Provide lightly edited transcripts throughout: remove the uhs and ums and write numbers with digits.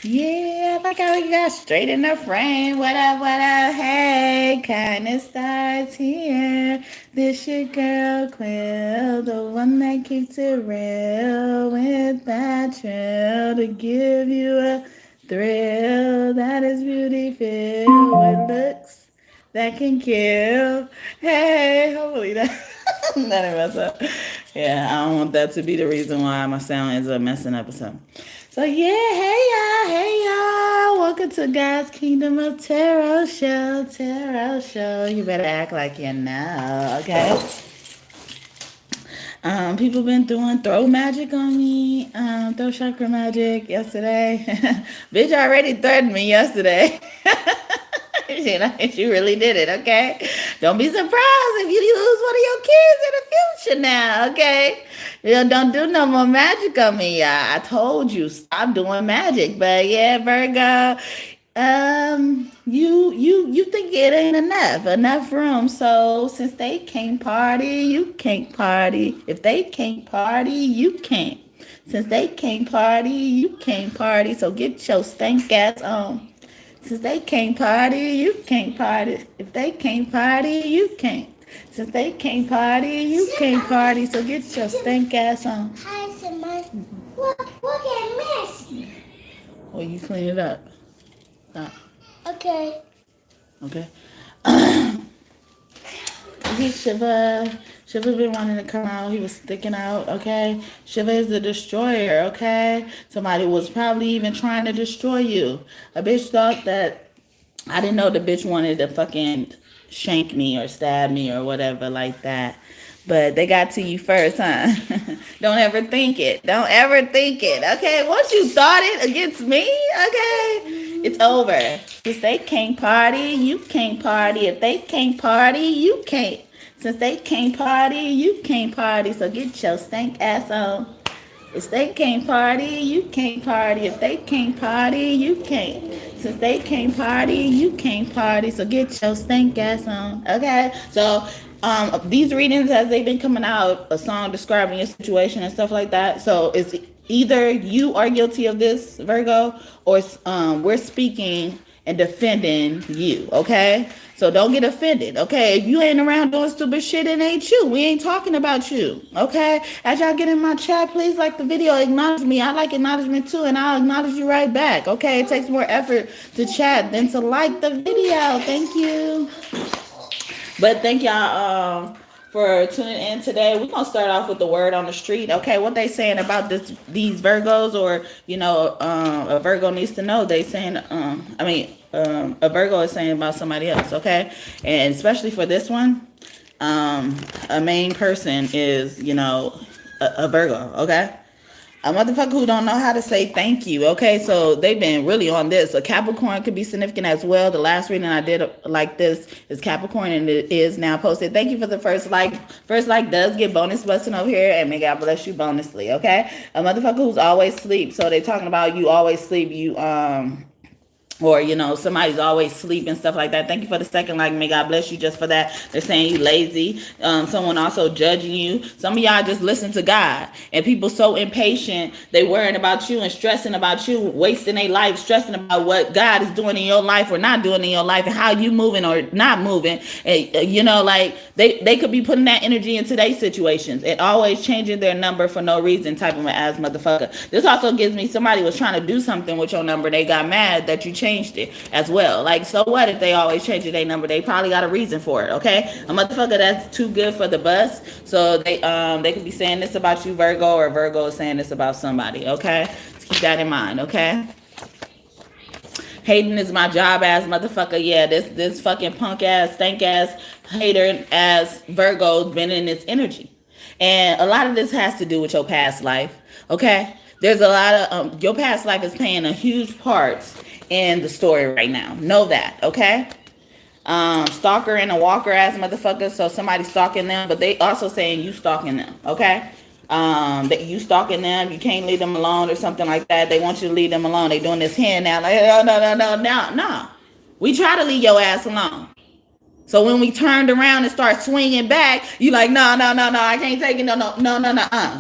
Yeah, like how we got straight in the frame. What up, what up? Hey, kindness starts here. This your girl, Quill, the one that keeps it real with that trill to give you a thrill that is beauty filled with looks that can kill. Hey, hopefully that that didn't mess up. Yeah, I don't want that to be the reason why my sound ends up messing up or something. So yeah, hey y'all, welcome to God's Kingdom of Tarot Show, Tarot Show. You better act like you know, okay? People been doing throw magic on me, throw chakra magic yesterday. Bitch already threatened me yesterday. She really did it, okay? Don't be surprised if you lose one of your kids in the future now, okay? You don't do no more magic on me, y'all. I told you, stop doing magic. But yeah, Virgo, you think it ain't enough room. So since they can't party, you can't party. If they can't party, you can't. Since they can't party, you can't party. So get your stank ass on. Since they can't party, you can't party. If they can't party, you can't. Since they can't party, you can't party. So get your stank ass on. Hi, Simon. Look at Miss. Well, you clean it up. No. Okay. Okay. He Shiva been wanting to come out. He was sticking out, okay? Shiva is the destroyer, okay? Somebody was probably even trying to destroy you. A bitch thought that, I didn't know the bitch wanted to fucking shank me or stab me or whatever like that. But they got to you first, huh? Don't ever think it. Don't ever think it, okay? Once you thought it against me, okay, it's over. Since they can't party, you can't party. If they can't party, you can't. Since they can't party, you can't party. So get your stank ass on. If they can't party, you can't party. If they can't party, you can't. Since they can't party, you can't party. So get your stank ass on. Okay? So these readings as they've been coming out, a song describing your situation and stuff like that. So it's either you are guilty of this, Virgo, or we're speaking and defending you, okay? So don't get offended, okay? If you ain't around doing stupid shit, it ain't you. We ain't talking about you, okay? As y'all get in my chat, please like the video, acknowledge me. I like acknowledgement too, and I'll acknowledge you right back, okay? It takes more effort to chat than to like the video. Thank you. But thank y'all for tuning in today. We're gonna start off with the word on the street. Okay, what they saying about these Virgos, or a Virgo needs to know. They saying a Virgo is saying about somebody else. Okay, and especially for this one, a main person is a Virgo. Okay. A motherfucker who don't know how to say thank you. Okay, so they've been really on this. A Capricorn could be significant as well. The last reading I did like this is Capricorn, and it is now posted. Thank you for the first like. First like does get bonus busting over here, and may God bless you bonusly. Okay, a motherfucker who's always sleep. So they talking about you always sleep. You or somebody's always sleeping, stuff like that. Thank you for the second like. May God bless you just for that. They're saying you lazy. Someone also judging you. Some of y'all just listen to God, and people so impatient, they worrying about you and stressing about you, wasting their life stressing about what God is doing in your life or not doing in your life, and how you moving or not moving. And, like they could be putting that energy into their situations and always changing their number for no reason, type of an ass motherfucker. This also gives me somebody was trying to do something with your number. They got mad that you changed it as well. Like, so what if they always change their number? They probably got a reason for it, okay? A motherfucker that's too good for the bus. So they could be saying this about you, Virgo, or Virgo is saying this about somebody, okay? Let's keep that in mind, okay? Hating is my job ass motherfucker. Yeah, this fucking punk ass, stank ass, hater ass Virgo's been in this energy. And a lot of this has to do with your past life, okay? There's a lot of, your past life is playing a huge part in the story right now. Know that, okay? Stalker and a walker ass motherfucker. So somebody stalking them, but they also saying you stalking them, okay? That you stalking them, you can't leave them alone or something like that. They want you to leave them alone. They doing this here now, like, oh, no. We try to leave your ass alone. So when we turned around and start swinging back, you like, no, I can't take it, no.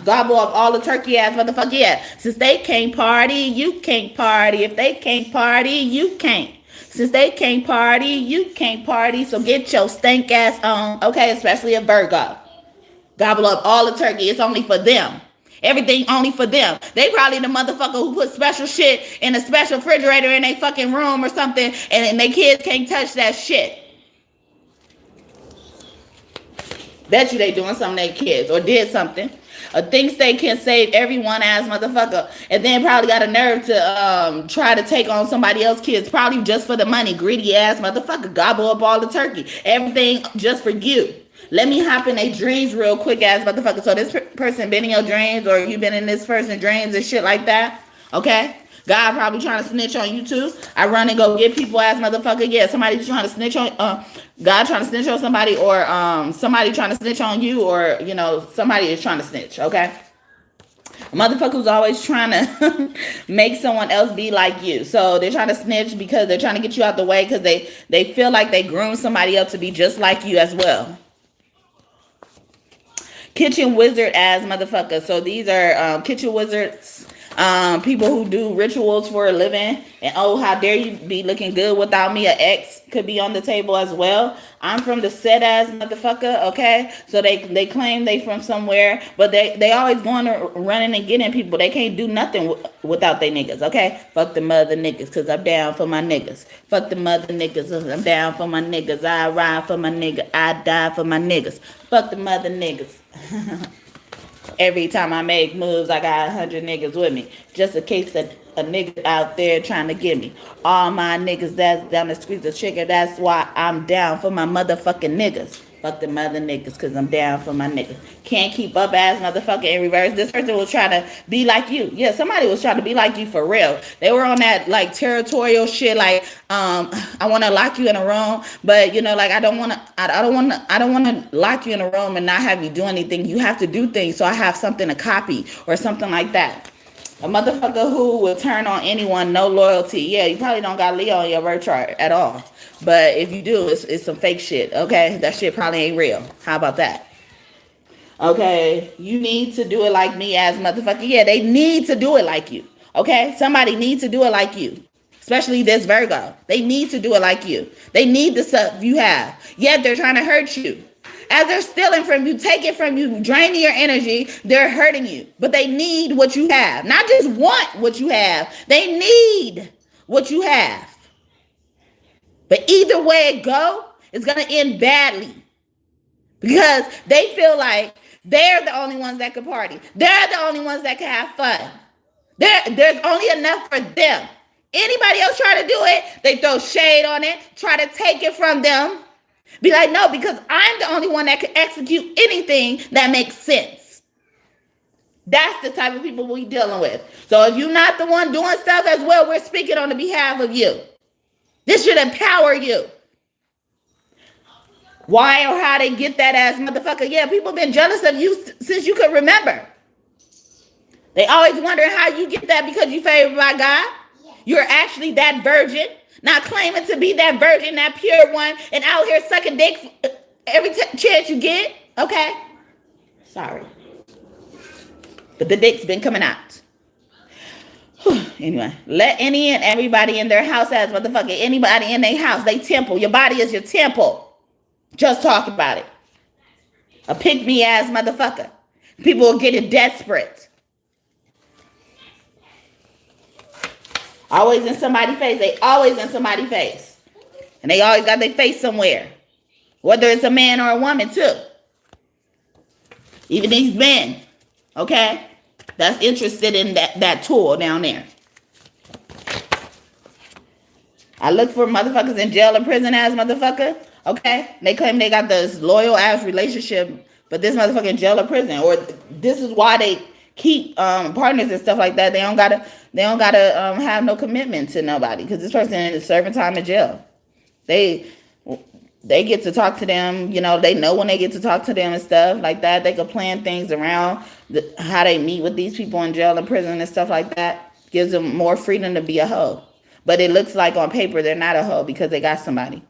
Gobble up all the turkey ass motherfucker. Yeah, since they can't party, you can't party. If they can't party, you can't. Since they can't party, you can't party. So get your stank ass on, okay? Especially a Virgo. Gobble up all the turkey. It's only for them. Everything only for them. They probably the motherfucker who put special shit in a special refrigerator in their fucking room or something, and their kids can't touch that shit. Bet you they doing something to their kids or did something. Or thinks they can save everyone ass motherfucker. And then probably got a nerve to try to take on somebody else's kids. Probably just for the money. Greedy ass motherfucker. Gobble up all the turkey. Everything just for you. Let me hop in their dreams real quick ass motherfucker. So this person been in your dreams, or you been in this person's dreams and shit like that. Okay? God probably trying to snitch on you too. I run and go get people ass motherfucker. Yeah, somebody trying to snitch on God trying to snitch on somebody, or somebody trying to snitch on you, or you know, somebody is trying to snitch, okay? A motherfucker who's always trying to make someone else be like you. So they're trying to snitch because they're trying to get you out the way because they feel like they groom somebody else to be just like you as well. Kitchen wizard ass motherfucker. So these are kitchen wizards. People who do rituals for a living, and oh, how dare you be looking good without me. An ex could be on the table as well. I'm from the set ass motherfucker, okay? So they claim they from somewhere, but they always going to running and getting people. They can't do nothing without they niggas, okay? Fuck the mother niggas, cause I'm down for my niggas. Fuck the mother niggas, cause I'm down for my niggas. I ride for my nigga, I die for my niggas. Fuck the mother niggas. Every time I make moves, I got 100 niggas with me. Just in case that a nigga out there trying to get me. All my niggas that's down the streets of trigger. That's why I'm down for my motherfucking niggas. Fuck the mother niggas, because I'm down for my niggas. Can't keep up ass motherfucker in reverse. This person was trying to be like you. Yeah, somebody was trying to be like you for real. They were on that like territorial shit, like I want to lock you in a room, but you know, like I don't want to lock you in a room and not have you do anything. You have to do things, so I have something to copy or something like that. A motherfucker who will turn on anyone, no loyalty. Yeah, you probably don't got Leo in your birth chart at all. But if you do, it's some fake shit, okay? That shit probably ain't real. How about that? Okay, you need to do it like me as motherfucker. Yeah, they need to do it like you, okay? Somebody needs to do it like you, especially this Virgo. They need to do it like you. They need the stuff you have, yet they're trying to hurt you. As they're stealing from you, taking from you, draining your energy, they're hurting you. But they need what you have. Not just want what you have. They need what you have. But either way it go, it's going to end badly. Because they feel like they're the only ones that can party. They're the only ones that can have fun. There's only enough for them. Anybody else try to do it, they throw shade on it, try to take it from them. Be like, no, because I'm the only one that can execute anything that makes sense. That's the type of people we're dealing with. So if you're not the one doing stuff as well, we're speaking on the behalf of you. This should empower you. Why or how they get that ass motherfucker? Yeah, people been jealous of you since you could remember. They always wondering how you get that because you favored by God. You're actually that virgin. Not claiming to be that virgin, that pure one, and out here sucking dick every chance you get. Okay? Sorry. But the dick's been coming out. Anyway, let any and everybody in their house as motherfucker. Anybody in their house, they temple. Your body is your temple. Just talk about it. A pick-me ass motherfucker. People will get it desperate. Always in somebody's face. They always in somebody's face. And they always got their face somewhere. Whether it's a man or a woman too. Even these men. Okay? That's interested in that tool down there. I look for motherfuckers in jail or prison as motherfucker. Okay? They claim they got this loyal ass relationship. But this motherfucker in jail or prison. Or this is why they keep partners and stuff like that. They don't gotta have no commitment to nobody because this person is serving time in jail. They get to talk to them, you know, they know when they get to talk to them and stuff like that. They can plan things around how they meet with these people in jail and prison and stuff like that. Gives them more freedom to be a hoe. But it looks like on paper they're not a hoe because they got somebody.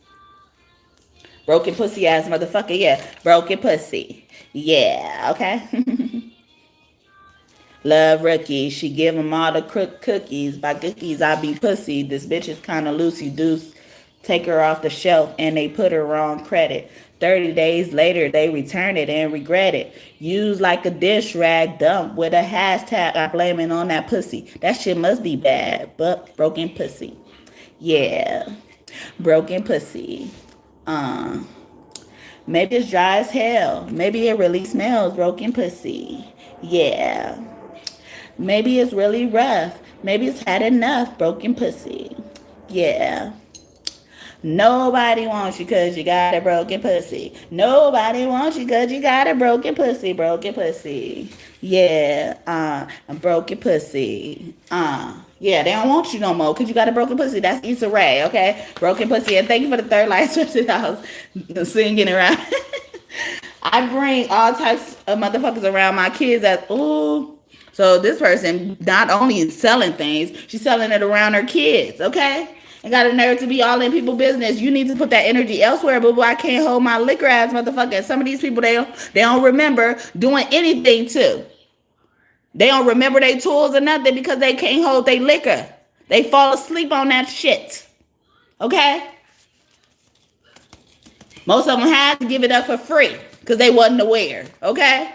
Broken pussy ass motherfucker. Yeah. Broken pussy. Yeah. Okay. Love rookie. She give him all the cookies. By cookies, I be pussy. This bitch is kind of loosey deuce. Take her off the shelf and they put her on credit. 30 days later, they return it and regret it. Used like a dish rag, dump with a hashtag. I blame it on that pussy. That shit must be bad, but broken pussy. Yeah. Broken pussy. Maybe it's dry as hell. Maybe it really smells broken pussy. Yeah. Maybe it's really rough. Maybe it's had enough broken pussy. Yeah. Nobody wants you because you got a broken pussy. Nobody wants you because you got a broken pussy. Broken pussy. Yeah. A broken pussy. Yeah, they don't want you no more because you got a broken pussy. That's Issa Rae, okay? Broken pussy. And thank you for the third light switch that I was singing around. I bring all types of motherfuckers around my kids that, ooh. So this person not only is selling things, she's selling it around her kids, okay? And got a nerve to be all in people's business. You need to put that energy elsewhere, but I can't hold my liquor ass motherfucker. Some of these people, they don't remember doing anything too. They don't remember their tools or nothing because they can't hold their liquor. They fall asleep on that shit. Okay? Most of them had to give it up for free because they wasn't aware. Okay?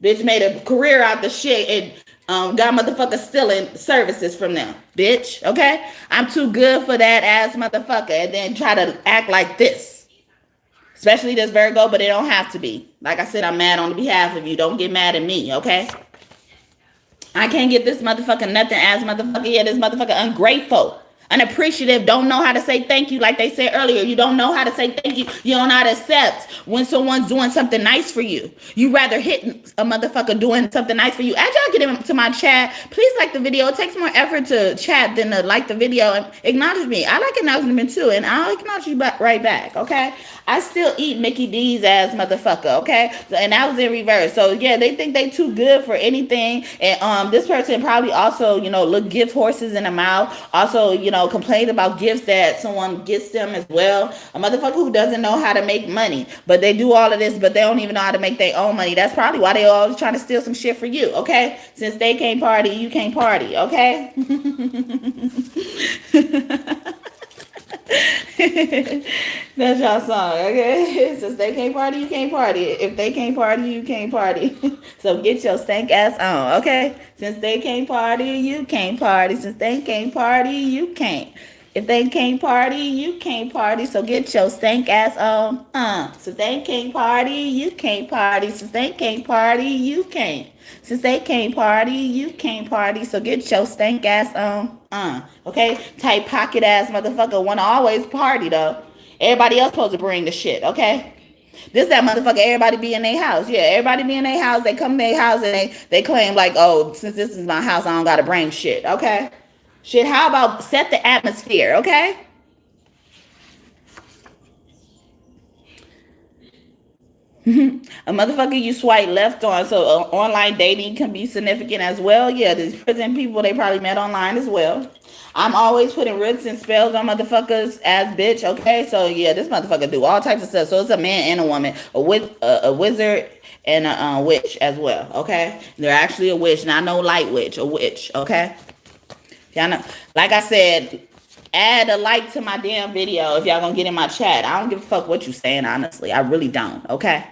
Bitch made a career out the shit and got motherfuckers stealing services from them. Bitch, okay? I'm too good for that ass motherfucker and then try to act like this. Especially this Virgo, but it don't have to be. Like I said, I'm mad on the behalf of you. Don't get mad at me, okay? I can't get this motherfucker nothing ass motherfucker. Yeah, this motherfucker ungrateful. Unappreciative, don't know how to say thank you like they said earlier. You don't know how to say thank you. You don't know how to accept when someone's doing something nice for you. You rather hit a motherfucker doing something nice for you. As y'all get into my chat, please like the video. It takes more effort to chat than to like the video and acknowledge me. I like acknowledgement too, and I'll acknowledge you right back, okay? I still eat Mickey D's ass motherfucker, okay? And that was in reverse. So yeah, they think they too good for anything. And this person probably also, look gift horses in the mouth. Also, complain about gifts that someone gets them as well. A motherfucker who doesn't know how to make money, but they do all of this, but they don't even know how to make their own money. That's probably why they always trying to steal some shit for you, okay? Since they can't party, you can't party, okay? That's y'all song, okay? Since they can't party, you can't party. If they can't party, you can't party. So get your stank ass on, okay? Since they can't party, you can't party. Since they can't party, you can't. If they can't party, you can't party. So get your stank ass on. Since they can't party, you can't party. Since they can't party, you can't. Since they can't party, you can't party. So get your stank ass on. Okay? Tight pocket ass motherfucker wanna always party though. Everybody else supposed to bring the shit, okay? This that motherfucker, everybody be in their house. Yeah, everybody be in their house. They come to their house and they claim like, oh, since this is my house, I don't gotta bring shit, okay? Shit, how about set the atmosphere, okay? A motherfucker you swipe left on, so online dating can be significant as well. Yeah, these prison people, they probably met online as well. I'm always putting roots and spells on motherfuckers as bitch, okay? So yeah, this motherfucker do all types of stuff. So it's a man and a woman, a wizard and a witch as well, okay? They're actually a witch, not no light witch, a witch, okay? Y'all know, like I said, add a like to my damn video if y'all gonna get in my chat. I don't give a fuck what you saying, honestly. I really don't, okay?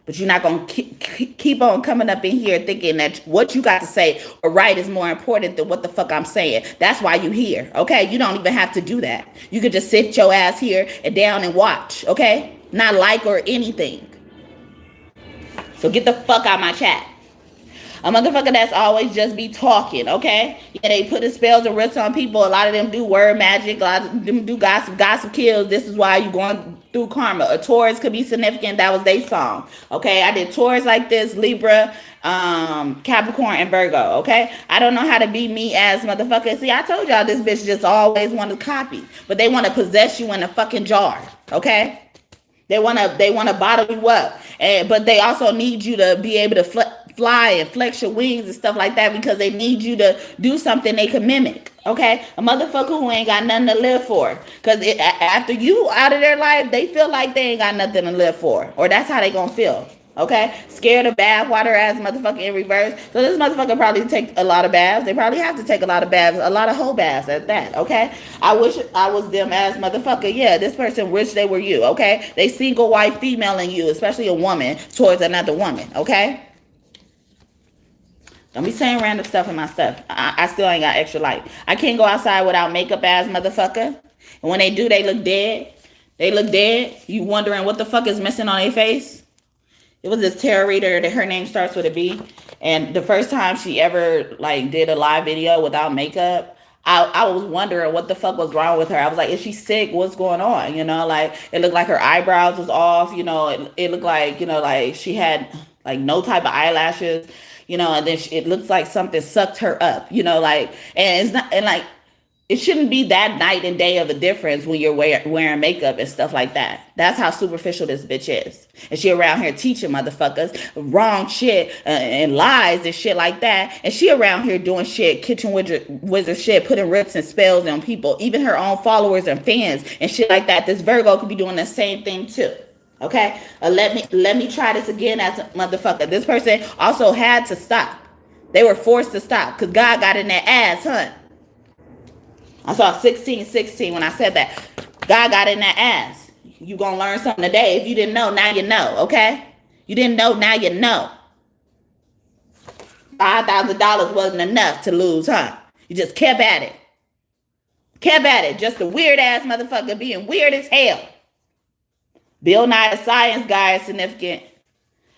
But you're not gonna keep on coming up in here thinking that what you got to say or write is more important than what the fuck I'm saying. That's why you here, okay? You don't even have to do that. You could just sit your ass here and down and watch, okay? Not like or anything. So get the fuck out of my chat. A motherfucker that's always just be talking, okay? Yeah, they put the spells and roots on people. A lot of them do word magic. A lot of them do gossip. Gossip kills. This is why you going through karma. A Taurus could be significant. That was their song, okay? I did Taurus like this, Libra, Capricorn, and Virgo, okay? I don't know how to be me as motherfucker. See, I told y'all this bitch just always want to copy. But they want to possess you in a fucking jar, okay? They want to bottle you up. But they also need you to be able to fly and flex your wings and stuff like that because they need you to do something they can mimic. Okay, a motherfucker who ain't got nothing to live for, because after you out of their life, they feel like they ain't got nothing to live for, or that's how they gonna feel. Okay, scared of bath water ass motherfucker in reverse. So this motherfucker probably take a lot of baths. They probably have to take a lot of baths, a lot of whole baths at that. Okay, I wish I was them as motherfucker. Yeah, this person wish they were you. Okay, they single white female in you, especially a woman towards another woman. Okay, don't be saying random stuff in my stuff. I still ain't got extra light. I can't go outside without makeup ass motherfucker. And when they do, they look dead. They look dead. You wondering what the fuck is missing on their face? It was this tarot reader that her name starts with a B. And the first time she ever like did a live video without makeup, I was wondering what the fuck was wrong with her. I was like, is she sick? What's going on? You know, like it looked like her eyebrows was off. You know, it looked like, you know, like she had like no type of eyelashes, you know, and then it looks like something sucked her up, you know, like, and it's not, and like, it shouldn't be that night and day of a difference when you're wearing makeup and stuff like that. That's how superficial this bitch is. And she around here teaching motherfuckers wrong shit and lies and shit like that. And she around here doing shit, kitchen wizard shit, putting rips and spells on people, even her own followers and fans and shit like that. This Virgo could be doing the same thing too. Okay? Let me try this again as a motherfucker. This person also had to stop. They were forced to stop because God got in their ass, huh? I saw 16:16 when I said that. God got in that ass. You gonna learn something today. If you didn't know, now you know, okay? You didn't know, now you know. $5,000 wasn't enough to lose, huh? You just kept at it. Kept at it. Just a weird ass motherfucker being weird as hell. Bill Nye, the science guy, is significant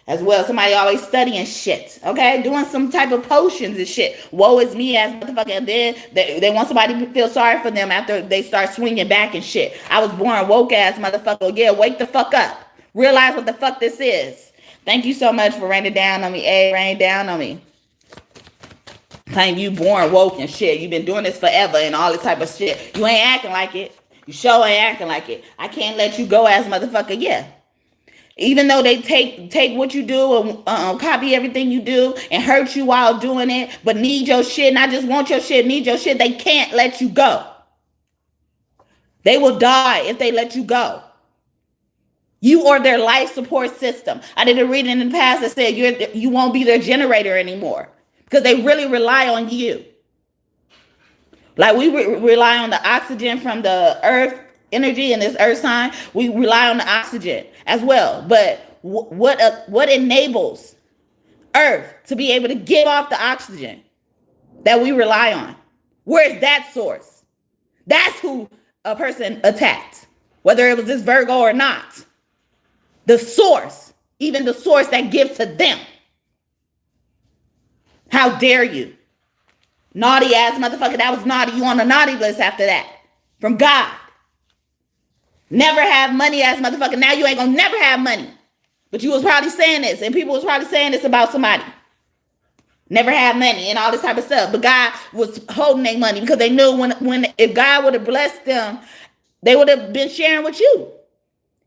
as well. Somebody always studying shit, okay? Doing some type of potions and shit. Woe is me as motherfucker. And then they want somebody to feel sorry for them after they start swinging back and shit. I was born woke ass motherfucker. Yeah, wake the fuck up. Realize what the fuck this is. Thank you so much for raining down on me. Rain down on me. Claim you born woke and shit. You've been doing this forever and all this type of shit. You ain't acting like it. You sure ain't acting like it. I can't let you go as motherfucker. Yeah. Even though they take what you do and copy everything you do and hurt you while doing it, but need your shit, not just want your shit, need your shit, they can't let you go. They will die if they let you go. You are their life support system. I did a reading in the past that said you won't be their generator anymore because they really rely on you. Like we rely on the oxygen from the earth energy in this earth sign. We rely on the oxygen as well. But what enables earth to be able to give off the oxygen that we rely on? Where is that source? That's who a person attacked, whether it was this Virgo or not. The source, even the source that gives to them. How dare you? Naughty ass motherfucker. That was naughty. You on the naughty list after that. From God. Never have money ass motherfucker. Now you ain't gonna never have money. But you was probably saying this. And people was probably saying this about somebody. Never have money and all this type of stuff. But God was holding their money because they knew when if God would have blessed them, they would have been sharing with you.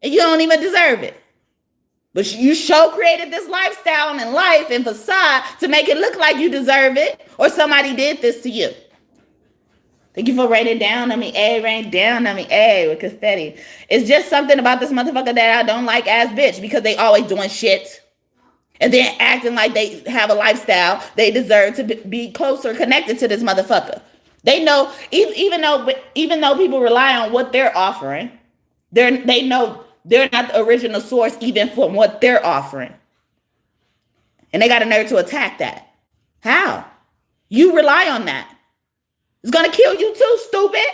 And you don't even deserve it. But you sure created this lifestyle and life and facade to make it look like you deserve it or somebody did this to you. Thank you for raining down on me. Rain down on me. With confetti. It's just something about this motherfucker that I don't like as bitch because they always doing shit. And then acting like they have a lifestyle. They deserve to be closer connected to this motherfucker. They know, even though people rely on what they're offering, they know they're not the original source even from what they're offering. And they got a nerve to attack that. How? You rely on that. It's going to kill you too, stupid.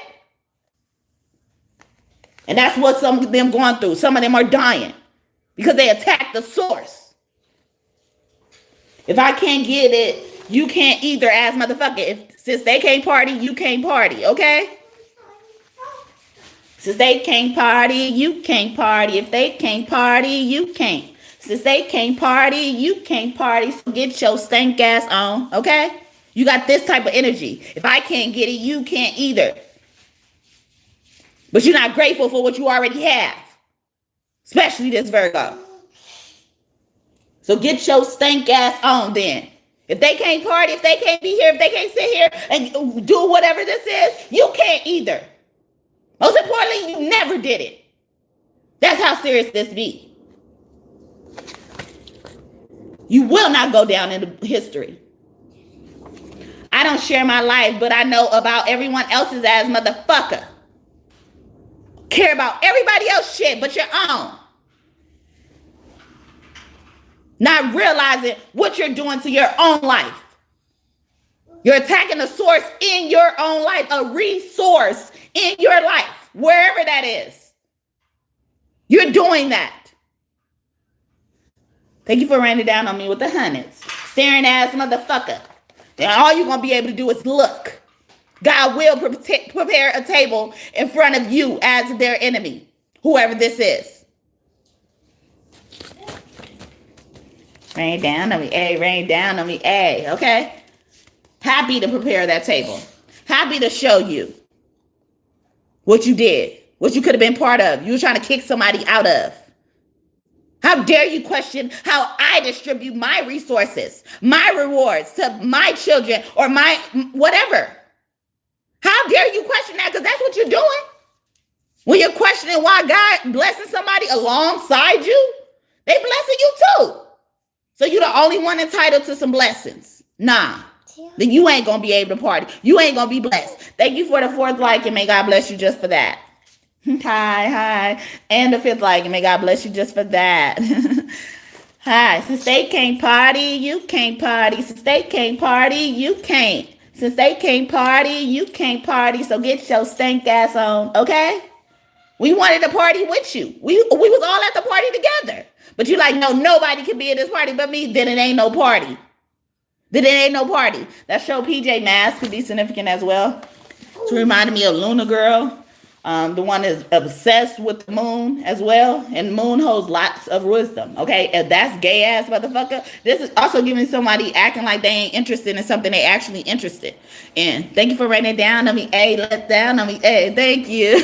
And that's what some of them going through. Some of them are dying because they attack the source. If I can't get it, you can't either as motherfucker. Since they can't party, you can't party, okay? Since they can't party, you can't party. If they can't party, you can't. Since they can't party, you can't party. So get your stank ass on, okay? You got this type of energy. If I can't get it, you can't either. But you're not grateful for what you already have. Especially this Virgo. So get your stank ass on then. If they can't party, if they can't be here, if they can't sit here and do whatever this is, you can't either. Most importantly, you never did it. That's how serious this be. You will not go down into history. I don't share my life, but I know about everyone else's ass motherfucker. Care about everybody else's shit but your own. Not realizing what you're doing to your own life. You're attacking a source in your own life, a resource in your life, wherever that is. You're doing that. Thank you for raining down on me with the hundreds. Staring ass motherfucker. And all you're going to be able to do is look. God will prepare a table in front of you as their enemy, whoever this is. Rain down on me, rain down on me, okay? Happy to prepare that table. Happy to show you what you did, what you could have been part of. You were trying to kick somebody out of. How dare you question how I distribute my resources, my rewards to my children or my whatever. How dare you question that? Because that's what you're doing. When you're questioning why God blessing somebody alongside you, they blessing you too. So you're the only one entitled to some blessings. Nah, then you ain't going to be able to party. You ain't going to be blessed. Thank you for the 4th like and may God bless you just for that. Hi. And the 5th like and may God bless you just for that. Hi. Since they can't party, you can't party. Since they can't party, you can't. Since they can't party, you can't party. So get your stank ass on, okay? We wanted to party with you. We was all at the party together. But you like, no, nobody can be at this party but me. Then it ain't no party. That show PJ Masks could be significant as well. It's reminded me of Luna Girl. The one is obsessed with the moon as well. And moon holds lots of wisdom. Okay. If that's gay ass motherfucker, this is also giving somebody acting like they ain't interested in something they actually interested in. Thank you for writing it down on me. Let down on me. Thank you.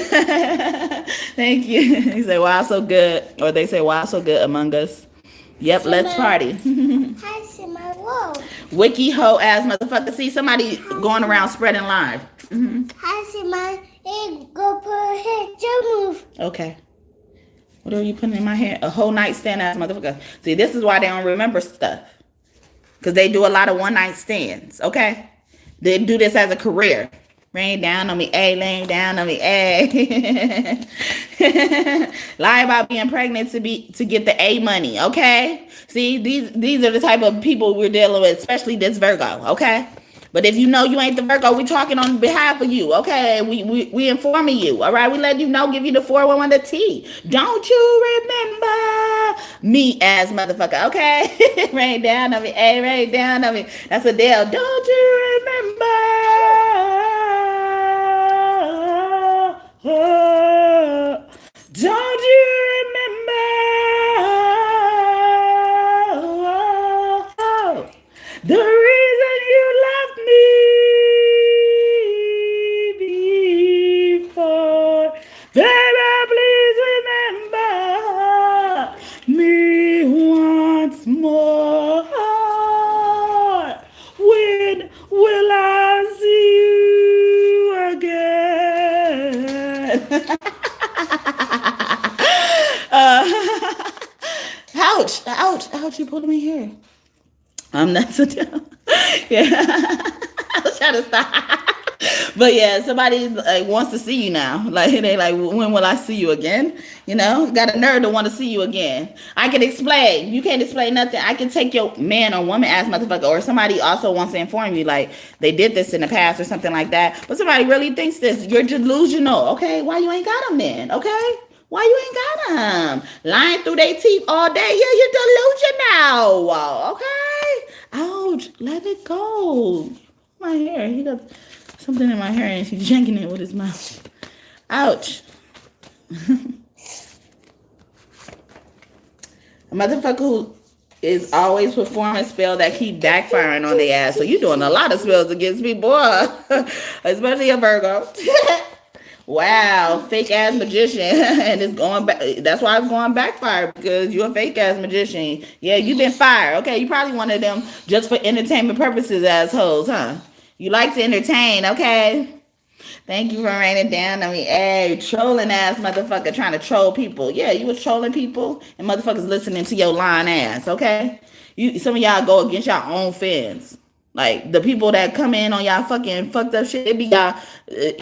Thank you. You say, wow, so good. Or they say, wow, so good among us. Yep, let's party. I see my wall. Wiki ho ass motherfucker. See somebody going around spreading live. I see my egg go put hair to move. Okay. What are you putting in my hair? A whole nightstand ass motherfucker. See, this is why they don't remember stuff. Because they do a lot of one night stands. Okay. They do this as a career. Rain down on me, laying down on me, Lie about being pregnant to get the A money, okay? See, these are the type of people we're dealing with, especially this Virgo, okay? But if you know you ain't the Virgo, we talking on behalf of you, okay? We informing you, all right? We letting you know, give you the 411, the T. Don't you remember me as motherfucker, okay? Rain down on me, rain down on me. That's Adele. Don't you remember? Don't you remember the reason you loved me before? Baby, please remember me once more. When will I see you again? Ouch, you pulling me here. I'm not so down. Yeah. I was trying to stop. But yeah, somebody like wants to see you now. Like they like, when will I see you again? You know, got a nerve to want to see you again. I can explain. You can't explain nothing. I can take your man or woman ass motherfucker, or somebody also wants to inform you like they did this in the past or something like that. But somebody really thinks this. You're delusional. Okay, why you ain't got them then? Okay. Why you ain't got them? Lying through their teeth all day. Yeah, you're delusional. Okay? Ouch. Let it go. My hair. He got something in my hair and he's yanking it with his mouth. Ouch. A motherfucker who is always performing spells that keep backfiring on their ass. So you doing a lot of spells against me, boy. Especially a Virgo. Wow, fake ass magician. And it's going back. That's why it's going backfire, because you're a fake ass magician. Yeah, you've been fired. Okay, you probably one of them just for entertainment purposes assholes, huh? You like to entertain, okay? Thank you for raining down on me. Hey, trolling ass motherfucker trying to troll people. Yeah, you was trolling people and motherfuckers listening to your lying ass, okay? Some of y'all go against your own fans. Like the people that come in on y'all fucking fucked up shit, it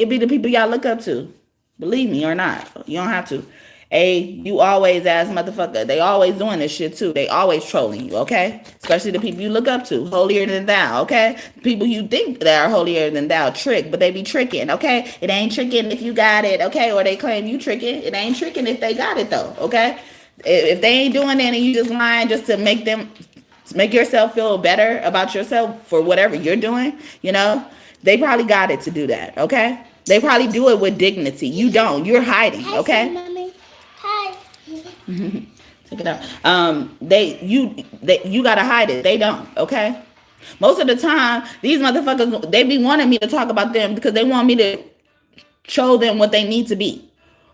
be the people y'all look up to. Believe me or not. You don't have to. Hey, you always ass motherfucker. They always doing this shit too. They always trolling you, okay? Especially the people you look up to, holier than thou, okay? People you think that are holier than thou trick, but they be tricking, okay? It ain't tricking if you got it, okay? Or they claim you tricking. It ain't tricking if they got it though, okay? If they ain't doing it and you just lying just to make yourself feel better about yourself for whatever you're doing, you know, they probably got it to do that, okay? They probably do it with dignity. You don't. You're hiding, okay? Hi, Mommy. Hi. Check it out. You gotta hide it. They don't, okay? Most of the time, these motherfuckers, they be wanting me to talk about them because they want me to show them what they need to be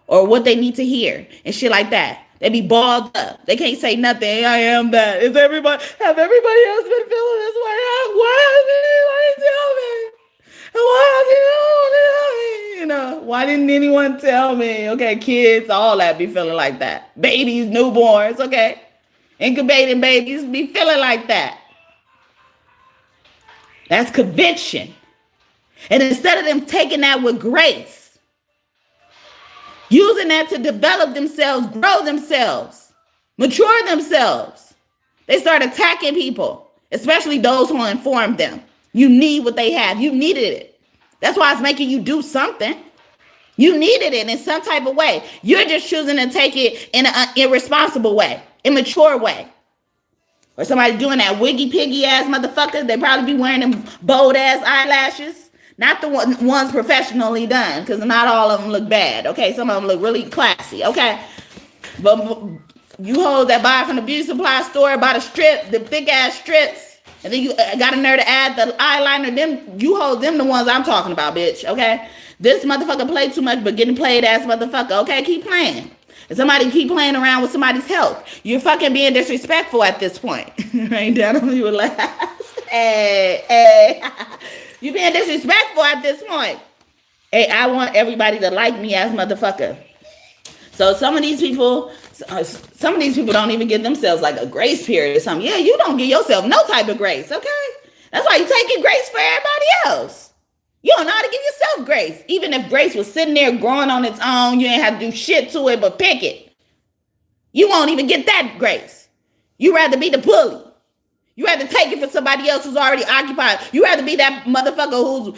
or what they need to hear and shit like that. They be balled up. They can't say nothing. I am that. Have everybody else been feeling this way? Why hasn't anybody tell me? Why didn't anyone tell me? Okay, kids, all that be feeling like that. Babies, newborns, okay? Incubating babies be feeling like that. That's conviction. And instead of them taking that with grace, using that to develop themselves, grow themselves, mature themselves, they start attacking people, especially those who informed them. You need what they have. You needed it. That's why it's making you do something. You needed it in some type of way. You're just choosing to take it in an irresponsible way, immature way. Or somebody doing that wiggy piggy ass motherfucker. They probably be wearing them bold ass eyelashes. Not the ones professionally done, because not all of them look bad. Okay, some of them look really classy. Okay, but you hold that buy from the beauty supply store, buy the strip, the thick ass strips, and then you got a nerve to add the eyeliner. Them you hold them the ones I'm talking about, bitch. Okay, this motherfucker play too much, but getting played ass motherfucker. Okay, keep playing. If somebody keep playing around with somebody's health, you're fucking being disrespectful at this point. Right down on you last. Hey. You being disrespectful at this point. Hey, I want everybody to like me as motherfucker. So some of these people don't even give themselves like a grace period or something. Yeah, you don't give yourself no type of grace, okay? That's why you're taking grace for everybody else. You don't know how to give yourself grace. Even if grace was sitting there growing on its own, you ain't have to do shit to it but pick it. You won't even get that grace. You rather be the bully. You had to take it for somebody else who's already occupied. You had to be that motherfucker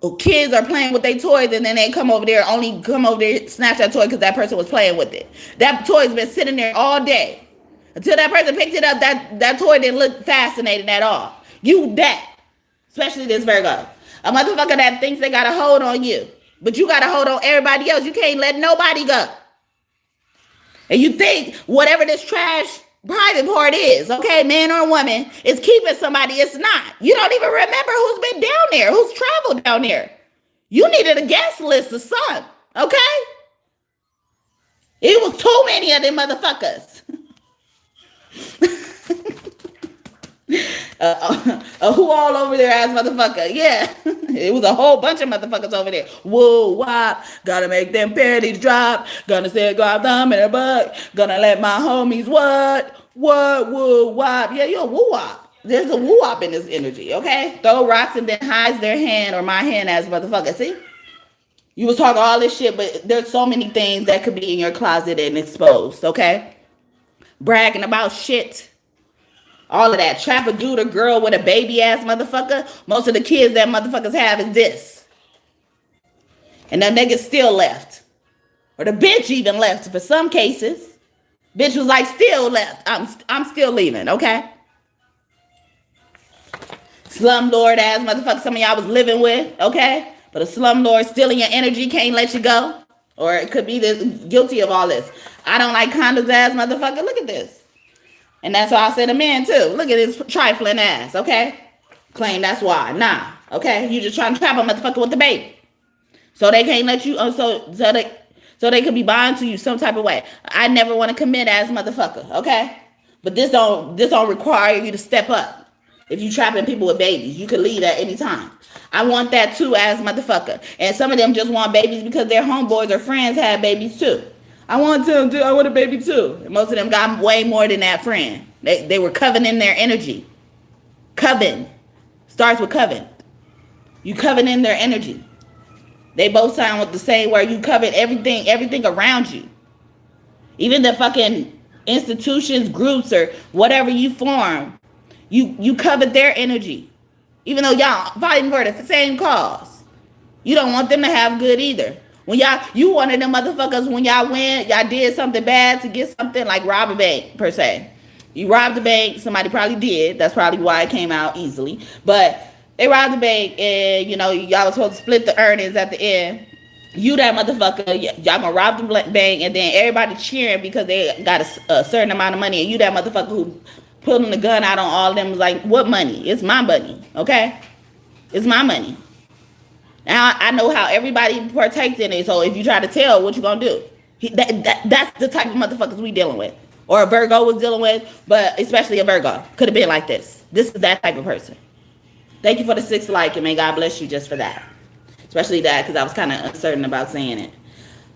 whose kids are playing with their toys and then they come over there, snatch that toy because that person was playing with it. That toy's been sitting there all day. Until that person picked it up, that toy didn't look fascinating at all. You that. Especially this Virgo. A motherfucker that thinks they got a hold on you. But you got a hold on everybody else. You can't let nobody go. And you think whatever this trash private part is, okay, man or woman, is keeping somebody. It's not. You don't even remember who's been down there, who's traveled down there. You needed a guest list or something, okay? It was too many of them motherfuckers. Who all over there ass motherfucker? Yeah, it was a whole bunch of motherfuckers over there. Woo wop, gotta make them panties drop. Gonna say grab them in a butt. Gonna let my homies what woo wop. Yeah, you're a woo wop. There's a woo wop in this energy. Okay, throw rocks and then hides their hand or my hand ass motherfucker. See, you was talking all this shit, but there's so many things that could be in your closet and exposed. Okay, bragging about shit. All of that. Trap a dude or girl with a baby ass motherfucker. Most of the kids that motherfuckers have is this. And that nigga still left. Or the bitch even left for some cases. Bitch was like, still left. I'm still leaving, okay? Slumlord ass motherfucker some of y'all was living with, okay? But a slumlord stealing your energy, can't let you go. Or it could be this guilty of all this. I don't like condoms ass motherfucker. Look at this. And that's why I said a man too. Look at his trifling ass, okay? Claim that's why. Nah, okay? You just trying to trap a motherfucker with the baby. So they can't let you, so they could be buying to you some type of way. I never want to commit as motherfucker, okay? But this don't require you to step up. If you trapping people with babies, you could leave at any time. I want that too as motherfucker. And some of them just want babies because their homeboys or friends had babies too. I want a baby too. And most of them got way more than that friend. They were coveting their energy. Coven starts with coven. You coveting their energy. They both sound with the same word. You covet everything around you. Even the fucking institutions, groups, or whatever you form, you covet their energy. Even though y'all fighting for the same cause. You don't want them to have good either. When you one of them motherfuckers, when y'all win, y'all did something bad to get something, like rob a bank, per se. You robbed the bank, somebody probably did. That's probably why it came out easily. But they robbed the bank and, y'all was supposed to split the earnings at the end. You that motherfucker, y'all gonna rob the bank and then everybody cheering because they got a certain amount of money. And you that motherfucker who pulling the gun out on all of them was like, what money? It's my money, okay? It's my money. Now, I know how everybody partakes in it, so if you try to tell, what you gonna do? That's the type of motherfuckers we dealing with. Or a Virgo was dealing with, but especially a Virgo. Could have been like this. This is that type of person. Thank you for the 6 like, and may God bless you just for that. Especially that, because I was kind of uncertain about saying it.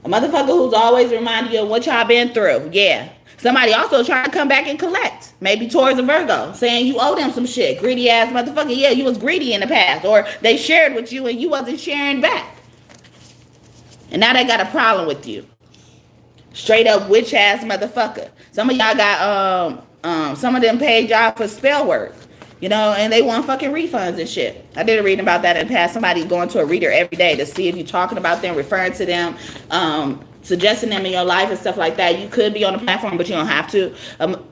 A motherfucker who's always reminding you of what y'all been through. Yeah. Somebody also trying to come back and collect. Maybe towards a Virgo. Saying you owe them some shit. Greedy ass motherfucker. Yeah, you was greedy in the past. Or they shared with you and you wasn't sharing back. And now they got a problem with you. Straight up witch ass motherfucker. Some of y'all got, some of them paid y'all for spell work. And they want fucking refunds and shit. I did a reading about that in the past. Somebody going to a reader every day to see if you're talking about them, referring to them, suggesting them in your life and stuff like that. You could be on a platform, but you don't have to.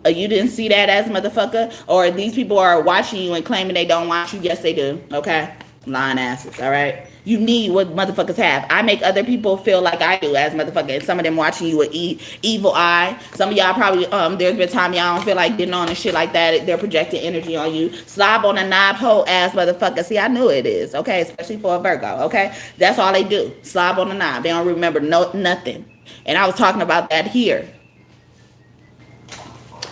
You didn't see that as a motherfucker? Or these people are watching you and claiming they don't watch you? Yes, they do. Okay? Lying asses, all right? You need what motherfuckers have. I make other people feel like I do as motherfucker. And some of them watching you with evil eye. Some of y'all probably, there's been time y'all don't feel like getting on and shit like that. They're projecting energy on you. Slob on a knob hoe ass motherfucker. See, I knew it is, okay? Especially for a Virgo, okay? That's all they do. Slob on the knob. They don't remember nothing. And I was talking about that here.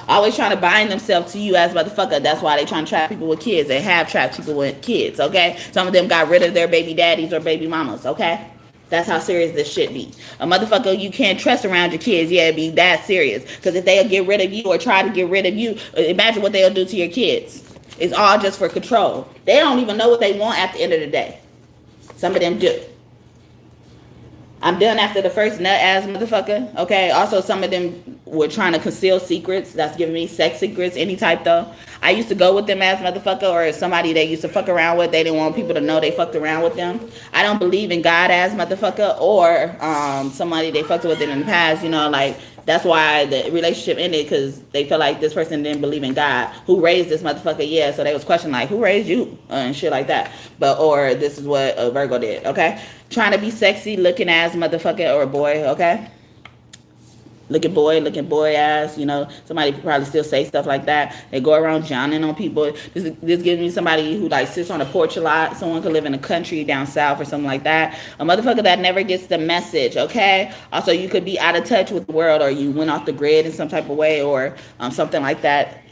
Always trying to bind themselves to you as motherfucker. That's why they trying to trap people with kids. They have trapped people with kids, okay? Some of them got rid of their baby daddies or baby mamas, okay? That's how serious this shit be. A motherfucker you can't trust around your kids, yeah, it be that serious. Because if they'll get rid of you or try to get rid of you, imagine what they'll do to your kids. It's all just for control. They don't even know what they want at the end of the day. Some of them do. I'm done after the first nut ass motherfucker. Okay. Also, some of them were trying to conceal secrets. That's giving me sex secrets, any type though. I used to go with them as motherfucker, or somebody they used to fuck around with. They didn't want people to know they fucked around with them. I don't believe in God as motherfucker, or somebody they fucked with in the past. Like that's why the relationship ended, because they felt like this person didn't believe in God. Who raised this motherfucker? Yeah. So they was questioning like, who raised you and shit like that. Or this is what a Virgo did. Okay. Trying to be sexy looking ass motherfucker or a boy, okay? Looking boy ass, somebody probably still say stuff like that. They go around drowning on people. This gives me somebody who like sits on a porch a lot. Someone could live in the country down south or something like that. A motherfucker that never gets the message, okay? Also, you could be out of touch with the world, or you went off the grid in some type of way, or something like that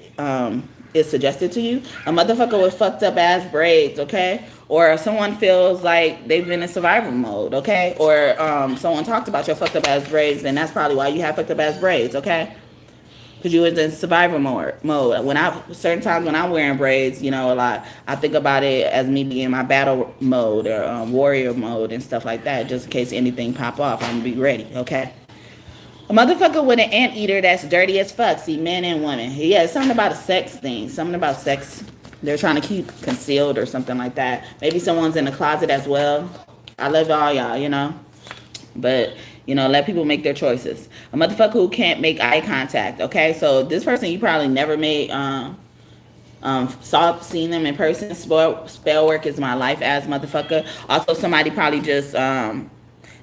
is suggested to you. A motherfucker with fucked up ass braids, okay? Or someone feels like they've been in survival mode, okay? Or someone talked about your fucked up ass braids, and that's probably why you have fucked up ass braids, okay? Because you was in survival mode. Certain times when I'm wearing braids, a lot, I think about it as me being in my battle mode or warrior mode and stuff like that, just in case anything pop off, I'm gonna be ready, okay? A motherfucker with an anteater that's dirty as fuck. See, men and women. Yeah, it's something about a sex thing. Something about sex they're trying to keep concealed or something like that. Maybe someone's in the closet as well. I love all y'all, But, let people make their choices. A motherfucker who can't make eye contact, okay? So this person you probably never made, seen them in person. Spell work is my life as motherfucker. Also, somebody probably just,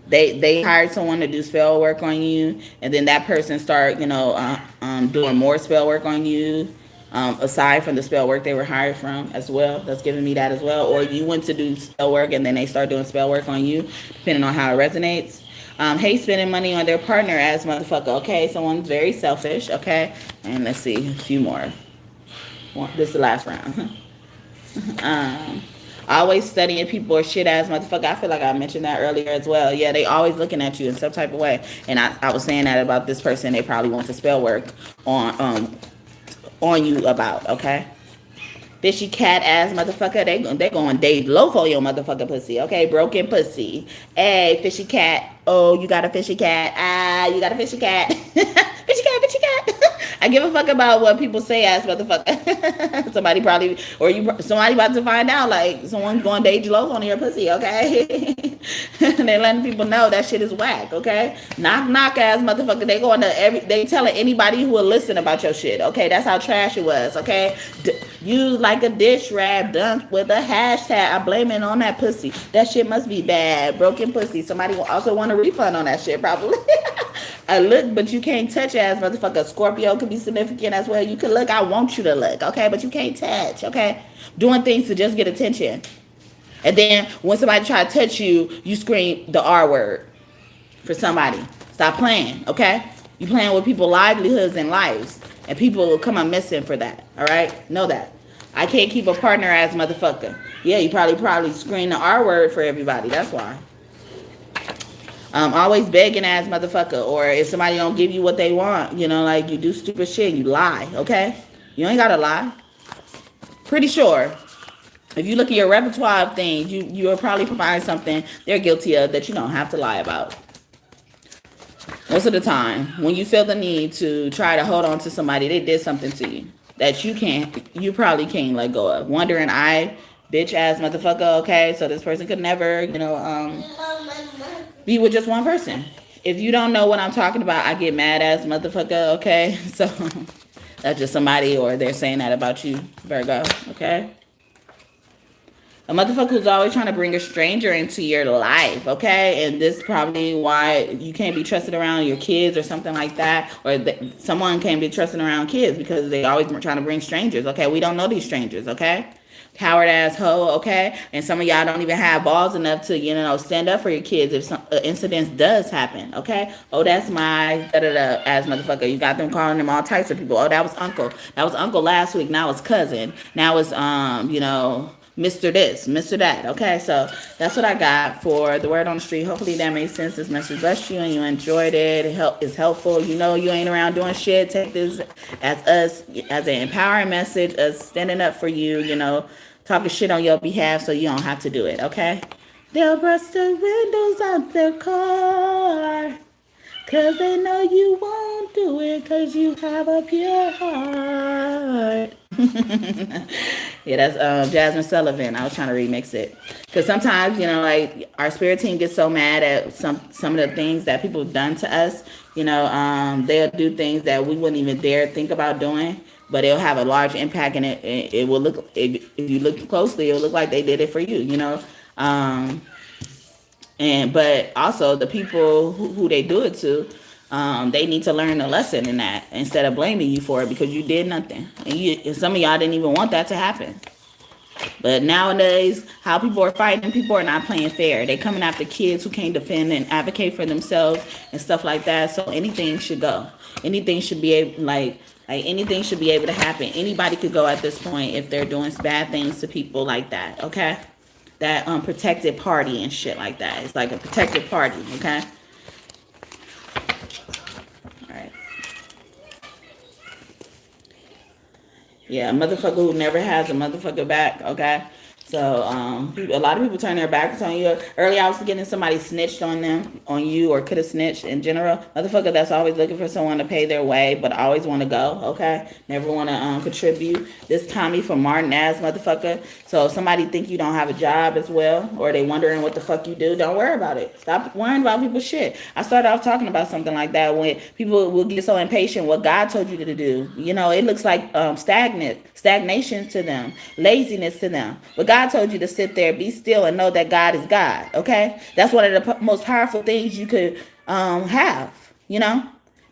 they hired someone to do spell work on you. And then that person start, doing more spell work on you. aside from the spell work they were hired from as well. That's giving me that as well. Or you went to do spell work and then they start doing spell work on you, depending on how it resonates. Hate spending money on their partner as motherfucker. Okay, someone's very selfish. Okay, and let's see a few more. This is the last round. Always studying people or shit ass motherfucker. I feel like I mentioned that earlier as well. Yeah, they always looking at you in some type of way. And I was saying that about this person. They probably want to spell work on you about. Okay. Fishy cat ass motherfucker. They going Dave low for your motherfucker pussy. Okay, broken pussy. Hey, fishy cat. Oh, you got a fishy cat. Ah, you got a fishy cat. Fishy cat, fishy cat. I give a fuck about what people say ass motherfucker. Somebody about to find out like someone's going Dave low on your pussy. Okay, and they letting people know that shit is whack. Okay, knock ass motherfucker. They telling anybody who will listen about your shit. Okay, that's how trash it was. Okay. Used like a dish rag done with a hashtag. I blame it on that pussy. That shit must be bad. Broken pussy. Somebody will also want a refund on that shit probably. I look, but you can't touch ass motherfucker. Scorpio could be significant as well. You can look. I want you to look. Okay, but you can't touch. Okay, doing things to just get attention. And then when somebody try to touch you, you scream the R word for somebody. Stop playing. Okay, you playing with people's livelihoods and lives. And people will come up missing for that. All right? Know that. I can't keep a partner as motherfucker. Yeah, you probably scream the R word for everybody. That's why. Always begging ass motherfucker. Or if somebody don't give you what they want, you know, like you do stupid shit, you lie. Okay? You ain't gotta lie. Pretty sure. If you look at your repertoire of things, you are probably providing something they're guilty of that you don't have to lie about. Most of the time, when you feel the need to try to hold on to somebody, they did something to you that you probably can't let go of. Wondering, bitch ass motherfucker, okay? So this person could never, be with just one person. If you don't know what I'm talking about, I get mad ass motherfucker, okay? So that's just somebody, or they're saying that about you, Virgo, okay? A motherfucker who's always trying to bring a stranger into your life, okay? And this is probably why you can't be trusted around your kids or something like that. Or someone can't be trusted around kids because they always trying to bring strangers, okay? We don't know these strangers, okay? Coward ass hoe, okay? And some of y'all don't even have balls enough to, stand up for your kids if some incidents does happen, okay? Oh, that's my da-da-da ass motherfucker. You got them calling them all types of people. Oh, that was uncle. That was uncle last week. Now it's cousin. Now it's, Mr. This, Mr. That. Okay, so that's what I got for the word on the street. Hopefully that made sense. This message blessed you and you enjoyed it. It's helpful. You ain't around doing shit. Take this as an empowering message, us standing up for you, talking shit on your behalf so you don't have to do it, okay? They'll brush the windows out their car, 'cause they know you won't do it, 'cause you have a pure heart. Yeah, that's Jasmine Sullivan. I was trying to remix it. Because sometimes, like our spirit team gets so mad at some of the things that people have done to us. They'll do things that we wouldn't even dare think about doing. But it'll have a large impact, and it will look, if you look closely, it'll look like they did it for you, but also the people who they do it to, they need to learn a lesson in that instead of blaming you for it because you did nothing. And some of y'all didn't even want that to happen. But nowadays, how people are fighting, people are not playing fair. They coming after kids who can't defend and advocate for themselves and stuff like that. So anything should go. Anything should be able, like anything should be able to happen. Anybody could go at this point if they're doing bad things to people like that. Okay. That protected party and shit like that. It's like a protected party, okay? All right. Yeah, a motherfucker who never has a motherfucker back, okay? So a lot of people turn their backs on you. Earlier, I was getting somebody snitched on you, or could have snitched in general. Motherfucker that's always looking for someone to pay their way, but always want to go, okay? Never want to contribute. This Tommy from Martin ass motherfucker. So if somebody think you don't have a job as well, or they wondering what the fuck you do, don't worry about it. Stop worrying about people's shit. I started off talking about something like that when people will get so impatient what God told you to do. It looks like stagnation to them, laziness to them. But God told you to sit there, be still, and know that God is God, okay? That's one of the most powerful things you could have,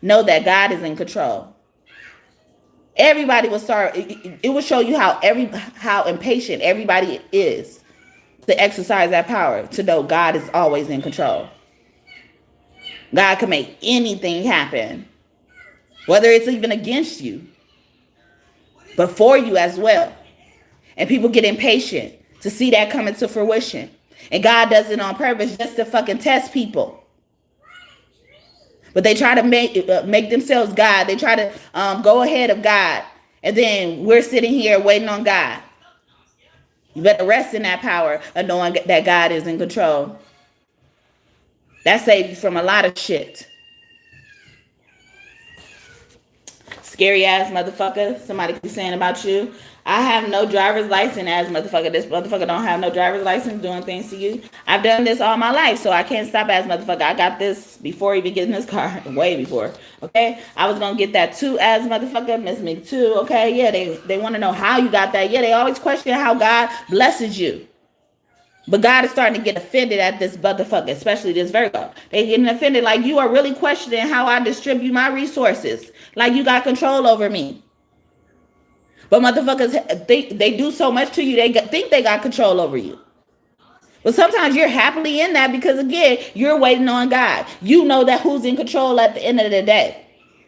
know that God is in control. Everybody will start. It will show you how impatient everybody is to exercise that power, to know God is always in control. God can make anything happen, whether it's even against you, but for you as well. And people get impatient to see that come into fruition. And God does it on purpose just to fucking test people. But they try to make themselves God. They try to go ahead of God. And then we're sitting here waiting on God. You better rest in that power of knowing that God is in control. That saves you from a lot of shit. Scary ass motherfucker. Somebody keep saying about you. I have no driver's license as motherfucker. This motherfucker don't have no driver's license doing things to you. I've done this all my life, so I can't stop as motherfucker. I got this before even getting this car. Way before. Okay? I was gonna get that too as motherfucker. Miss me too. Okay? Yeah, they want to know how you got that. Yeah, they always question how God blesses you. But God is starting to get offended at this motherfucker, especially this Virgo. They getting offended like you are really questioning how I distribute my resources. Like you got control over me. But motherfuckers, they do so much to you, they think they got control over you. But sometimes you're happily in that because, again, you're waiting on God. You know that who's in control at the end of the day.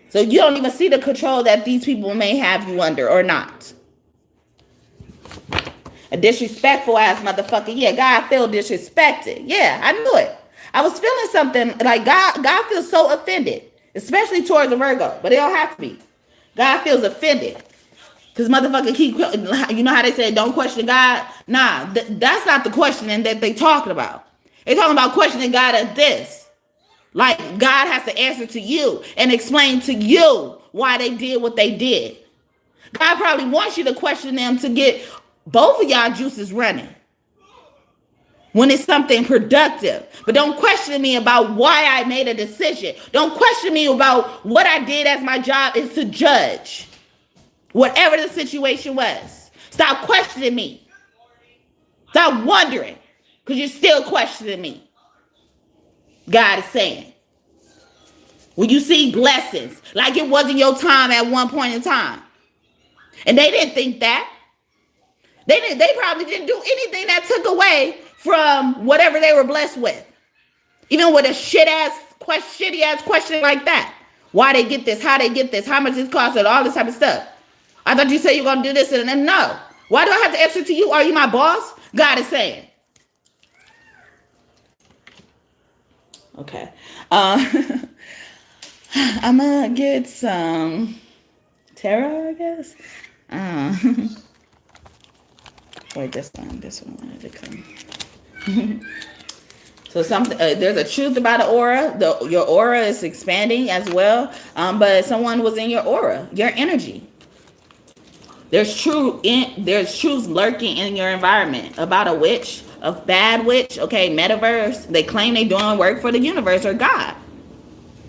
So you don't even see the control that these people may have you under or not. A disrespectful ass motherfucker. Yeah, God feel disrespected. Yeah, I knew it. I was feeling something like God feels so offended, especially towards a Virgo, but it don't have to be. God feels offended. Because motherfucker keep, you know how they say, don't question God? Nah, that's not the questioning that they talking about. They talking about questioning God at this. Like God has to answer to you and explain to you why they did what they did. God probably wants you to question them to get both of y'all juices running when it's something productive. But don't question me about why I made a decision. Don't question me about what I did, as my job is to judge. Whatever the situation was. Stop questioning me. Stop wondering. Because you're still questioning me. God is saying. When you see blessings, like it wasn't your time at one point in time. And they didn't think that. They probably didn't do anything that took away from whatever they were blessed with. Even with a shitty ass question like that. Why they get this, how they get this, how much this costs, and all this type of stuff. I thought you said you were going to do this, and then no. Why do I have to answer to you? Are you my boss? God is saying. Okay. I'm going to get some tarot, I guess. Wait, this one wanted to come. So something there's a truth about an aura. Your aura is expanding as well. But someone was in your aura, your energy. There's truth lurking in your environment about a witch, a bad witch, okay, metaverse. They claim they doing work for the universe or God.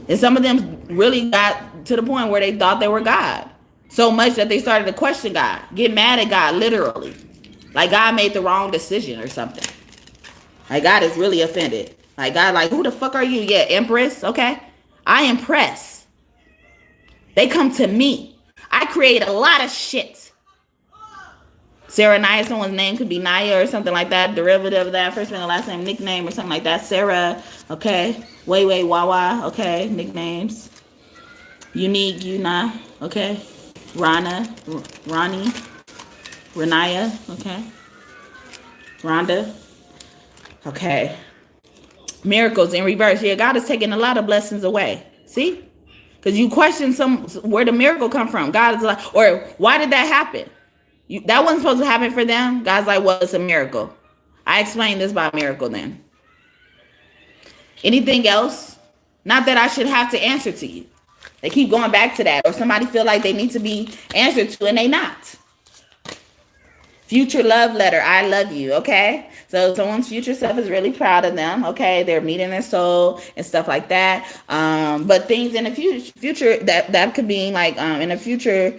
And some of them really got to the point where they thought they were God. So much that they started to question God, get mad at God, literally. Like God made the wrong decision or something. Like God is really offended. Like God, like, who the fuck are you? Yeah, Empress, okay? I impress. They come to me. I create a lot of shit. Sarah Naya, someone's name could be Naya or something like that. Derivative of that. First name and last name, nickname or something like that. Sarah, okay. Way, Wawa, okay. Nicknames. Unique, Yuna, okay. Rana, Ronnie, Renaya, okay. Rhonda, okay. Miracles in reverse. Yeah, God is taking a lot of blessings away. See? Because you question where the miracle come from. God is like, or why did that happen? That wasn't supposed to happen for them. God's like, well, it's a miracle. I explained this by miracle then. Anything else? Not that I should have to answer to you. They keep going back to that. Or somebody feel like they need to be answered to and they not. Future love letter. I love you. Okay. So someone's future self is really proud of them. Okay. They're meeting their soul and stuff like that. But things in the future that could be like in the future,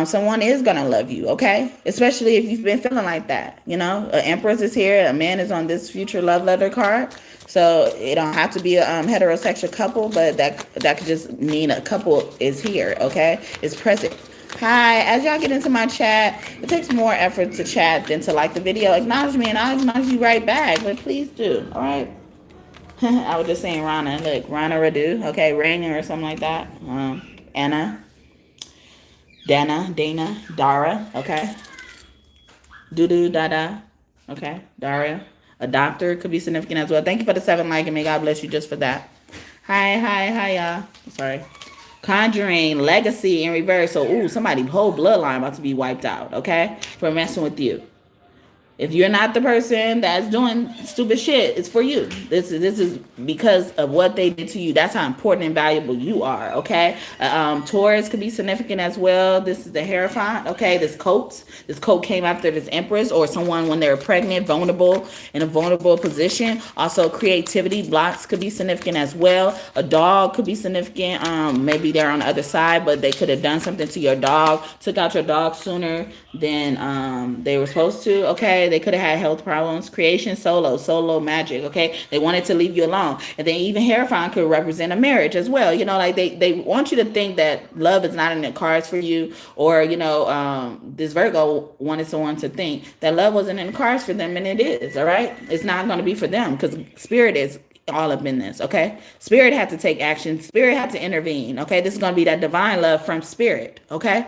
someone is going to love you. Okay. Especially if you've been feeling like that. You know, an empress is here. A man is on this future love letter card. So it don't have to be a heterosexual couple, but that could just mean a couple is here. Okay. It's present. Hi, as y'all get into my chat, it takes more effort to chat than to like the video. Acknowledge me and I'll acknowledge you right back, but please do, all right? I was just saying Rana, look, Rana Radu, okay, Rainer or something like that. Anna, Dana, Dara, okay? Doo-doo, da-da, okay, Daria. A doctor could be significant as well. Thank you for the 7 like, and may God bless you just for that. Hi, y'all. Sorry. Conjuring, legacy in reverse. So, ooh, somebody's whole bloodline about to be wiped out, okay? For messing with you. If you're not the person that's doing stupid shit, it's for you. This is because of what they did to you. That's how important and valuable you are, okay? Taurus could be significant as well. This is the Hierophant, okay? This coat came after this Empress or someone when they're pregnant, vulnerable, in a vulnerable position. Also, creativity blocks could be significant as well. A dog could be significant. Maybe they're on the other side, but they could have done something to your dog, took out your dog sooner than they were supposed to, okay? They could have had health problems. Creation, solo magic, okay? They wanted to leave you alone. And then even Hierophant could represent a marriage as well. You know, like they want you to think that love is not in the cards for you, or, you know, this Virgo wanted someone to think that love wasn't in the cards for them, and it is, all right? It's not going to be for them because spirit is all up in this, okay? Spirit had to take action. Spirit had to intervene, okay? This is going to be that divine love from spirit, okay?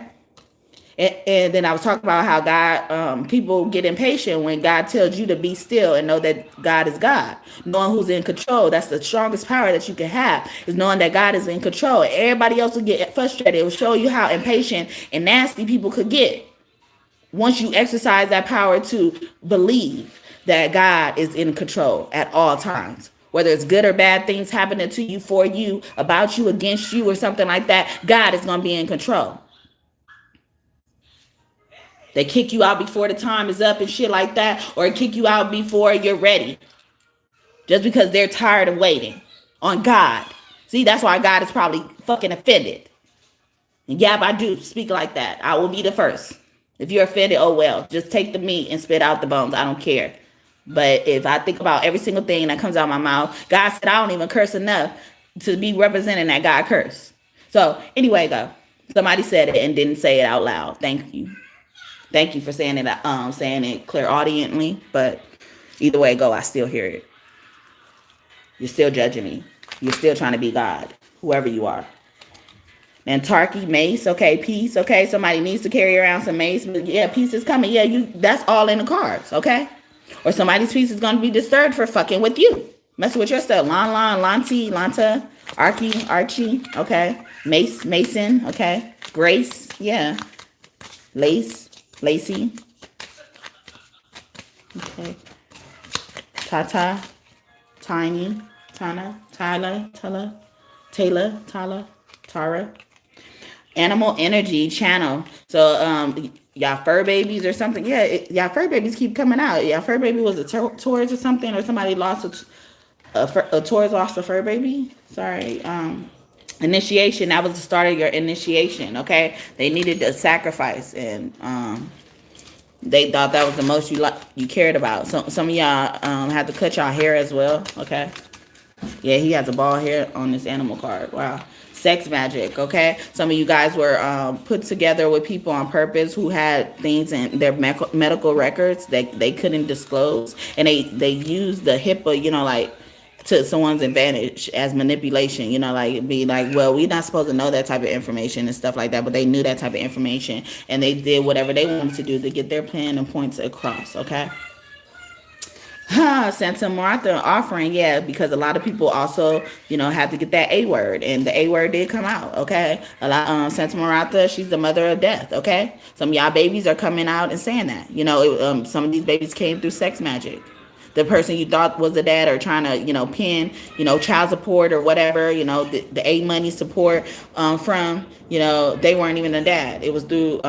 And then I was talking about how God, people get impatient when God tells you to be still and know that God is God. Knowing who's in control, that's the strongest power that you can have, is knowing that God is in control. Everybody else will get frustrated. It will show you how impatient and nasty people could get once you exercise that power to believe that God is in control at all times. Whether it's good or bad things happening to you, for you, about you, against you, or something like that, God is going to be in control. They kick you out before the time is up and shit like that, or kick you out before you're ready. Just because they're tired of waiting on God. See, that's why God is probably fucking offended. And yeah, I do speak like that. I will be the first. If you're offended, oh well. Just take the meat and spit out the bones. I don't care. But if I think about every single thing that comes out of my mouth, God said I don't even curse enough to be representing that God curse. So anyway, though, somebody said it and didn't say it out loud. Thank you. Thank you for saying it clairaudiently, but either way it go, I still hear it. You're still judging me. You're still trying to be God, whoever you are. And Tarky, mace, okay, peace, okay. Somebody needs to carry around some mace, but yeah, peace is coming. Yeah, that's all in the cards, okay? Or somebody's peace is gonna be disturbed for fucking with you. Messing with your stuff. Lanti, Lanta, Archie, okay. Mason, okay. Grace, yeah. Lacey. Okay. Tata. Tiny. Tana. Taylor. Tara. Animal energy channel. So, y'all fur babies or something. Yeah, y'all fur babies keep coming out. Y'all fur baby was a Taurus or something, or somebody lost a Taurus lost a fur baby. Sorry. Initiation, that was the start of your initiation, okay? They needed a sacrifice, and they thought that was the most you cared about. So some of y'all had to cut y'all hair as well, okay? Yeah, he has a bald hair on this animal card. Wow. Sex magic, okay? Some of you guys were put together with people on purpose who had things in their medical records that they couldn't disclose, and they used the HIPAA, you know, like, to someone's advantage as manipulation, you know, like be like, well, we're not supposed to know that type of information and stuff like that, but they knew that type of information and they did whatever they wanted to do to get their plan and points across, okay? Santa Martha offering, yeah, because a lot of people also, you know, had to get that A word, and the A word did come out, okay? A lot, Santa Martha, she's the mother of death, okay? Some of y'all babies are coming out and saying that, you know, some of these babies came through sex magic. The person you thought was the dad, or trying to, you know, pin, you know, child support or whatever, you know, the A money support from, you know, they weren't even the dad. It was through,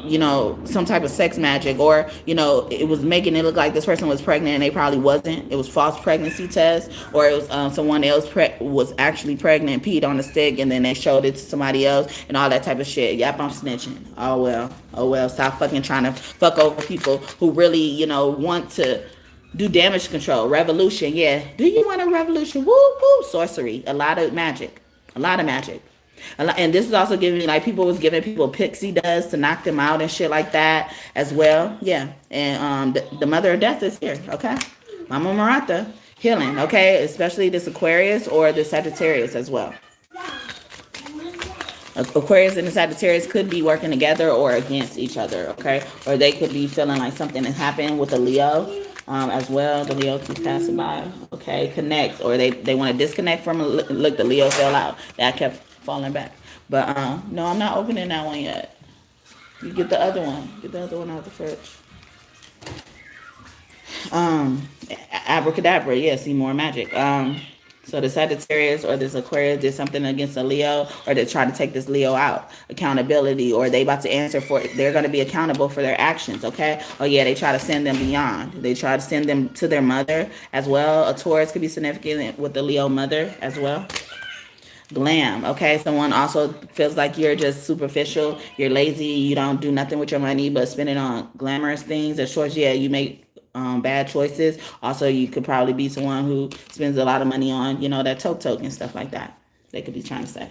you know, some type of sex magic, or, you know, it was making it look like this person was pregnant and they probably wasn't. It was false pregnancy test, or it was someone else was actually pregnant, peed on the stick, and then they showed it to somebody else and all that type of shit. Yep, I'm snitching. Oh well, stop fucking trying to fuck over people who really, you know, want to do damage control. Revolution, yeah. Do you want a revolution? Woo, woo. Sorcery. A lot of magic. And this is also giving, like, people was giving people pixie dust to knock them out and shit like that as well. Yeah. And the mother of death is here. Okay. Mama Marata, healing. Okay. Especially this Aquarius or the Sagittarius as well. Aquarius and the Sagittarius could be working together or against each other, okay? Or they could be feeling like something has happened with a Leo as well. The Leo keeps passing by, okay? Connect, or they want to disconnect from a look. The Leo fell out. That kept falling back. But no, I'm not opening that one yet. You get the other one. Get the other one out the fridge. Abracadabra, yeah, see more magic. So the Sagittarius or this Aquarius did something against a Leo, or they try to take this Leo out. Accountability, or they about to answer for it. They're going to be accountable for their actions, okay? Oh yeah, they try to send them beyond. They try to send them to their mother as well. A Taurus could be significant with the Leo mother as well. Glam, okay? Someone also feels like you're just superficial, you're lazy, you don't do nothing with your money but spend it on glamorous things. Of course, yeah, you make bad choices. Also, you could probably be someone who spends a lot of money on, you know, that toke and stuff like that. They could be trying to say.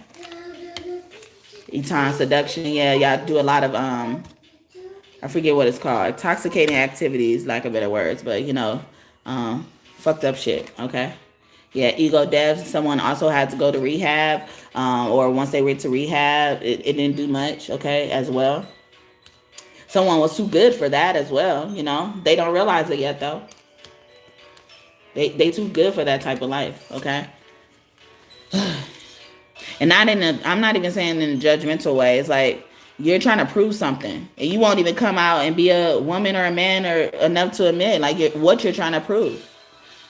Eton seduction, yeah, y'all do a lot of I forget what it's called, intoxicating activities, lack of better words, but you know, fucked up shit, okay? Yeah, ego death. Someone also had to go to rehab, or once they went to rehab, it didn't do much, okay, as well. Someone was too good for that as well, you know. They don't realize it yet, though. They too good for that type of life, okay? And I'm not even saying in a judgmental way. It's like you're trying to prove something, and you won't even come out and be a woman or a man or enough to admit like what you're trying to prove.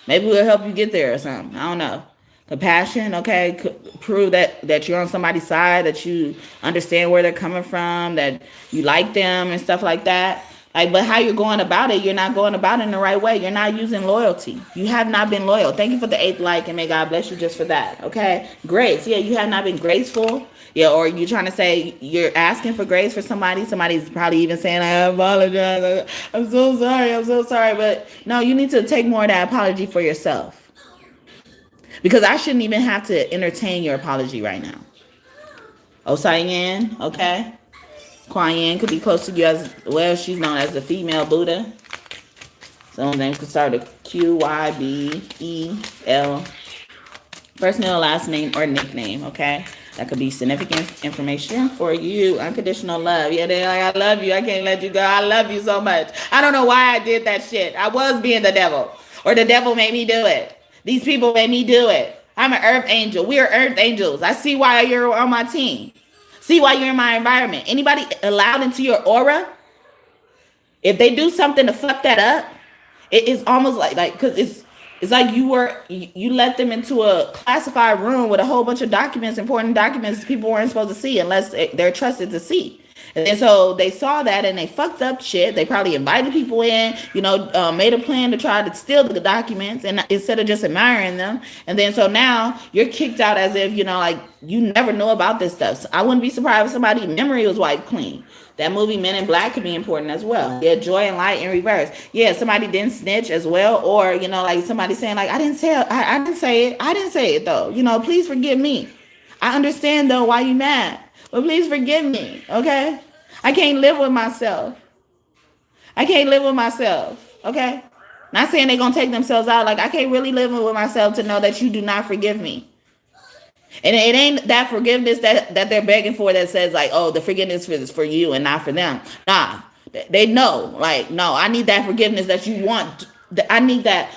Maybe we'll help you get there or something. I don't know. Compassion, okay, prove that you're on somebody's side, that you understand where they're coming from, that you like them and stuff like that. Like, but how you're going about it, you're not going about it in the right way. You're not using loyalty. You have not been loyal. Thank you for the 8th like, and may God bless you just for that, okay? Grace, yeah, you have not been graceful. Yeah, or you're trying to say you're asking for grace for somebody. Somebody's probably even saying, I apologize. I'm so sorry. But no, you need to take more of that apology for yourself. Because I shouldn't even have to entertain your apology right now. Osaiyan, okay? Kuan Yin could be close to you as well. She's known as the female Buddha. Some of them could start with QYBEL. First name, last name, or nickname, okay? That could be significant information for you. Unconditional love. Yeah, they're like, I love you. I can't let you go. I love you so much. I don't know why I did that shit. I was being the devil. Or the devil made me do it. These people made me do it. I'm an earth angel. We are earth angels. I see why you're on my team. See why you're in my environment. Anybody allowed into your aura, if they do something to fuck that up, it is almost like because it's like you let them into a classified room with a whole bunch of documents, important documents people weren't supposed to see unless they're trusted to see. And so they saw that and they fucked up shit. They probably invited people in, you know, made a plan to try to steal the documents, and instead of just admiring them. And then so now you're kicked out as if, you know, like you never know about this stuff. So I wouldn't be surprised if somebody's memory was wiped clean. That movie Men in Black could be important as well. Yeah, joy and light in reverse. Yeah, somebody didn't snitch as well, or you know, like somebody saying like I didn't say it though. You know, please forgive me. I understand though why you mad. But please forgive me, okay? I can't live with myself. Okay? Not saying they're going to take themselves out. Like, I can't really live with myself to know that you do not forgive me. And it ain't that forgiveness that they're begging for that says, like, oh, the forgiveness is for you and not for them. Nah, they know. Like, no, I need that forgiveness that you want. I need that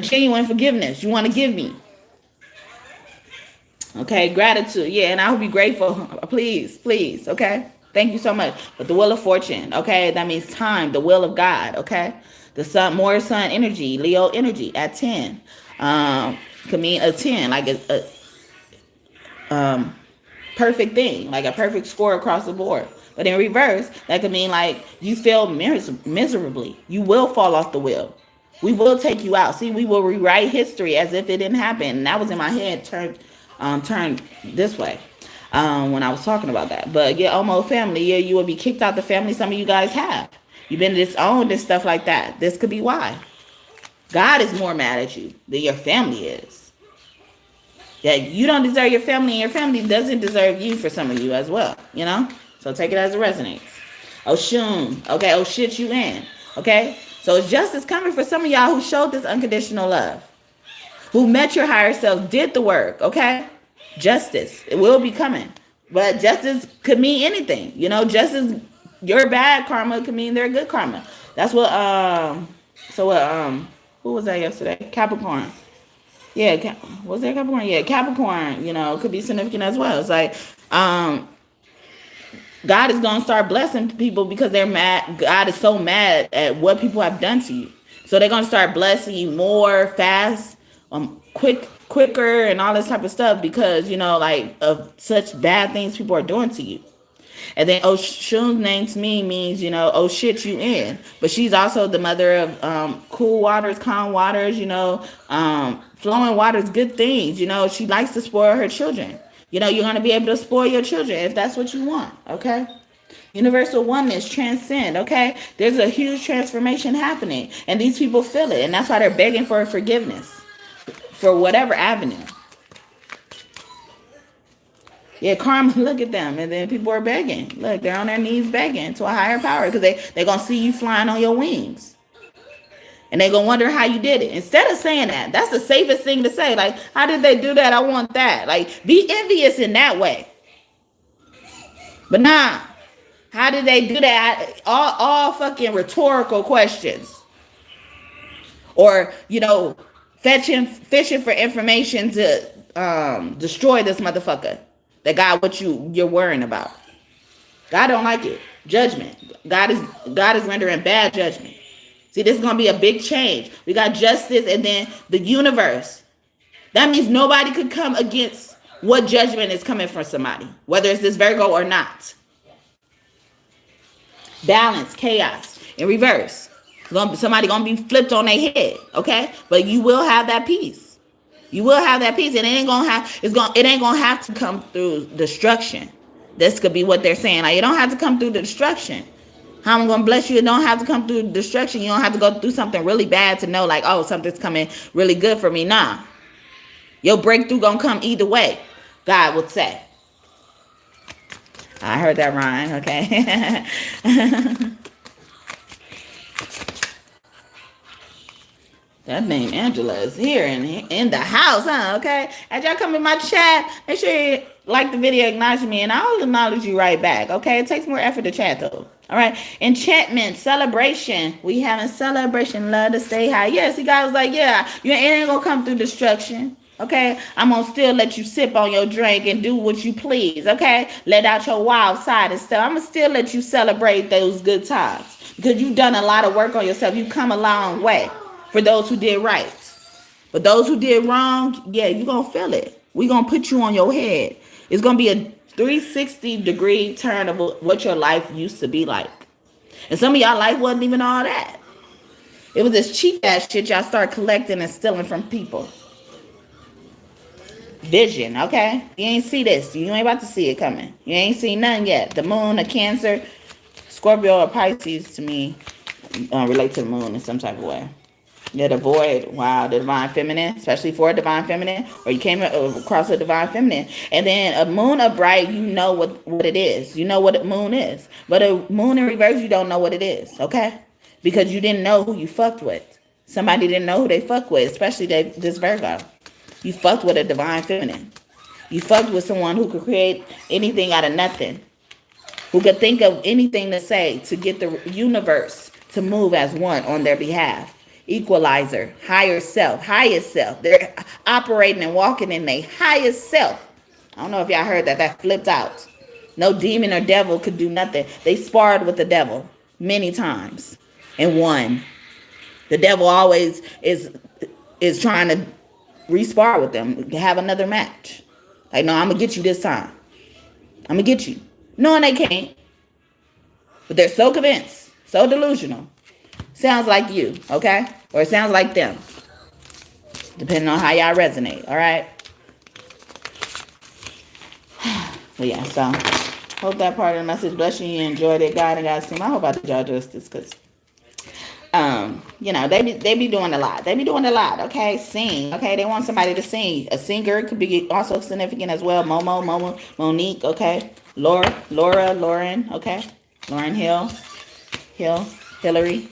genuine forgiveness you want to give me. Okay, gratitude. Yeah, and I will be grateful. Please, okay? Thank you so much. But the wheel of fortune, okay? That means time, the will of God, okay? The sun, more sun energy, Leo energy at 10. Could mean a 10, like a perfect thing, like a perfect score across the board. But in reverse, that could mean like you fail miserably. You will fall off the wheel. We will take you out. See, we will rewrite history as if it didn't happen. And that was in my head turned this way when I was talking about that. But yeah, almost family, yeah, you will be kicked out the family. Some of you guys have. You've been disowned and stuff like that. This could be why. God is more mad at you than your family is. That you don't deserve your family, and your family doesn't deserve you for some of you as well, you know? So take it as it resonates. Oshun, okay? Oh shit, you in, okay? So it's justice coming for some of y'all who showed this unconditional love, who met your higher self, did the work, okay? Justice, it will be coming. But justice could mean anything, you know? Justice, your bad karma could mean their good karma. That's what, who was that yesterday? Capricorn. Yeah, was that Capricorn? Yeah, Capricorn, you know, could be significant as well. It's like, God is going to start blessing people because they're mad. God is so mad at what people have done to you. So they're going to start blessing you more, fast, quicker, and all this type of stuff because, you know, like, of such bad things people are doing to you. And then Oshun's name to me means, you know, oh shit, you in. But she's also the mother of cool waters, calm waters, you know, flowing waters, good things. You know, she likes to spoil her children. You know, you're going to be able to spoil your children if that's what you want, okay? Universal oneness, transcend, okay? There's a huge transformation happening, and these people feel it, and that's why they're begging for forgiveness for whatever avenue. Yeah, karma, look at them. And then people are begging. Look, they're on their knees begging to a higher power because they're going to see you flying on your wings. And they're going to wonder how you did it. Instead of saying that, that's the safest thing to say. Like, how did they do that? I want that. Like, be envious in that way. But nah, how did they do that? All fucking rhetorical questions. Or, you know, fishing for information to destroy this motherfucker. That God, what you're worrying about. God don't like it. Judgment. God is rendering bad judgment. See, this is going to be a big change. We got justice and then the universe. That means nobody could come against what judgment is coming from somebody, whether it's this Virgo or not. Balance, chaos, in reverse. Somebody going to be flipped on their head, okay? But you will have that peace. You will have that peace, and it ain't gonna have to come through destruction. This could be what they're saying. Like, it don't have to come through the destruction. How I'm gonna bless you? It don't have to come through destruction. You don't have to go through something really bad to know, like, oh, something's coming really good for me. Nah, your breakthrough gonna come either way. God would say. I heard that rhyme. Okay. That name Angela is here in the house, huh? Okay. As y'all come in my chat, make sure you like the video, acknowledge me, and I'll acknowledge you right back. Okay. It takes more effort to chat though. All right. Enchantment, celebration. We having celebration. Love to stay high. Yes, the guy was like, yeah, it ain't gonna come through destruction. Okay. I'm gonna still let you sip on your drink and do what you please. Okay. Let out your wild side and stuff. I'm gonna still let you celebrate those good times because you've done a lot of work on yourself. You've come a long way. For those who did right. But those who did wrong, yeah, you're going to feel it. We're going to put you on your head. It's going to be a 360-degree turn of what your life used to be like. And some of y'all life wasn't even all that. It was this cheap-ass shit y'all start collecting and stealing from people. Vision, okay? You ain't see this. You ain't about to see it coming. You ain't seen nothing yet. The moon, a Cancer, Scorpio, or Pisces to me relate to the moon in some type of way. Yeah, the void, wow, the divine feminine, especially for a divine feminine, or you came across a divine feminine. And then a moon upright, you know what it is. You know what a moon is. But a moon in reverse, you don't know what it is, okay? Because you didn't know who you fucked with. Somebody didn't know who they fucked with, especially this Virgo. You fucked with a divine feminine. You fucked with someone who could create anything out of nothing. Who could think of anything to say to get the universe to move as one on their behalf. Equalizer, higher self, highest self. They're operating and walking in their highest self. I don't know if y'all heard that. That flipped out. No demon or devil could do nothing. They sparred with the devil many times and won. The devil always is trying to respar with them, have another match. Like, no, I'm going to get you this time. I'm going to get you. Knowing they can't. But they're so convinced, so delusional. Sounds like you, okay? Or it sounds like them. Depending on how y'all resonate, all right? But yeah, so hope that part of the message bless you. You enjoyed it. God and God's team. I hope I did y'all justice because You know, they be doing a lot. They be doing a lot. Okay, sing. Okay, they want somebody to sing. A singer could be also significant as well. Momo, Monique. Okay, Lauren. Okay, Lauren Hillary.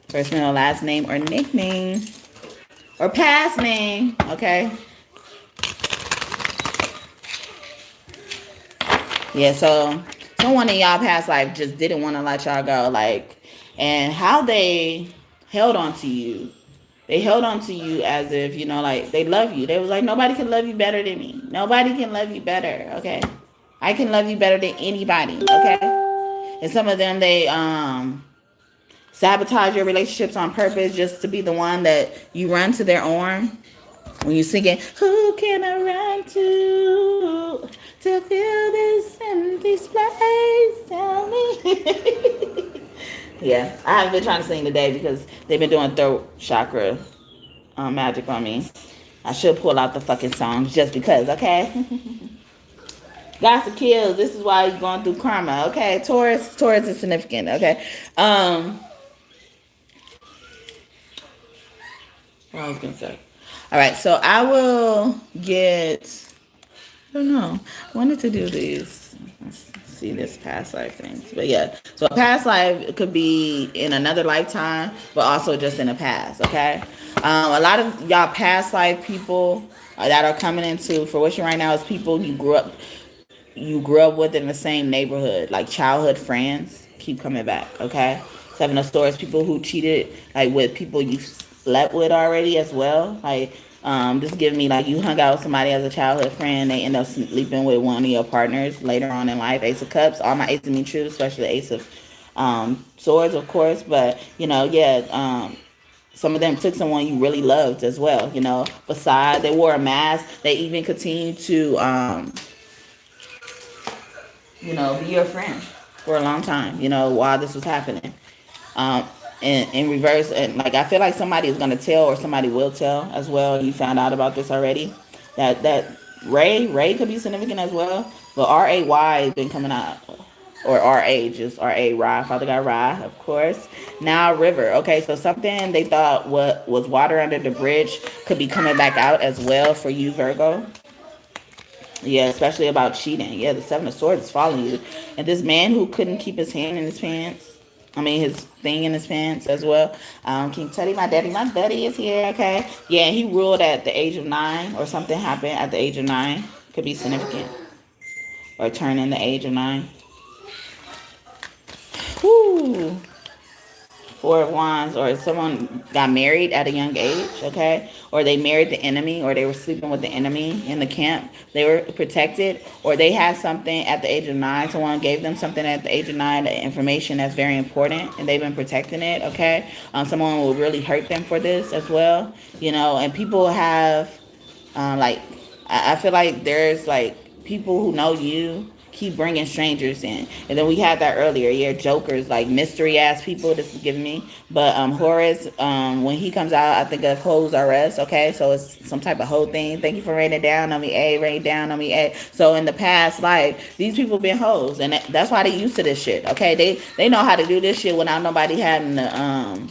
First, middle, last name, or nickname, or past name. Okay. Yeah, so someone in y'all past life just didn't want to let y'all go, like, and how they held on to you. They held on to you as if, you know, like, they love you. They was like, nobody can love you better than me. Nobody can love you better, okay? I can love you better than anybody, okay? And some of them, they sabotage your relationships on purpose just to be the one that you run to their arm. When you're singing, who can I run to fill this empty space? Tell me. Yeah, I haven't been trying to sing today because they've been doing throat chakra magic on me. I should pull out the fucking songs just because, okay? Gossip kills. This is why you're going through karma, okay? Taurus is significant, okay? What I was gonna say. All right, so I will get. I don't know. I wanted to do these. Let's see this past life things, but yeah. So a past life could be in another lifetime, but also just in the past. Okay. A lot of y'all past life people that are coming into fruition right now is people you grew up with in the same neighborhood, like childhood friends. Keep coming back. Okay. Seven of Swords, people who cheated like with people you slept with already as well. Like, this is giving me like you hung out with somebody as a childhood friend, they end up sleeping with one of your partners later on in life. Ace of Cups, all my aces mean true, especially the Ace of Swords, of course. But you know, yeah, some of them took someone you really loved as well. You know, besides they wore a mask, they even continued to, you know, be your friend for a long time. You know, while this was happening. In reverse, and like I feel like somebody is gonna tell or somebody will tell as well. You found out about this already. That Ray could be significant as well. But RAY has been coming out, or RA, just RA, Ra, Father God Ra, of course. Now River. Okay, so something they thought what was water under the bridge could be coming back out as well for you, Virgo. Yeah, especially about cheating. Yeah, the Seven of Swords is following you, and this man who couldn't keep his hand in his pants. I mean, his thing in his pants as well. King Teddy, my daddy is here, okay? Yeah, he ruled at the age of 9, or something happened at the age of 9. Could be significant. Or turning the age of 9. Whoo. Four of Wands, or someone got married at a young age, okay? Or they married the enemy, or they were sleeping with the enemy in the camp. They were protected, or they had something at the age of 9. Someone gave them something at the age of 9, information that's very important, and they've been protecting it, okay? Someone will really hurt them for this as well, you know, and people have, like, I feel like there's, like, people who know you keep bringing strangers in. And then we had that earlier. Yeah, jokers, like mystery ass people. This is giving me. But Horus, when he comes out, I think of Hoes R Us. Okay, so it's some type of hoe thing. Thank you for raining down on me, A. Rain down on me, A. So in the past life, these people been hoes, and that's why they used to this shit. Okay, they know how to do this shit without nobody having to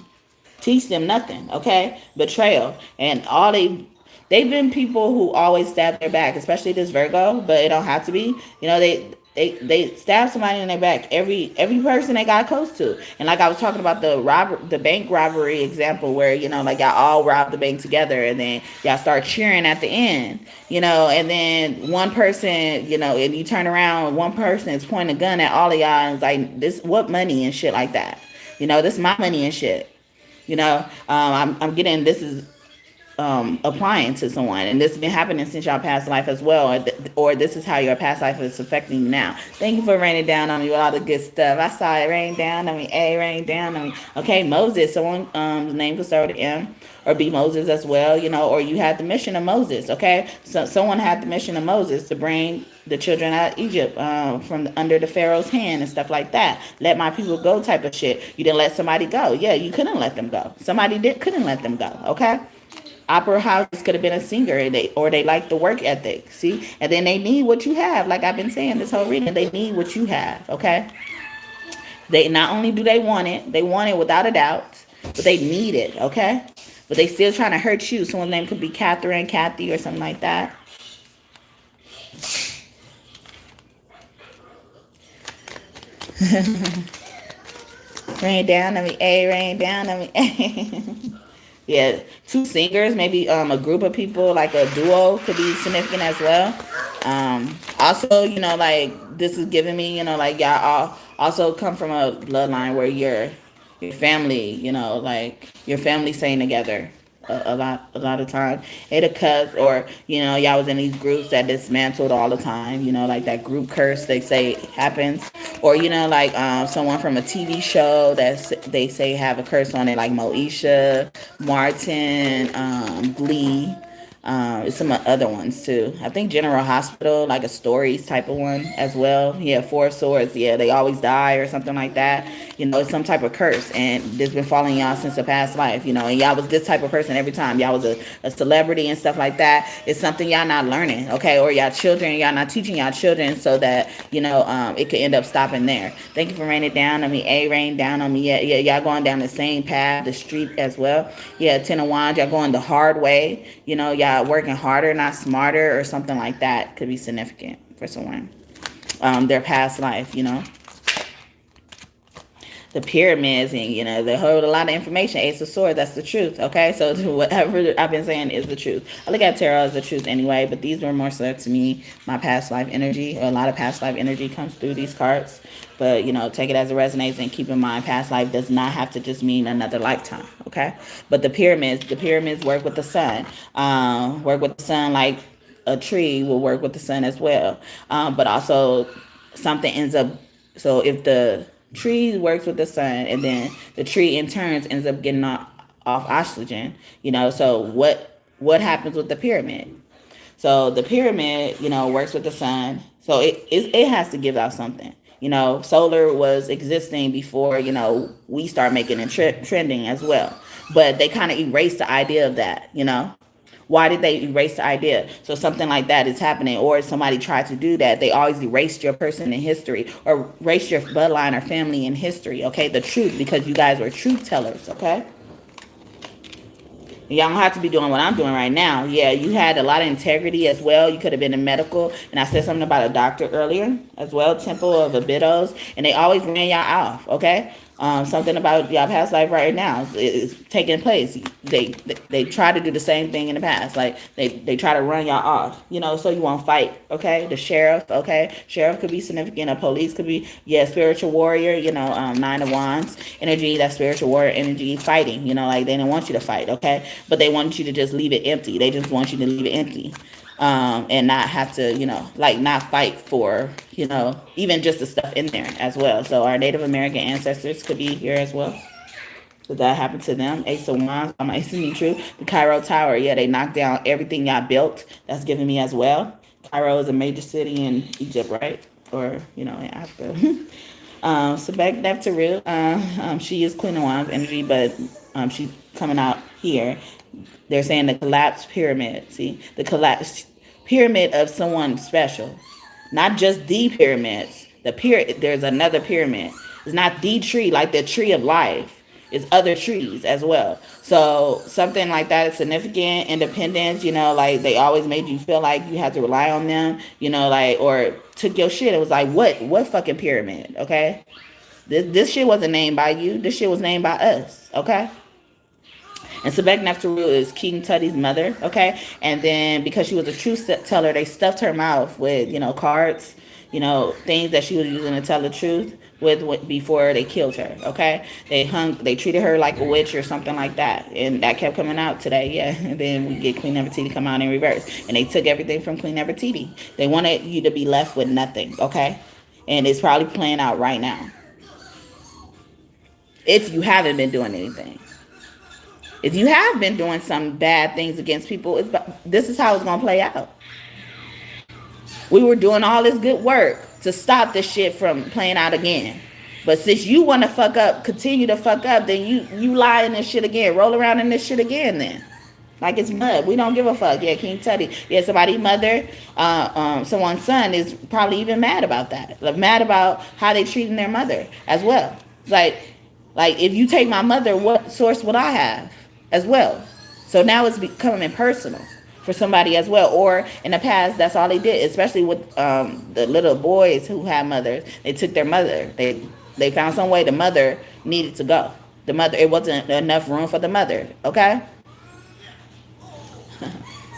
teach them nothing. Okay, betrayal and all they've been people who always stab their back, especially this Virgo, but it don't have to be. You know, they stab somebody in their back, every person they got close to. And like I was talking about the bank robbery example where, you know, like y'all all robbed the bank together and then y'all start cheering at the end, you know, and then one person, you know, and you turn around, one person is pointing a gun at all of y'all and it's like, this, what money and shit like that. You know, this is my money and shit. You know, I'm getting, this is applying to someone, and this has been happening since y'all past life as well, or this is how your past life is affecting you now. Thank you for raining down on me with all the good stuff. I saw it rain down on me. A rain down on me. Okay, Moses. Someone name could start with M, or be Moses as well. You know, or you had the mission of Moses. Okay, so someone had the mission of Moses to bring the children out of Egypt from under the Pharaoh's hand and stuff like that. Let my people go type of shit. You didn't let somebody go. Yeah, you couldn't let them go. Somebody couldn't let them go. Okay. Opera houses could have been a singer, and they like the work ethic, see? And then they need what you have, like I've been saying this whole reading. They need what you have, okay? They not only do they want it without a doubt, but they need it, okay? But they still trying to hurt you. Someone's name could be Catherine, Kathy, or something like that. Rain down on me, rain down on me. Yeah, two singers, maybe a group of people, like a duo could be significant as well. Also, you know, like this is giving me, you know, like y'all all also come from a bloodline where your family, you know, like your family staying together a lot of time. It a cuss, or you know, y'all was in these groups that dismantled all the time, you know, like that group curse they say happens. Or you know, like someone from a TV show that they say have a curse on it, like Moesha, Martin, Glee. Some other ones too. I think General Hospital, like a stories type of one as well. Yeah, Four Swords. Yeah, they always die or something like that. You know, it's some type of curse, and it's been following y'all since a past life. You know, and y'all was this type of person every time. Y'all was a celebrity and stuff like that. It's something y'all not learning, okay? Or y'all children, y'all not teaching y'all children, so that you know it could end up stopping there. Thank you for raining down on me. Rain down on me. Yeah, y'all going down the same path, the street as well. Yeah, Ten of Wands. Y'all going the hard way. You know, y'all working harder, not smarter, or something like that could be significant for someone. Their past life, you know. The pyramids, and you know, they hold a lot of information. Ace of Swords, that's the truth, okay? So whatever I've been saying is the truth. I look at tarot as the truth anyway, but these were more so to me my past life energy. A lot of past life energy comes through these cards, but you know, take it as it resonates, and keep in mind past life does not have to just mean another lifetime, okay? But the pyramids work with the sun. Work with the sun like a tree will work with the sun as well. But also something ends up, so if the tree works with the sun, and then the tree in turns ends up getting off oxygen, you know, so what happens with the pyramid? So the pyramid, you know, works with the sun, so it has to give out something. You know, solar was existing before, you know, we start making it trending as well, but they kind of erased the idea of that, you know. Why did they erase the idea? So something like that is happening, or somebody tried to do that. They always erased your person in history, or erased your bloodline or family in history, okay? The truth, because you guys were truth tellers, okay? Y'all don't have to be doing what I'm doing right now. Yeah, you had a lot of integrity as well. You could have been in medical. And I said something about a doctor earlier as well, Temple of Abydos. And they always ran y'all off, okay? Something about y'all past life right now is taking place. They try to do the same thing in the past. Like, they try to run y'all off, you know, so you won't fight, okay? The sheriff, okay? Sheriff could be significant. A police could be, yeah, spiritual warrior, you know, Nine of Wands energy, that spiritual warrior energy, fighting, you know, like they didn't want you to fight, okay? But they want you to just leave it empty. They just want you to leave it empty. And not have to, you know, like not fight for, you know, even just the stuff in there as well. So our Native American ancestors could be here as well. So that happened to them. Ace of Wands, Ace of True. The Cairo Tower, yeah, they knocked down everything y'all built. That's giving me as well. Cairo is a major city in Egypt, right? Or, you know, in Africa. So back to real. She is Queen of Wands energy, but she's coming out here. They're saying the collapsed pyramid. See, the collapsed pyramid of someone special, not just the pyramids. There's another pyramid. It's not the tree like the tree of life. It's other trees as well. So something like that is significant. Independence, you know, like they always made you feel like you had to rely on them, you know, like, or took your shit. It was like, what fucking pyramid? Okay, this shit wasn't named by you. This shit was named by us. Okay. And Sebek Nefertari is King Tutti's mother, okay? And then because she was a truth teller, they stuffed her mouth with, you know, cards, you know, things that she was using to tell the truth with before they killed her, okay? They treated her like a witch or something like that. And that kept coming out today, yeah. And then we get Queen Nefertiti come out in reverse. And they took everything from Queen Nefertiti. They wanted you to be left with nothing, okay? And it's probably playing out right now. If you haven't been doing anything. If you have been doing some bad things against people, this is how it's going to play out. We were doing all this good work to stop this shit from playing out again. But since you want to fuck up, continue to fuck up, then you lie in this shit again. Roll around in this shit again then. Like it's mud. We don't give a fuck. Yeah, King Tutty. Yeah, somebody's mother, someone's son is probably even mad about that. Like, mad about how they treating their mother as well. It's like if you take my mother, what source would I have as well? So now it's becoming personal for somebody as well. Or in the past, that's all they did, especially with the little boys who had mothers. They took their mother. They found some way the mother needed to go. The mother, it wasn't enough room for the mother. Okay.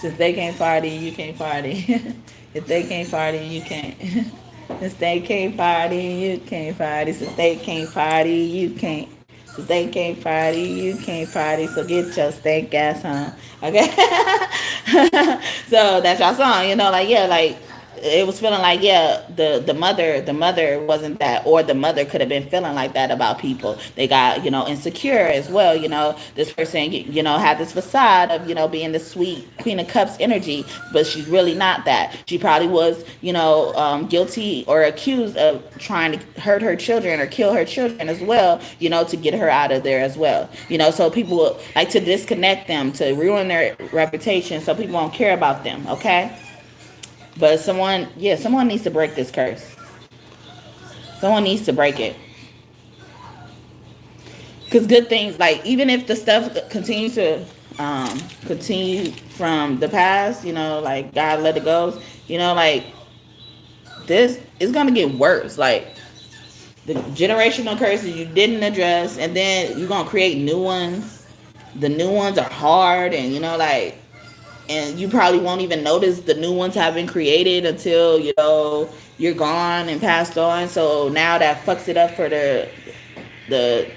Since they can't party, you can't party. If they can't party, you can't. Since they can't party, you can't party. Since they can't party, you can't. Since they can't party, you can't party. So get your stank ass home. Okay? So that's your song, you know, like, yeah, like, it was feeling like, yeah, the mother wasn't that, or the mother could have been feeling like that about people. They got, you know, insecure as well. You know, this person, you know, had this facade of, you know, being the sweet Queen of Cups energy, but she's really not that. She probably was, you know, guilty or accused of trying to hurt her children or kill her children as well, you know, to get her out of there as well. You know, so people like to disconnect them, to ruin their reputation, so people won't care about them. Okay. But someone needs to break this curse. Someone needs to break it. Because good things, like, even if the stuff continues to continue from the past, you know, like, God let it go, you know, like, this is going to get worse. Like, the generational curses you didn't address, and then you're going to create new ones. The new ones are hard, and, you know, like, and you probably won't even notice the new ones have been created until, you know, you're gone and passed on. So now that fucks it up for the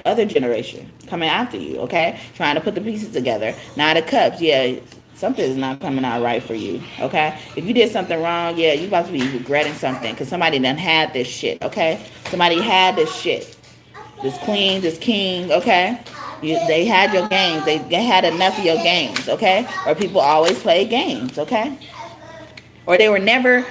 other generation coming after you, okay? Trying to put the pieces together. Now the cups, yeah, something is not coming out right for you, okay? If you did something wrong, yeah, you about to be regretting something because somebody done had this shit, okay? Somebody had this shit. This queen, this king, okay? They had your games. They had enough of your games, okay? Or people always play games, okay? Or they were never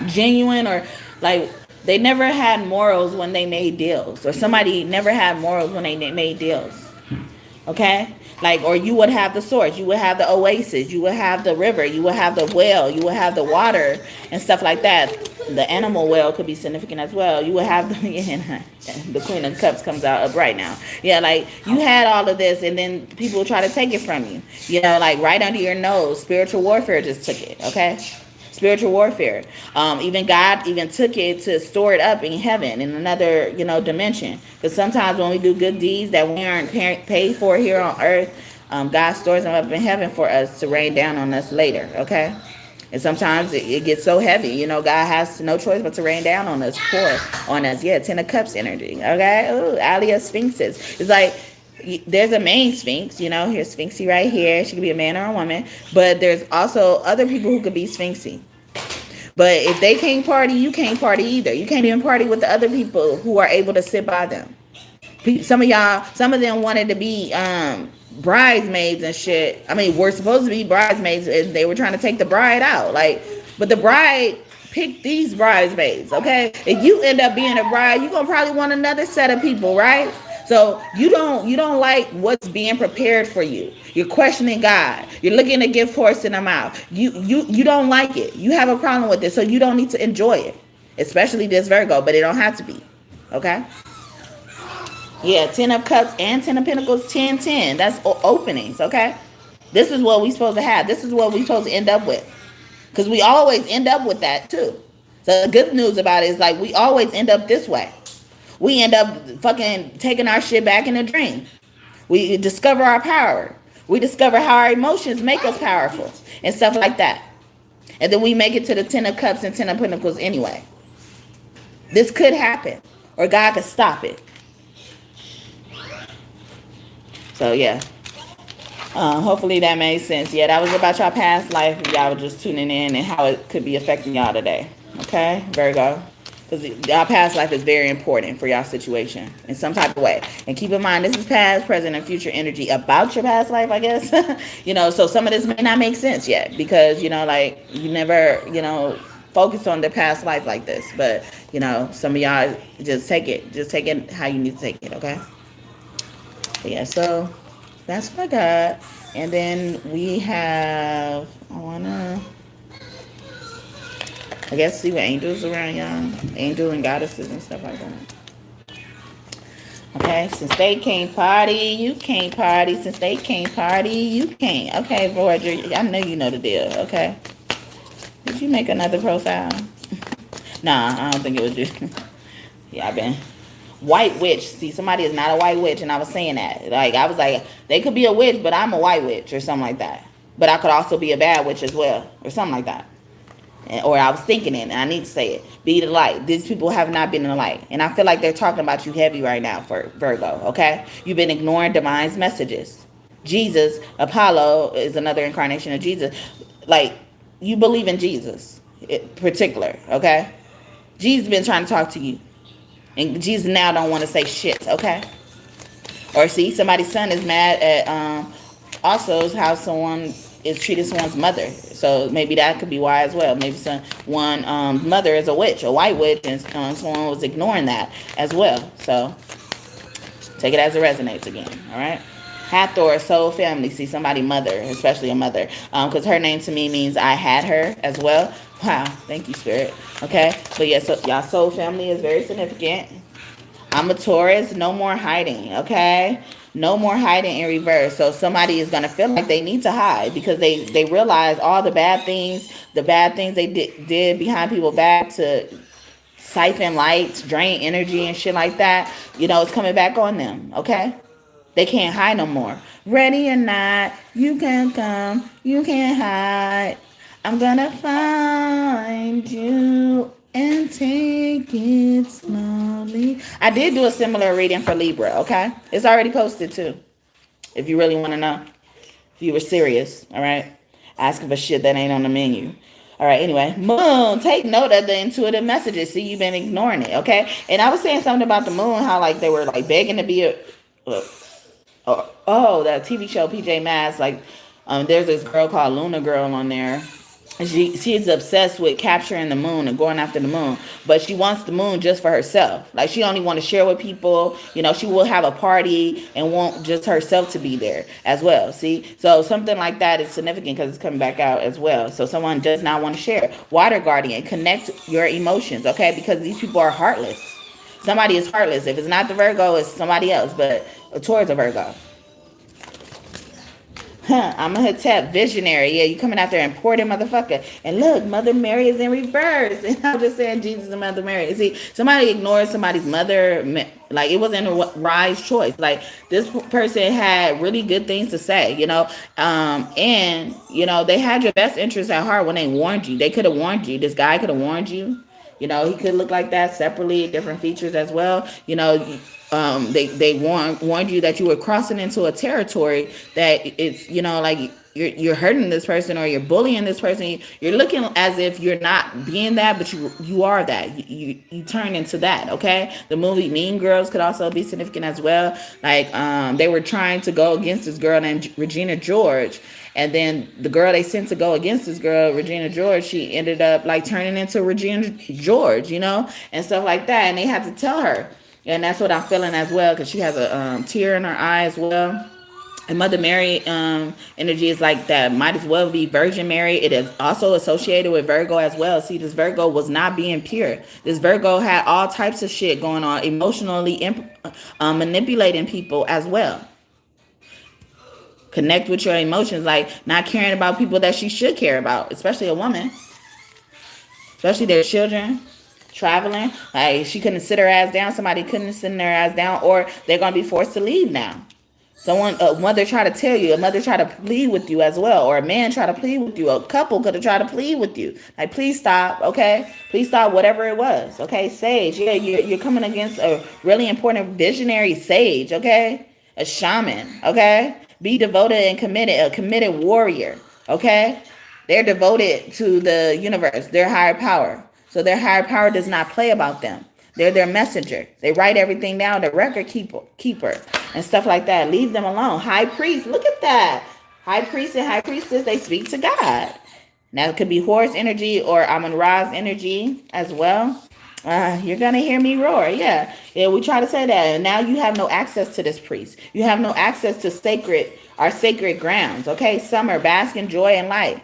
genuine, or like they never had morals when they made deals, or somebody never had morals when they made deals, okay? Like, or you would have the source, you would have the oasis, you would have the river, you would have the well, you would have the water and stuff like that. The animal well could be significant as well. You would have the Queen of Cups comes out up right now. Yeah, like, you had all of this, and then people try to take it from you. You know, like, right under your nose. Spiritual warfare just took it, okay? Spiritual warfare. Even God even took it to store it up in heaven, in another, you know, dimension. Because sometimes when we do good deeds that we aren't paid for here on earth, God stores them up in heaven for us to rain down on us later, okay? And sometimes it gets so heavy, you know, God has no choice but to rain down on us, pour on us. Yeah, Ten of Cups energy, okay? Ooh, alias Sphinxes. It's like, there's a main Sphinx, you know, here's Sphinxy right here. She could be a man or a woman. But there's also other people who could be Sphinxy. But if they can't party, you can't party either. You can't even party with the other people who are able to sit by them. Some of them wanted to be bridesmaids and shit. I mean, we're supposed to be bridesmaids, and they were trying to take the bride out. Like, but the bride picked these bridesmaids, okay? If you end up being a bride, you're gonna probably want another set of people, right? So you don't like what's being prepared for you. You're questioning God. You're looking to give horse in the mouth. You don't like it. You have a problem with it, so you don't need to enjoy it. Especially this Virgo, but it don't have to be. Okay? Yeah, 10 of Cups and 10 of Pentacles, 10, 10. That's openings, okay? This is what we supposed to have. This is what we supposed to end up with. Because we always end up with that, too. So the good news about it is, like, we always end up this way. We end up fucking taking our shit back in a dream. We discover our power. We discover how our emotions make us powerful and stuff like that. And then we make it to the 10 of Cups and 10 of Pentacles anyway. This could happen, or God could stop it. So, yeah. Hopefully that made sense. Yeah, that was about your past life. Y'all were just tuning in and how it could be affecting y'all today. Okay, Virgo. Because y'all past life is very important for y'all situation in some type of way. And keep in mind, this is past, present, and future energy about your past life, I guess. You know, so some of this may not make sense yet. Because, you know, like, you never, you know, focus on the past life like this. But, you know, some of y'all just take it. Just take it how you need to take it, okay? But yeah, so that's what I got. And then we have, I guess see what angels around y'all. Angels and goddesses and stuff like that. Okay, since they can't party, you can't party. Since they can't party, you can't. Okay, Voyager, I know you know the deal, okay? Did you make another profile? Nah, I don't think it was you. Yeah, I've been. White witch. See, somebody is not a white witch, and I was saying that. Like, I was like, they could be a witch, but I'm a white witch or something like that. But I could also be a bad witch as well, or something like that. Or I was thinking it, and I need to say it. Be the light. These people have not been in the light. And I feel like they're talking about you heavy right now for Virgo, okay? You've been ignoring divine's messages. Jesus, Apollo is another incarnation of Jesus. Like, you believe in Jesus in particular, okay? Jesus been trying to talk to you. And Jesus now don't want to say shit, okay? Or see, somebody's son is mad at also how someone is treating someone's mother. So maybe that could be why as well. Maybe one mother is a witch, a white witch, and someone was ignoring that as well. So take it as it resonates again, all right? Hathor, soul family. See, somebody mother, especially a mother. Because her name to me means I had her as well. Wow, thank you, Spirit. Okay, but yeah, so y'all soul family is very significant. I'm a Taurus, no more hiding, okay? No more hiding in reverse. So somebody is going to feel like they need to hide because they realize all the bad things they did behind people's back to siphon lights, drain energy and shit like that. You know, it's coming back on them, okay? They can't hide no more. Ready or not, you can come, you can't hide. I'm gonna find you and take it slowly. I did do a similar reading for Libra, okay? It's already posted too. If you really want to know. If you were serious, all right? Asking for shit that ain't on the menu. All right, anyway. Moon, take note of the intuitive messages. See, you've been ignoring it, okay? And I was saying something about the moon, how like they were like begging to be that TV show PJ Masks, like there's this girl called Luna Girl on there. She's obsessed with capturing the moon and going after the moon, but she wants the moon just for herself. Like she only want to share with people. You know, she will have a party and want just herself to be there as well. See, so something like that is significant because it's coming back out as well. So someone does not want to share. Water guardian, connect your emotions, okay? Because these people are heartless. Somebody is heartless. If it's not the Virgo, it's somebody else, but towards a Virgo. I'm a Hetep, visionary. Yeah, you coming out there important motherfucker. And look, Mother Mary is in reverse. And I'm just saying Jesus and Mother Mary. See, somebody ignored somebody's mother. Like, it wasn't a wise choice. Like, this person had really good things to say, you know. And, you know, they had your best interest at heart when they warned you. They could have warned you. This guy could have warned you. You know, he could look like that separately, different features as well. You know, they warned you that you were crossing into a territory that it's, you know, like you're hurting this person or you're bullying this person. You're looking as if you're not being that, but you are that. You turn into that, okay? The movie Mean Girls could also be significant as well. Like they were trying to go against this girl named Regina George. And then the girl they sent to go against this girl, Regina George, she ended up like turning into Regina George, you know, and stuff like that. And they had to tell her. And that's what I'm feeling as well, because she has a tear in her eye as well. And Mother Mary energy is like that. Might as well be Virgin Mary. It is also associated with Virgo as well. See, this Virgo was not being pure. This Virgo had all types of shit going on, emotionally manipulating people as well. Connect with your emotions, like not caring about people that she should care about, especially a woman, especially their children, traveling. Like she couldn't sit her ass down. Somebody couldn't sit their ass down, or they're going to be forced to leave now. A mother try to tell you, a mother try to plead with you as well, or a man try to plead with you. A couple could have tried to plead with you. Like, please stop, okay? Please stop whatever it was, okay? Sage, yeah, you're coming against a really important visionary sage, okay? A shaman, okay? Be devoted and committed, a committed warrior, okay? They're devoted to the universe, their higher power. So their higher power does not play about them. They're their messenger. They write everything down, the record keeper and stuff like that. Leave them alone. High priest, look at that. High priest and high priestess, they speak to God. Now it could be Horus energy or Amun-Ra's energy as well. You're going to hear me roar. Yeah, we try to say that. And now you have no access to this priest. You have no access to sacred grounds. Okay, summer, bask in joy and light.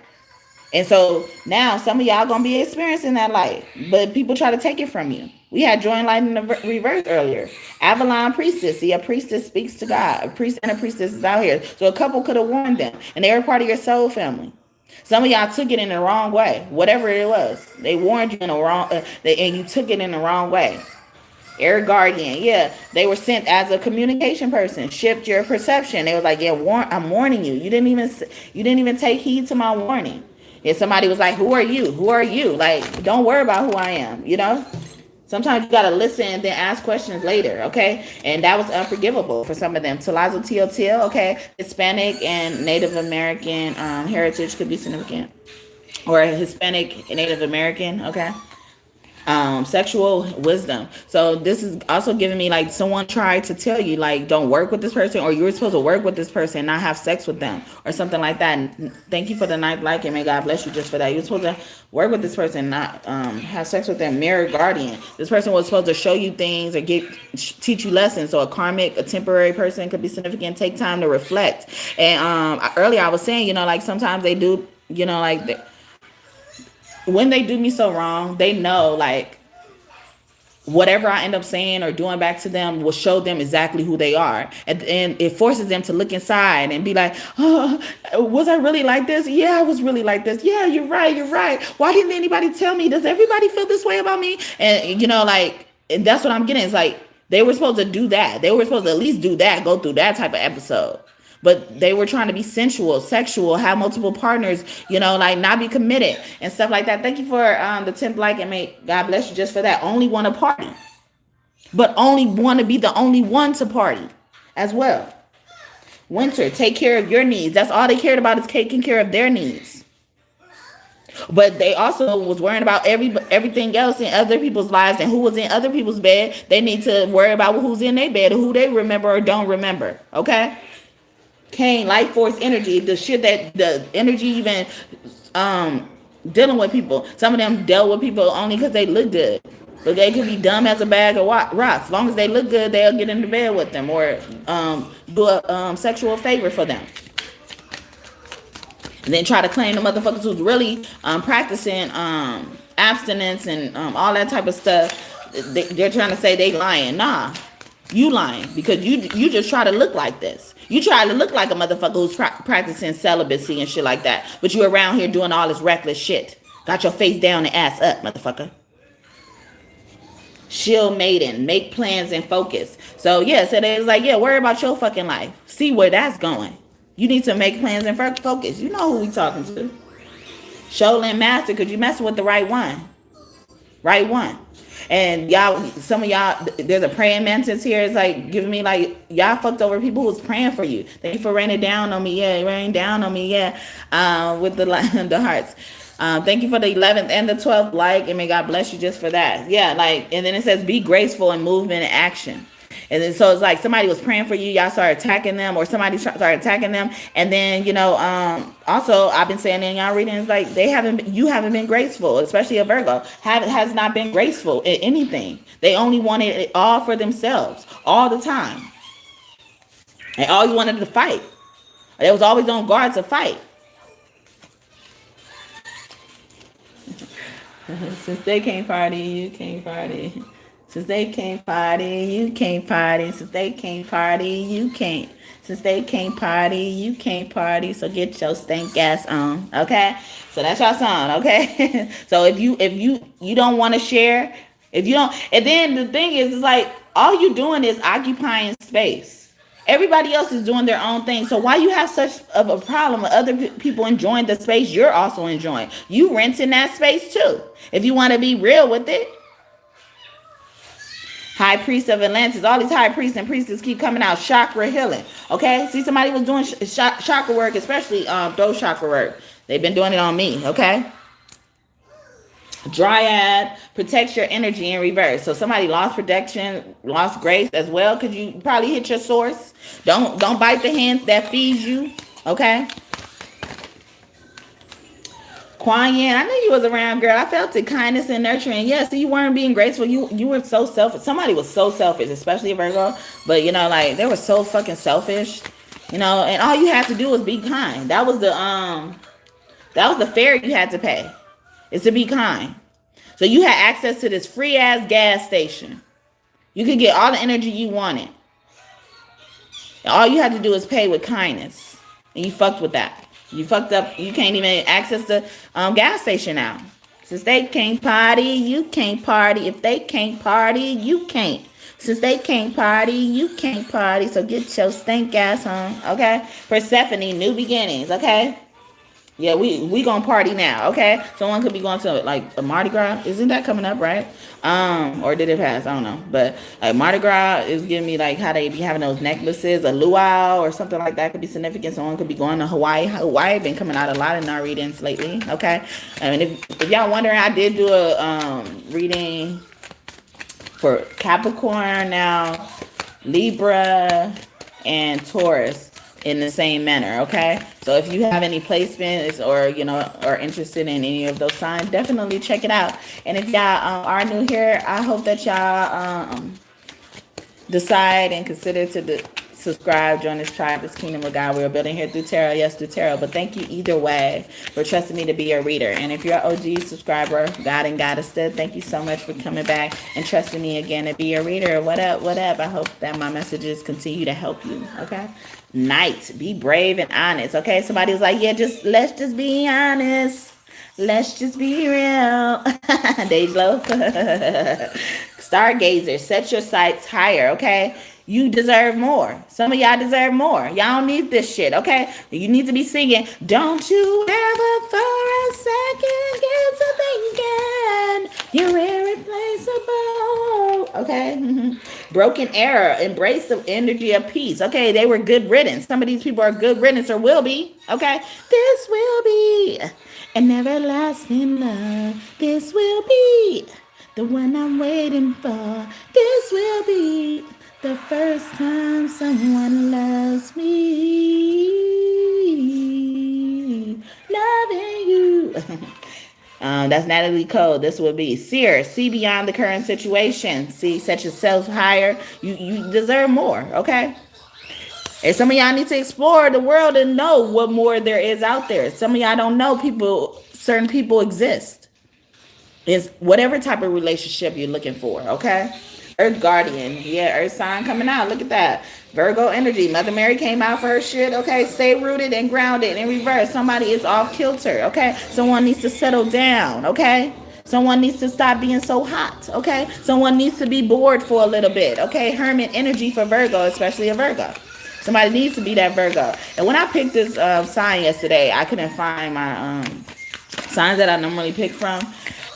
And so now some of y'all gonna be experiencing that light, but people try to take it from you. We had joint light in the reverse earlier. Avalon priestess. See, a priestess speaks to God. A priest and a priestess is out here. So a couple could have warned them, and they were part of your soul family. Some of y'all took it in the wrong way. Whatever it was, they warned you in the wrong, and you took it in the wrong way. Air guardian, yeah, they were sent as a communication person. Shipped your perception. They was like, yeah, I'm warning you. You didn't even take heed to my warning. If somebody was like, who are you? Who are you? Like, don't worry about who I am, you know? Sometimes you got to listen and then ask questions later, okay? And that was unforgivable for some of them. Talazo Teotiel, okay? Hispanic and Native American heritage could be significant. Or Hispanic and Native American, okay? Sexual wisdom. So this is also giving me like someone tried to tell you like don't work with this person, or you were supposed to work with this person and not have sex with them or something like that. And thank you for the ninth like, and may God bless you just for that. You're supposed to work with this person, not have sex with them. Mirror guardian. This person was supposed to show you things or teach you lessons. So a temporary person could be significant. Take time to reflect. And earlier I was saying, you know, like sometimes they do, you know, like when they do me so wrong, they know like whatever I end up saying or doing back to them will show them exactly who they are. And it forces them to look inside and be like, oh, was I really like this? Yeah, I was really like this. Yeah, you're right. You're right. Why didn't anybody tell me? Does everybody feel this way about me? And, you know, like, and that's what I'm getting. It's like, they were supposed to do that. They were supposed to at least do that, go through that type of episode. But they were trying to be sensual, sexual, have multiple partners, you know, like not be committed and stuff like that. Thank you for the 10th like, and may God bless you just for that. Only want to party, but only want to be the only one to party as well. Winter, take care of your needs. That's all they cared about, is taking care of their needs. But they also was worrying about everything else in other people's lives and who was in other people's bed. They need to worry about who's in their bed or who they remember or don't remember. Okay. Cain, life force energy, the shit that the energy even dealing with people. Some of them dealt with people only because they look good, but they could be dumb as a bag of rocks. As long as they look good, they'll get into bed with them or do a sexual favor for them, and then try to claim the motherfuckers who's really practicing abstinence and all that type of stuff. They're trying to say they lying. Nah, you lying because you just try to look like this. You try to look like a motherfucker who's practicing celibacy and shit like that. But you around here doing all this reckless shit. Got your face down and ass up, motherfucker. Shield maiden. Make plans and focus. So, yeah, so they was like, yeah, worry about your fucking life. See where that's going. You need to make plans and focus. You know who we talking to. Shaolin Master, because you messing with the right one. Right one. And y'all, some of y'all, there's a praying mantis here. It's like giving me like, y'all fucked over people who was praying for you. Thank you for raining down on me. Yeah, rain down on me. Yeah, with the hearts. Thank you for the 11th and the 12th like, and may God bless you just for that. Yeah, like, and then it says be graceful in movement and action. And then so it's like somebody was praying for you, y'all started attacking them, or somebody started attacking them, and then, you know, also I've been saying in y'all readings, like you haven't been graceful, especially a Virgo has not been graceful in anything. They only wanted it all for themselves all the time. They always wanted to fight. They was always on guard to fight. Since they can't party, you can't party. Since they can't party, you can't party. Since they can't party, you can't. Since they can't party, you can't party. So get your stank ass on, okay? So that's your song, okay? So if you don't want to share, if you don't, and then the thing is, it's like all you doing is occupying space. Everybody else is doing their own thing. So why you have such of a problem with other people enjoying the space you're also enjoying? You renting that space too. If you want to be real with it. High priest of Atlantis. All these high priests and priestesses keep coming out. Chakra healing. Okay. See, somebody was doing chakra work, especially those chakra work. They've been doing it on me. Okay. Dryad protects your energy in reverse. So somebody lost protection, lost grace as well, because you probably hit your source. Don't bite the hand that feeds you. Okay. Kuan Yin, I knew you was around, girl. I felt it, kindness and nurturing. Yes, you weren't being graceful. You were so selfish. Somebody was so selfish, especially a Virgo. But, you know, like, they were so fucking selfish. You know, and all you had to do was be kind. That was the That was the fare you had to pay. It's to be kind. So you had access to this free ass gas station. You could get all the energy you wanted. And all you had to do is pay with kindness. And you fucked with that. You fucked up. You can't even access the gas station now. Since they can't party, you can't party. If they can't party, you can't. Since they can't party, you can't party. So get your stink ass home, okay? Persephone, new beginnings, okay? Yeah, we gonna party now, okay? Someone could be going to like a Mardi Gras. Isn't that coming up, right? Or did it pass? I don't know. But like Mardi Gras is giving me like how they be having those necklaces, a luau or something like that could be significant. Someone could be going to Hawaii. Hawaii been coming out a lot in our readings lately, okay? And if y'all wondering, I did do a reading for Capricorn now, Libra, and Taurus in the same manner, okay? So if you have any placements or, you know, are interested in any of those signs, definitely check it out. And if y'all are new here, I hope that y'all decide and consider to subscribe, join this tribe, this kingdom of God. We're building here through tarot, yes, through tarot. But thank you either way for trusting me to be your reader. And if you're an OG subscriber, God and Goddess, thank you so much for coming back and trusting me again to be your reader. What up, what up? I hope that my messages continue to help you, okay? Night, be brave and honest, okay? Somebody was like, yeah, let's just be honest. Let's just be real. Dejlo. Stargazer, set your sights higher, okay? You deserve more. Some of y'all deserve more. Y'all don't need this shit, okay? You need to be singing, don't you ever for a second get to thinking you're irreplaceable, okay? Broken arrow, embrace the energy of peace, okay? They were good riddance. Some of these people are good riddance or will be, okay? This will be an everlasting love. This will be the one I'm waiting for. This will be the first time someone loves me, loving you. That's Natalie Cole. This would be Seer. See beyond the current situation. See, set yourself higher. You deserve more, okay? And some of y'all need to explore the world and know what more there is out there. Some of y'all don't know certain people exist. It's whatever type of relationship you're looking for, okay? Earth Guardian. Yeah, Earth sign coming out. Look at that. Virgo energy. Mother Mary came out for her shit, okay? Stay rooted and grounded in reverse. Somebody is off kilter, okay? Someone needs to settle down, okay? Someone needs to stop being so hot, okay? Someone needs to be bored for a little bit, okay? Hermit energy for Virgo, especially a Virgo. Somebody needs to be that Virgo. And when I picked this sign yesterday, I couldn't find my signs that I normally pick from.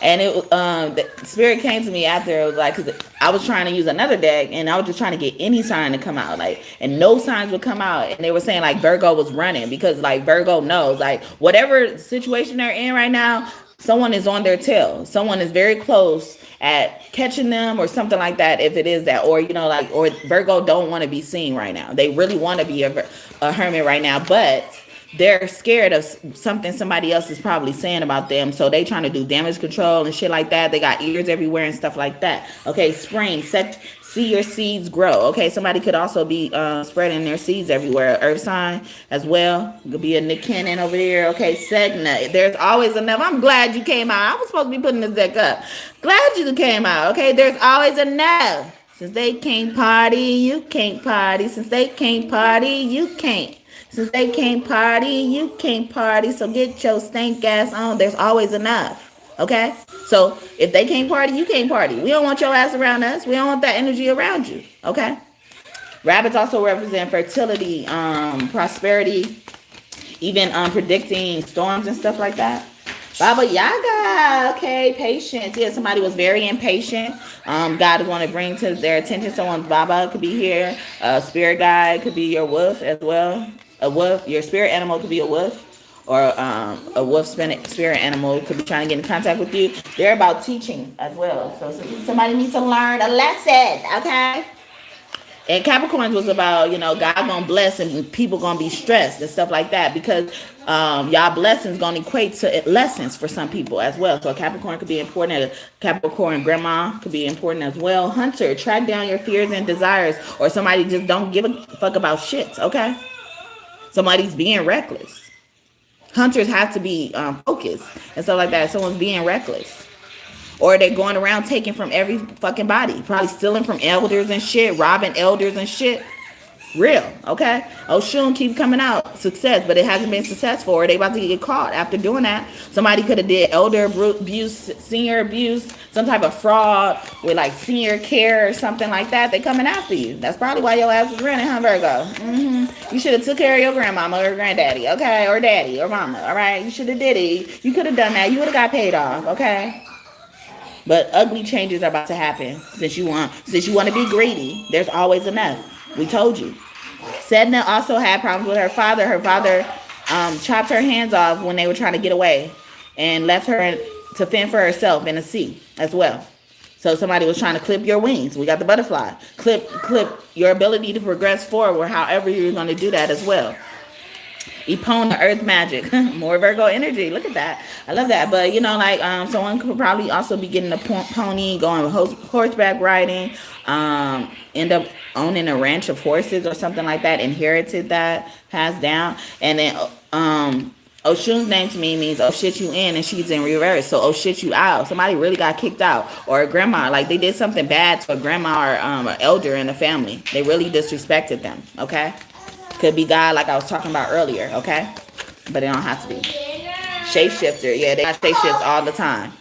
And the spirit came to me after. It was like, because I was trying to use another deck, and I was just trying to get any sign to come out, like, and no signs would come out. And they were saying like Virgo was running because like Virgo knows like whatever situation they're in right now, someone is on their tail. Someone is very close at catching them or something like that. If it is that, or you know, like, or Virgo don't want to be seen right now. They really want to be a hermit right now, but they're scared of something somebody else is probably saying about them. So they trying to do damage control and shit like that. They got ears everywhere and stuff like that. Okay, spring, see your seeds grow. Okay, somebody could also be spreading their seeds everywhere. Earth sign as well. Could be a Nick Cannon over there. Okay, Segna. There's always enough. I'm glad you came out. I was supposed to be putting this deck up. Glad you came out. Okay, there's always enough. Since they can't party, you can't party. Since they can't party, you can't. Since they can't party, you can't party. So get your stank ass on. There's always enough. Okay? So if they can't party, you can't party. We don't want your ass around us. We don't want that energy around you. Okay? Rabbits also represent fertility, prosperity, even predicting storms and stuff like that. Baba Yaga, okay, patience. Yeah, somebody was very impatient. God is want to bring to their attention. Someone's Baba could be here. Spirit guide could be your wolf as well. A wolf, your spirit animal could be a wolf, or a wolf spirit animal could be trying to get in contact with you. They're about teaching as well. So somebody needs to learn a lesson, okay? And Capricorns was about, you know, God gonna bless and people gonna be stressed and stuff like that, because y'all blessings gonna equate to lessons for some people as well. So a Capricorn could be important. A Capricorn grandma could be important as well. Hunter, track down your fears and desires, or somebody just don't give a fuck about shit, okay? Somebody's being reckless. Hunters have to be focused and stuff like that. Someone's being reckless. Or they're going around taking from every fucking body. Probably stealing from elders and shit. Robbing elders and shit. Real, okay? Oshun keep coming out. Success, but it hasn't been successful. Or they about to get caught after doing that. Somebody could have did elder abuse, senior abuse, some type of fraud with like senior care or something like that. They coming after you. That's probably why your ass was running, huh, Virgo? You should have took care of your grandmama or granddaddy, okay? Or daddy or mama, all right? You should have did it. You could have done that. You would have got paid off, okay? But ugly changes are about to happen. Since you want to be greedy, there's always enough. We told you. Sedna also had problems with her father. Her father chopped her hands off when they were trying to get away and left her to fend for herself in the sea as well. So somebody was trying to clip your wings. We got the butterfly. Clip your ability to progress forward, however you're going to do that as well. Epona, earth magic. More Virgo energy. Look at that. I love that. But, you know, like someone could probably also be getting a pony, going horseback riding, end up owning a ranch of horses or something like that, inherited that, passed down. And then Oshun's name to me means oh shit you in, and she's in reverse. So oh shit you out. Somebody really got kicked out. Or a grandma, like they did something bad to a grandma or an elder in the family. They really disrespected them, okay? Could be God, like I was talking about earlier, okay? But it don't have to be. Shapeshifter, yeah, they got shapeshifters all the time.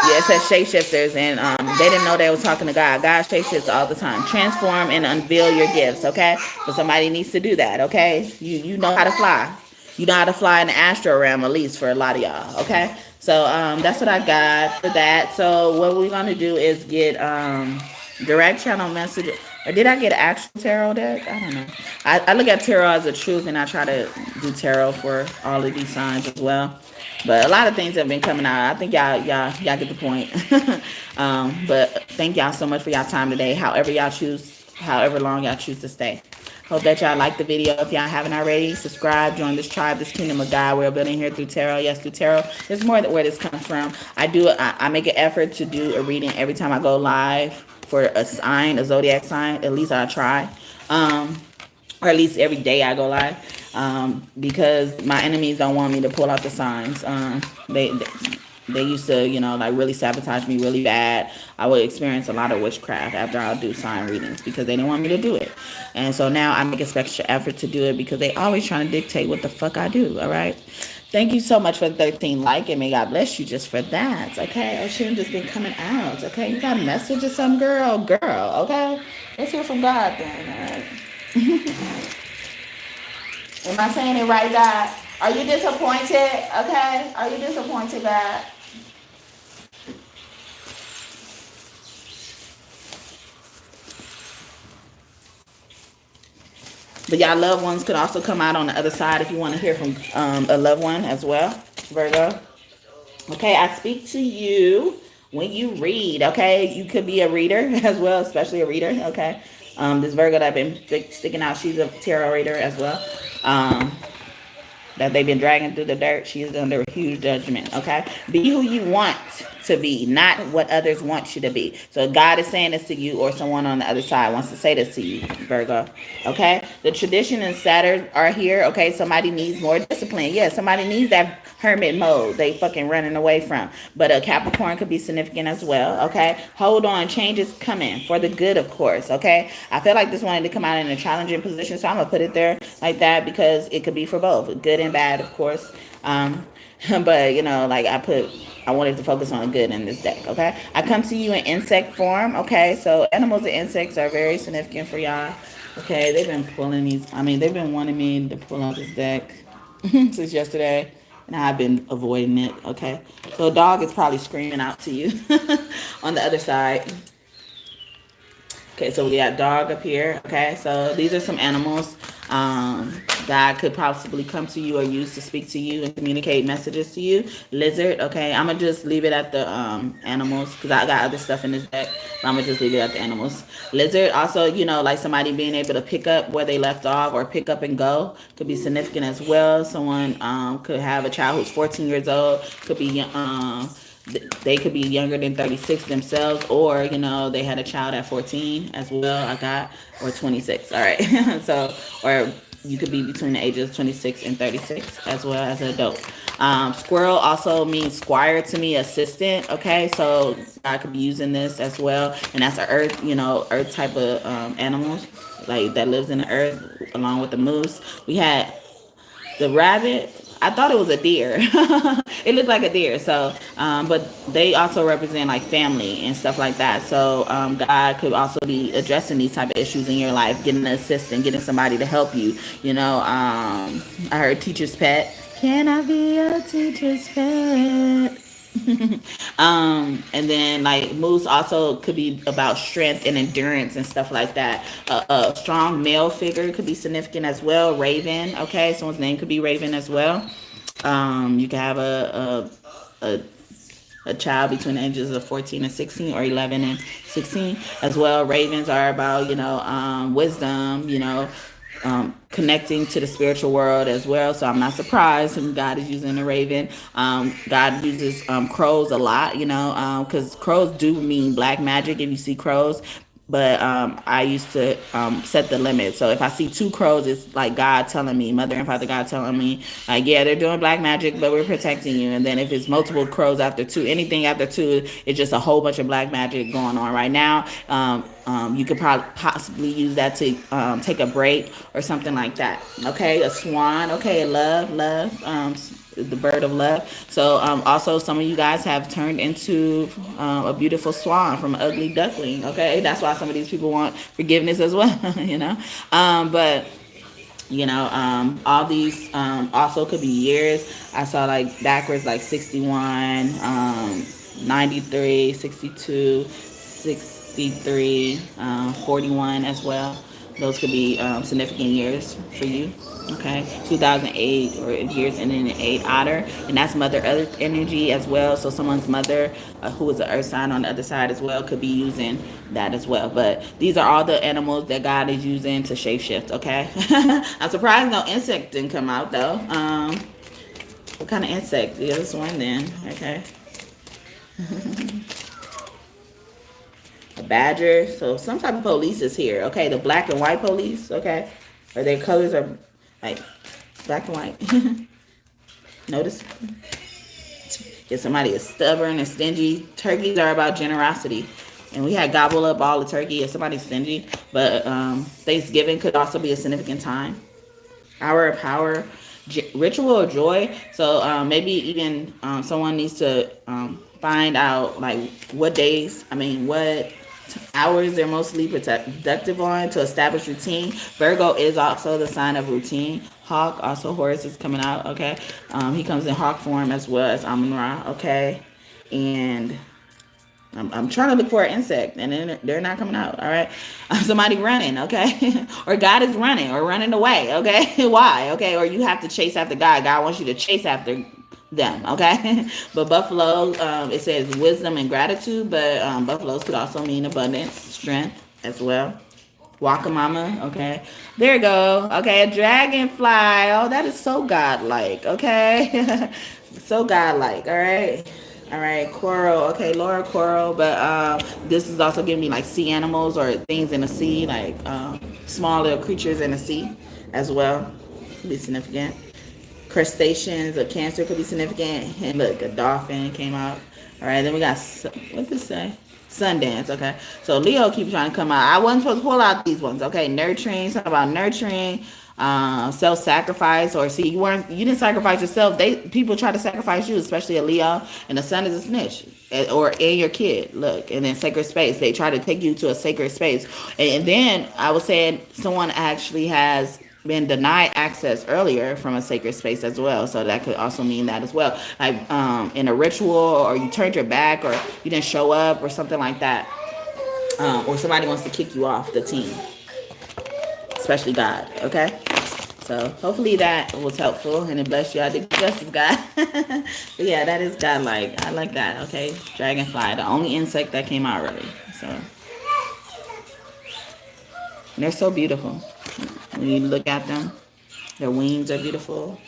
Yeah, it says shapeshifters, and they didn't know they were talking to God. God shapeshifts all the time. Transform and unveil your gifts, okay? But somebody needs to do that, okay? You know how to fly. You know how to fly in the astral realm, at least for a lot of y'all, okay? So that's what I got for that. So what we're going to do is get direct channel messages. Or did I get an actual tarot deck? I don't know. I look at tarot as a truth, and I try to do tarot for all of these signs as well. But a lot of things have been coming out. I think y'all get the point. But thank y'all so much for y'all time today. However long y'all choose to stay. Hope that y'all like the video. If y'all haven't already, subscribe, join this tribe, this kingdom of God. We're building here through tarot. Yes, through tarot. There's more where this comes from. I make an effort to do a reading every time I go live for a sign, a zodiac sign. At least I try. Or at least every day I go live. Because my enemies don't want me to pull out the signs. They used to, you know, like really sabotage me really bad. I would experience a lot of witchcraft after I'll do sign readings because they didn't want me to do it. And so now I make a special effort to do it because they always trying to dictate what the fuck I do, all right? Thank you so much for the 13 like, and may God bless you just for that, okay? Oshun just been coming out, okay? You got a message or some girl, okay? Let's hear from God then, all right? Am I saying it right, God? Are you disappointed, okay? Are you disappointed, God? But y'all loved ones could also come out on the other side if you want to hear from a loved one as well, Virgo. Okay, I speak to you when you read, okay? You could be a reader as well, especially a reader, okay? This Virgo that I've been sticking out, she's a tarot reader as well. That they've been dragging through the dirt. She is under a huge judgment, okay? Be who you want to be, not what others want you to be. So God is saying this to you, or someone on the other side wants to say this to you, Virgo, okay? The tradition and Saturn are here, okay? Somebody needs more discipline. Yeah, somebody needs that hermit mode they fucking running away from. But a Capricorn could be significant as well, okay? Hold on, change is coming for the good, of course, okay? I feel like this wanted to come out in a challenging position, so I'm going to put it there like that because it could be for both, good and bad, of course. But, you know, like I wanted to focus on the good in this deck, okay? I come to you in insect form, okay? So animals and insects are very significant for y'all, okay? They've been pulling these. I mean, they've been wanting me to pull out this deck since yesterday, and I've been avoiding it, okay? So a dog is probably screaming out to you on the other side. Okay, so we got dog up here, okay? So these are some animals God could possibly come to you or use to speak to you and communicate messages to you. Lizard, okay? I'm going to just leave it at the animals because I got other stuff in this deck. But I'm going to just leave it at the animals. Lizard, also, you know, like somebody being able to pick up where they left off or pick up and go could be significant as well. Someone could have a child who's 14 years old, could be they could be younger than 36 themselves, or, you know, they had a child at 14 as well, I got, or 26, all right. So, or you could be between the ages of 26 and 36 as well as an adult. Squirrel also means squire to me, assistant. Okay, so I could be using this as well, and that's an earth, earth type of animals like that lives in the earth, along with the moose. We had the rabbit. I thought it was a deer. It looked like a deer. So, but they also represent like family and stuff like that. So, God could also be addressing these type of issues in your life, getting an assistant, getting somebody to help you. I heard teacher's pet. Can I be a teacher's pet? And then like moose also could be about strength and endurance and stuff like that. A strong male figure could be significant as well. Raven, okay, someone's name could be Raven as well. You can have a child between the ages of 14 and 16, or 11 and 16 as well. Ravens are about wisdom, connecting to the spiritual world as well. So I'm not surprised when God is using a raven. God uses crows a lot, because crows do mean black magic if you see crows. But I used to set the limit. So if I see two crows, it's like God telling me, Mother and Father God telling me, like, yeah, they're doing black magic, but we're protecting you. And then if it's multiple crows after two, anything after two, it's just a whole bunch of black magic going on right now. You could probably possibly use that to take a break or something like that. Okay, a swan. Okay, love. The bird of love. So also some of you guys have turned into a beautiful swan from an ugly duckling. Okay, that's why some of these people want forgiveness as well. But all these also could be years. I saw like backwards, like 61, 93, 62, 63, 41 as well. Those could be significant years for you. Okay, 2008 or years ending in 8 otter, and that's Mother Earth energy as well. So someone's mother, who is an earth sign on the other side as well, could be using that as well. But these are all the animals that God is using to shapeshift. Okay, I'm surprised no insect didn't come out though. What kind of insect? Yeah, this one then. Okay. A badger. So some type of police is here. Okay, the black and white police. Okay, or their colors are like black and white. Notice if somebody is stubborn and stingy. Turkeys are about generosity, and we had gobble up all the turkey if somebody's stingy. But Thanksgiving could also be a significant time. Hour of power, ritual of joy. So maybe even someone needs to find out like what hours they're mostly productive on to establish routine. Virgo is also the sign of routine. Hawk, also Horus is coming out. Okay, he comes in hawk form as well as Amun-Ra. Okay, and I'm trying to look for an insect, and then they're not coming out. All right, somebody running. Okay, or God is running or running away. Okay, why? Okay, or you have to chase after God. God wants you to chase after them. Okay, but buffalo, it says wisdom and gratitude, but buffaloes could also mean abundance, strength as well. Wakamama. Okay, there you go. Okay, a dragonfly. Oh, that is so godlike. Okay, so godlike. All right, coral. Okay, Laura, coral. But this is also giving me like sea animals or things in the sea, like small little creatures in the sea as well. Could be significant. Crustaceans, a cancer could be significant. And look, a dolphin came out. All right, then we got, what did this say? Sundance. Okay, so Leo keeps trying to come out. I wasn't supposed to pull out these ones. Okay, nurturing, something about nurturing, self-sacrifice, or see, you didn't sacrifice yourself. People try to sacrifice you, especially a Leo, and the sun is a snitch, or in your kid. Look, and then sacred space. They try to take you to a sacred space, and then I was saying someone actually has been denied access earlier from a sacred space as well. So that could also mean that as well. Like in a ritual, or you turned your back, or you didn't show up, or something like that. Or somebody wants to kick you off the team, especially God. Okay. So hopefully that was helpful and it blessed you. I did justice, God. But yeah, that is God-like. I like that. Okay. Dragonfly, the only insect that came out really. So and they're so beautiful. When you look at them, their wings are beautiful.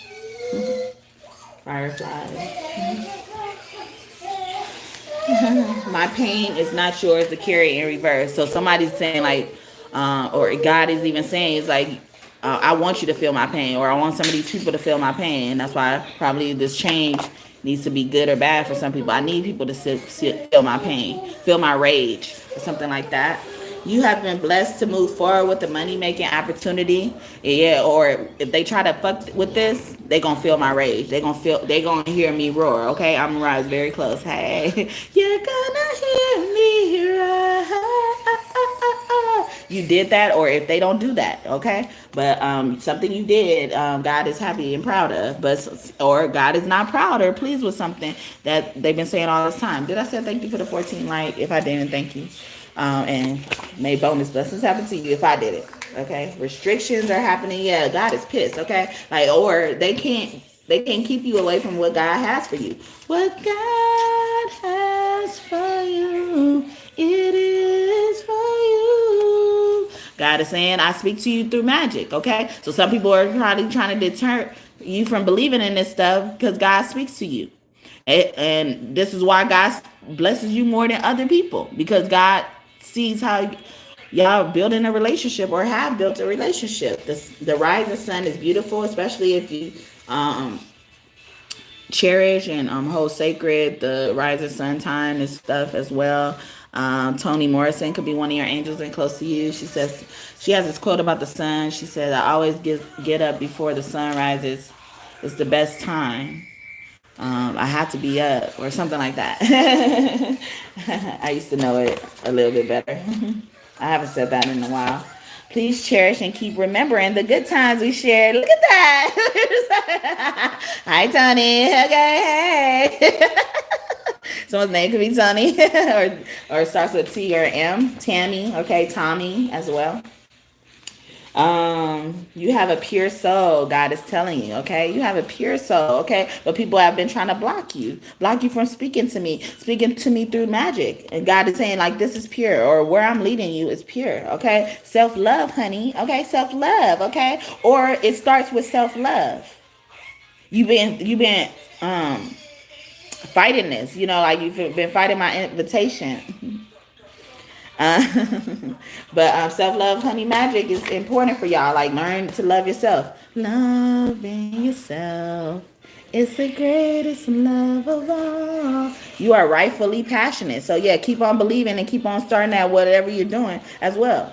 Fireflies. My pain is not yours to carry in reverse. So somebody's saying like, or God is even saying, it's like, I want you to feel my pain, or I want some of these people to feel my pain. And that's why probably this change needs to be good or bad for some people. I need people to feel my pain, feel my rage, or something like that. You have been blessed to move forward with the money making opportunity. Yeah, or if they try to fuck with this, they gonna feel my rage. They gonna hear me roar. Okay, I'm gonna rise very close. Hey, you're gonna hear me roar. You did that, or if they don't do that, okay? But something you did, God is happy and proud of. But or God is not proud or pleased with something that they've been saying all this time. Did I say thank you for the 14 like? If I didn't, thank you. And may bonus blessings happen to you if I did it. Okay, restrictions are happening. Yeah, God is pissed. Okay, like, or they can't keep you away from what God has for you. What God has for you, it is for you. God is saying, I speak to you through magic. Okay, so some people are probably trying to deter you from believing in this stuff because God speaks to you. And this is why God blesses you more than other people, because God sees how y'all building a relationship or have built a relationship. The rising sun is beautiful, especially if you cherish and hold sacred the rising sun time and stuff as well. Toni Morrison could be one of your angels and close to you. She says, she has this quote about the sun. She said, I always get up before the sun rises. It's the best time. I have to be up, or something like that. I used to know it a little bit better. I haven't said that in a while. Please cherish and keep remembering the good times we shared. Look at that. Hi, Tony. Okay, hey. Someone's name could be Tony, or starts with T or M. Tammy. Okay, Tommy as well. You have a pure soul, God is telling you, okay? You have a pure soul, okay? But people have been trying to block you from speaking to me through magic. And God is saying, like, this is pure, or where I'm leading you is pure, okay? Self-love, honey, okay? Self-love, okay? Or it starts with self-love. You've been fighting this, like you've been fighting my invitation. But self-love, honey, magic is important for y'all. Like, learn to love yourself. Loving yourself is the greatest love of all. You are rightfully passionate. So yeah, keep on believing and keep on starting at whatever you're doing as well.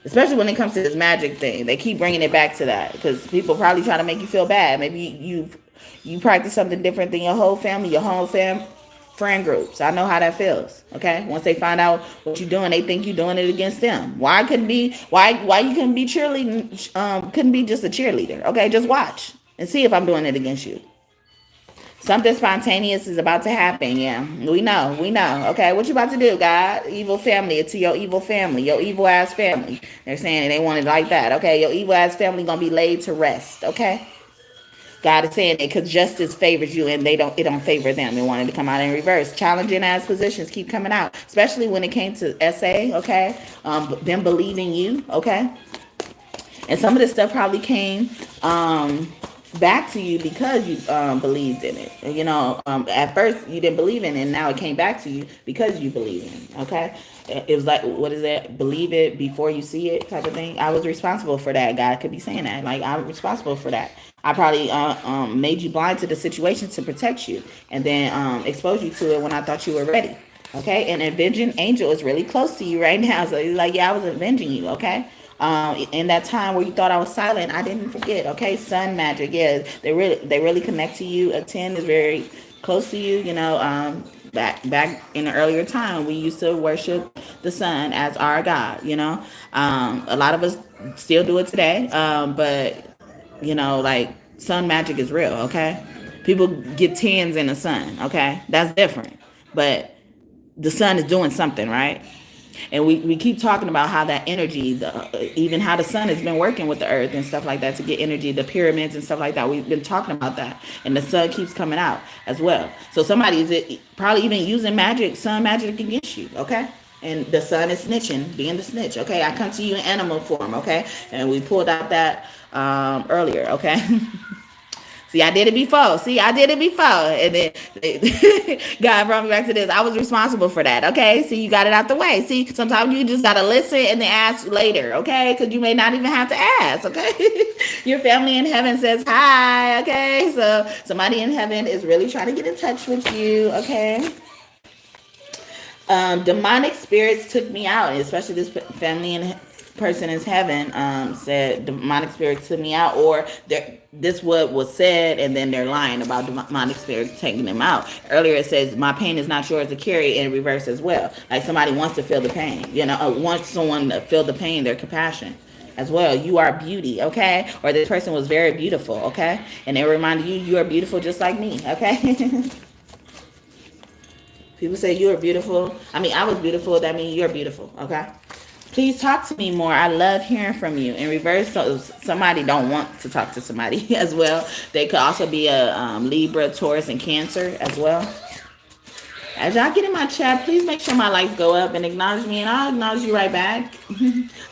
Especially when it comes to this magic thing. They keep bringing it back to that because people probably try to make you feel bad. Maybe you practice something different than your whole family, friend groups. I know how that feels. Okay, once they find out what you're doing, they think you're doing it against them. Why you couldn't be cheerleading? Couldn't be just a cheerleader. Okay, just watch and see if I'm doing it against you. Something spontaneous is about to happen. Yeah, we know. Okay, what you about to do, God? Evil family, to your evil family, your evil ass family. They're saying they want it like that. Okay, your evil ass family gonna be laid to rest. Okay. God is saying it because justice favors you and it don't favor them. They wanted to come out in reverse. Challenging ass positions keep coming out, especially when it came to SA, okay? Them believing you, okay? And some of this stuff probably came back to you because you believed in it. At first you didn't believe in it, and now it came back to you because you believe in it, okay? It was like, what is that? Believe it before you see it type of thing. I was responsible for that. God could be saying that. Like, I'm responsible for that. I probably made you blind to the situation to protect you, and then expose you to it when I thought you were ready. Okay, and an avenging angel is really close to you right now. So he's like, yeah, I was avenging you. Okay, in that time where you thought I was silent, I didn't forget. Okay, sun magic, yeah, they really connect to you. A 10 is very close to you. Back in an earlier time, we used to worship the sun as our God. A lot of us still do it today, but like, sun magic is real, okay? People get 10s in the sun, okay? That's different. But the sun is doing something, right? And we keep talking about how that energy, even how the sun has been working with the earth and stuff like that to get energy, the pyramids and stuff like that. We've been talking about that. And the sun keeps coming out as well. So somebody is probably even using sun magic against you, okay? And the sun is snitching, being the snitch, okay? I come to you in animal form, okay? And we pulled out that earlier, okay? See, I did it before. See, I did it before. And then God brought me back to this. I was responsible for that. Okay. See, you got it out the way. See, sometimes you just got to listen and then ask later. Okay. Because you may not even have to ask. Okay. Your family in heaven says hi. Okay. So somebody in heaven is really trying to get in touch with you. Okay. Demonic spirits took me out, especially this family in person in heaven said demonic spirits took me out, or this what was said, and then they're lying about demonic spirits taking them out. Earlier it says my pain is not yours to carry, in reverse as well. Like somebody wants to feel the pain, wants someone to feel the pain, their compassion as well. You are beauty, okay? Or this person was very beautiful, okay? And they reminded you are beautiful just like me, okay? People say you are beautiful. I mean, I was beautiful. That means you're beautiful, okay? Please talk to me more. I love hearing from you. In reverse, so somebody don't want to talk to somebody as well. They could also be a Libra, Taurus, and Cancer as well. As y'all get in my chat, please make sure my likes go up and acknowledge me, and I'll acknowledge you right back.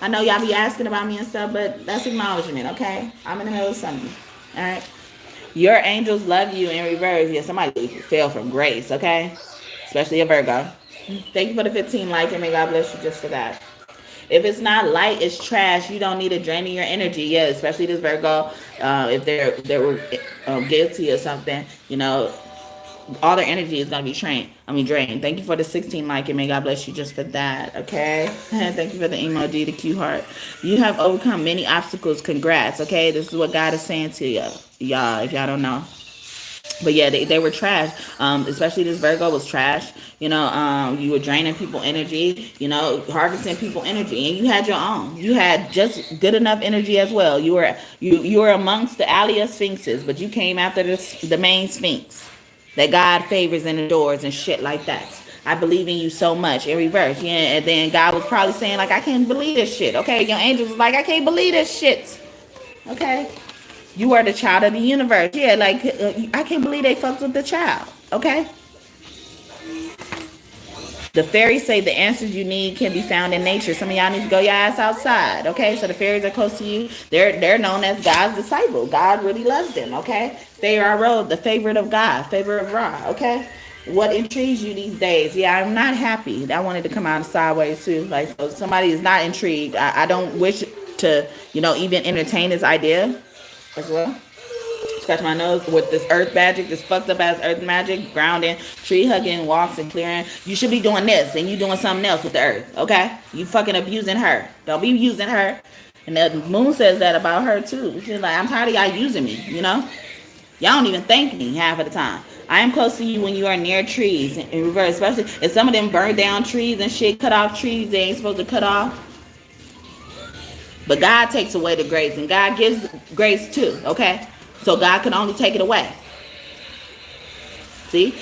I know y'all be asking about me and stuff, but that's acknowledgement, okay? I'm in the middle of something, all right? Your angels love you. In reverse, yeah, somebody fell from grace, okay? Especially a Virgo. Thank you for the 15 like, and may God bless you just for that. If it's not light, it's trash. You don't need it draining your energy. Yeah, especially this Virgo. If they were guilty or something, all their energy is gonna be drained. Thank you for the 16 like, and may God bless you just for that. Okay. Thank you for the emoji, the Q heart. You have overcome many obstacles. Congrats. Okay, this is what God is saying to y'all. If y'all don't know. But yeah, they were trash. Especially this Virgo was trash. You were draining people energy, harvesting people energy, and you had your own. You had just good enough energy as well. You were amongst the Aliyah Sphinxes, but you came after the main Sphinx that God favors and adores and shit like that. I believe in you so much. In reverse, yeah. And then God was probably saying like, I can't believe this shit. Okay, your angels was like, I can't believe this shit. Okay. You are the child of the universe. Yeah, like, I can't believe they fucked with the child. Okay? The fairies say the answers you need can be found in nature. Some of y'all need to go your ass outside. Okay? So the fairies are close to you. They're known as God's disciple. God really loves them. Okay? They are the favorite of God. Favorite of Ra. Okay? What intrigues you these days? Yeah, I'm not happy. I wanted to come out sideways too. Like, so somebody is not intrigued. I don't wish to, even entertain this idea as well. Scratch my nose with this earth magic, this fucked up ass earth magic, grounding, tree hugging, walks and clearing. You should be doing this and you doing something else with the earth, okay? You fucking abusing her. Don't be using her. And the moon says that about her too. She's like, I'm tired of y'all using me, Y'all don't even thank me half of the time. I am close to you when you are near trees. In reverse, especially if some of them burn down trees and shit, cut off trees they ain't supposed to cut off. But God takes away the grace, and God gives grace too, okay? So God can only take it away. See?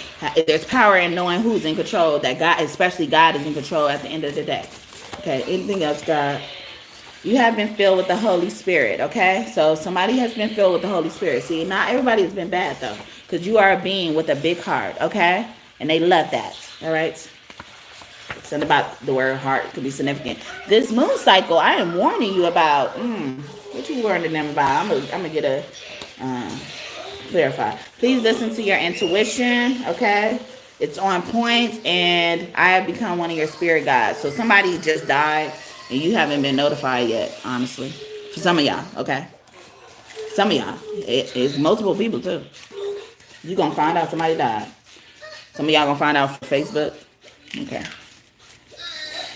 There's power in knowing who's in control, that God, especially God, is in control at the end of the day. Okay, anything else, God? You have been filled with the Holy Spirit, okay? So somebody has been filled with the Holy Spirit. See, not everybody has been bad, though, because you are a being with a big heart, okay? And they love that, all right? Something about the word heart could be significant. This moon cycle, I am warning you about. What you warning them about? I'm gonna get a clarify. Please listen to your intuition. Okay, it's on point, and I have become one of your spirit guides. So somebody just died, and you haven't been notified yet. Honestly, for some of y'all, okay. Some of y'all, it's multiple people too. You gonna find out somebody died. Some of y'all gonna find out from Facebook. Okay.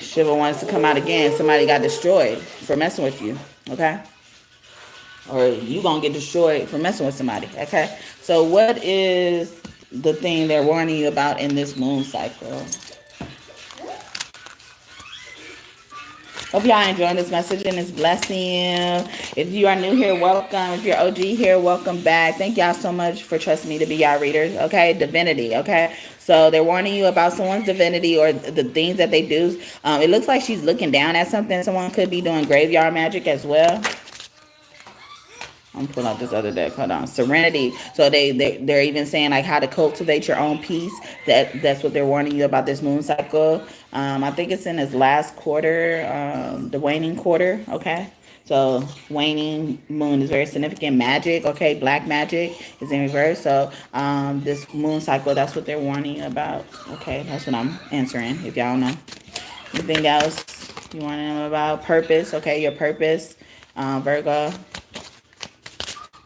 Shiva wants to come out again. Somebody got destroyed for messing with you, okay? Or you gonna get destroyed for messing with somebody, okay? So what is the thing they're warning you about in this moon cycle? Hope y'all enjoying this message and it's blessing you. If you are new here, welcome. If you're OG here, welcome back. Thank y'all so much for trusting me to be y'all readers, okay? Divinity, okay? So they're warning you about someone's divinity or the things that they do. It looks like she's looking down at something. Someone could be doing graveyard magic as well. I'm pulling out this other deck. Hold on. Serenity. So they're even saying like how to cultivate your own peace. That's what they're warning you about this moon cycle. I think it's in this last quarter, the waning quarter. Okay. So waning moon is very significant. Magic, okay, black magic is in reverse. So this moon cycle, that's what they're warning you about. Okay, that's what I'm answering, if y'all know. Anything else you want to know about? Purpose, okay, your purpose, Virgo.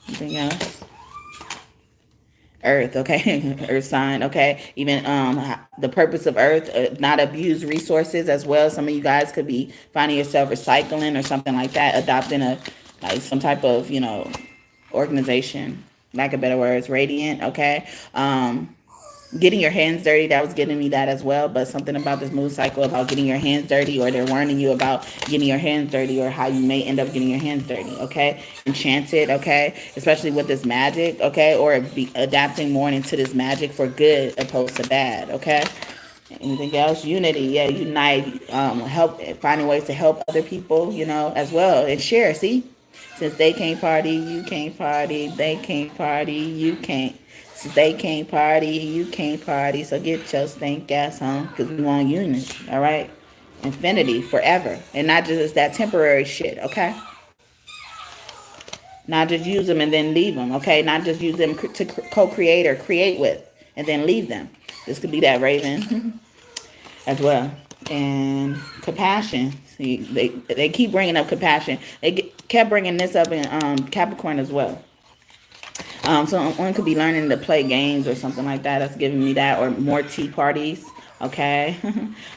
Anything else? Earth, okay, earth sign, okay. Even the purpose of earth, not abuse resources as well. Some of you guys could be finding yourself recycling or something like that, adopting a like some type of organization, lack of better words, radiant, okay. Getting your hands dirty, that was getting me that as well. But something about this moon cycle about getting your hands dirty, or they're warning you about getting your hands dirty, or how you may end up getting your hands dirty, okay. Enchanted, okay, especially with this magic, okay, or be adapting more into this magic for good opposed to bad, okay. Anything else? Unity, yeah, unite, help, finding ways to help other people, as well, and share. See, since they can't party, you can't party. They can't party, you can't. Since they can't party, you can't party. So get your stink ass home, because we want unity, all right? Infinity, forever. And not just that temporary shit, okay? Not just use them and then leave them, okay? Not just use them to co-create or create with and then leave them. This could be that raven as well. And compassion. See, they keep bringing up compassion. They kept bringing this up in Capricorn as well. So one could be learning to play games or something like that. That's giving me that. Or more tea parties. Okay.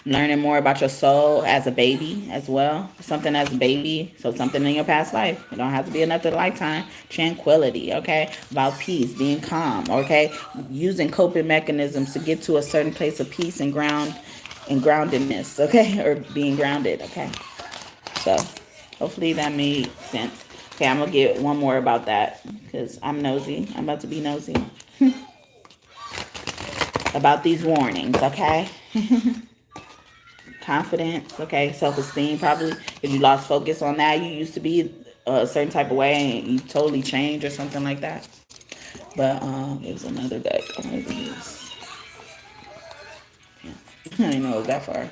Learning more about your soul as a baby as well. Something as a baby. So something in your past life. It don't have to be another lifetime. Tranquility. Okay. About peace. Being calm. Okay. Using coping mechanisms to get to a certain place of peace and groundedness. Okay. Or being grounded. Okay. So hopefully that made sense. Okay, I'm going to get one more about that because I'm nosy. I'm about to be nosy. About these warnings, okay? Confidence, okay? Self-esteem, probably. If you lost focus on that, you used to be a certain type of way and you totally changed or something like that. But it was another deck. Maybe it was. Yeah. I didn't know it was that far.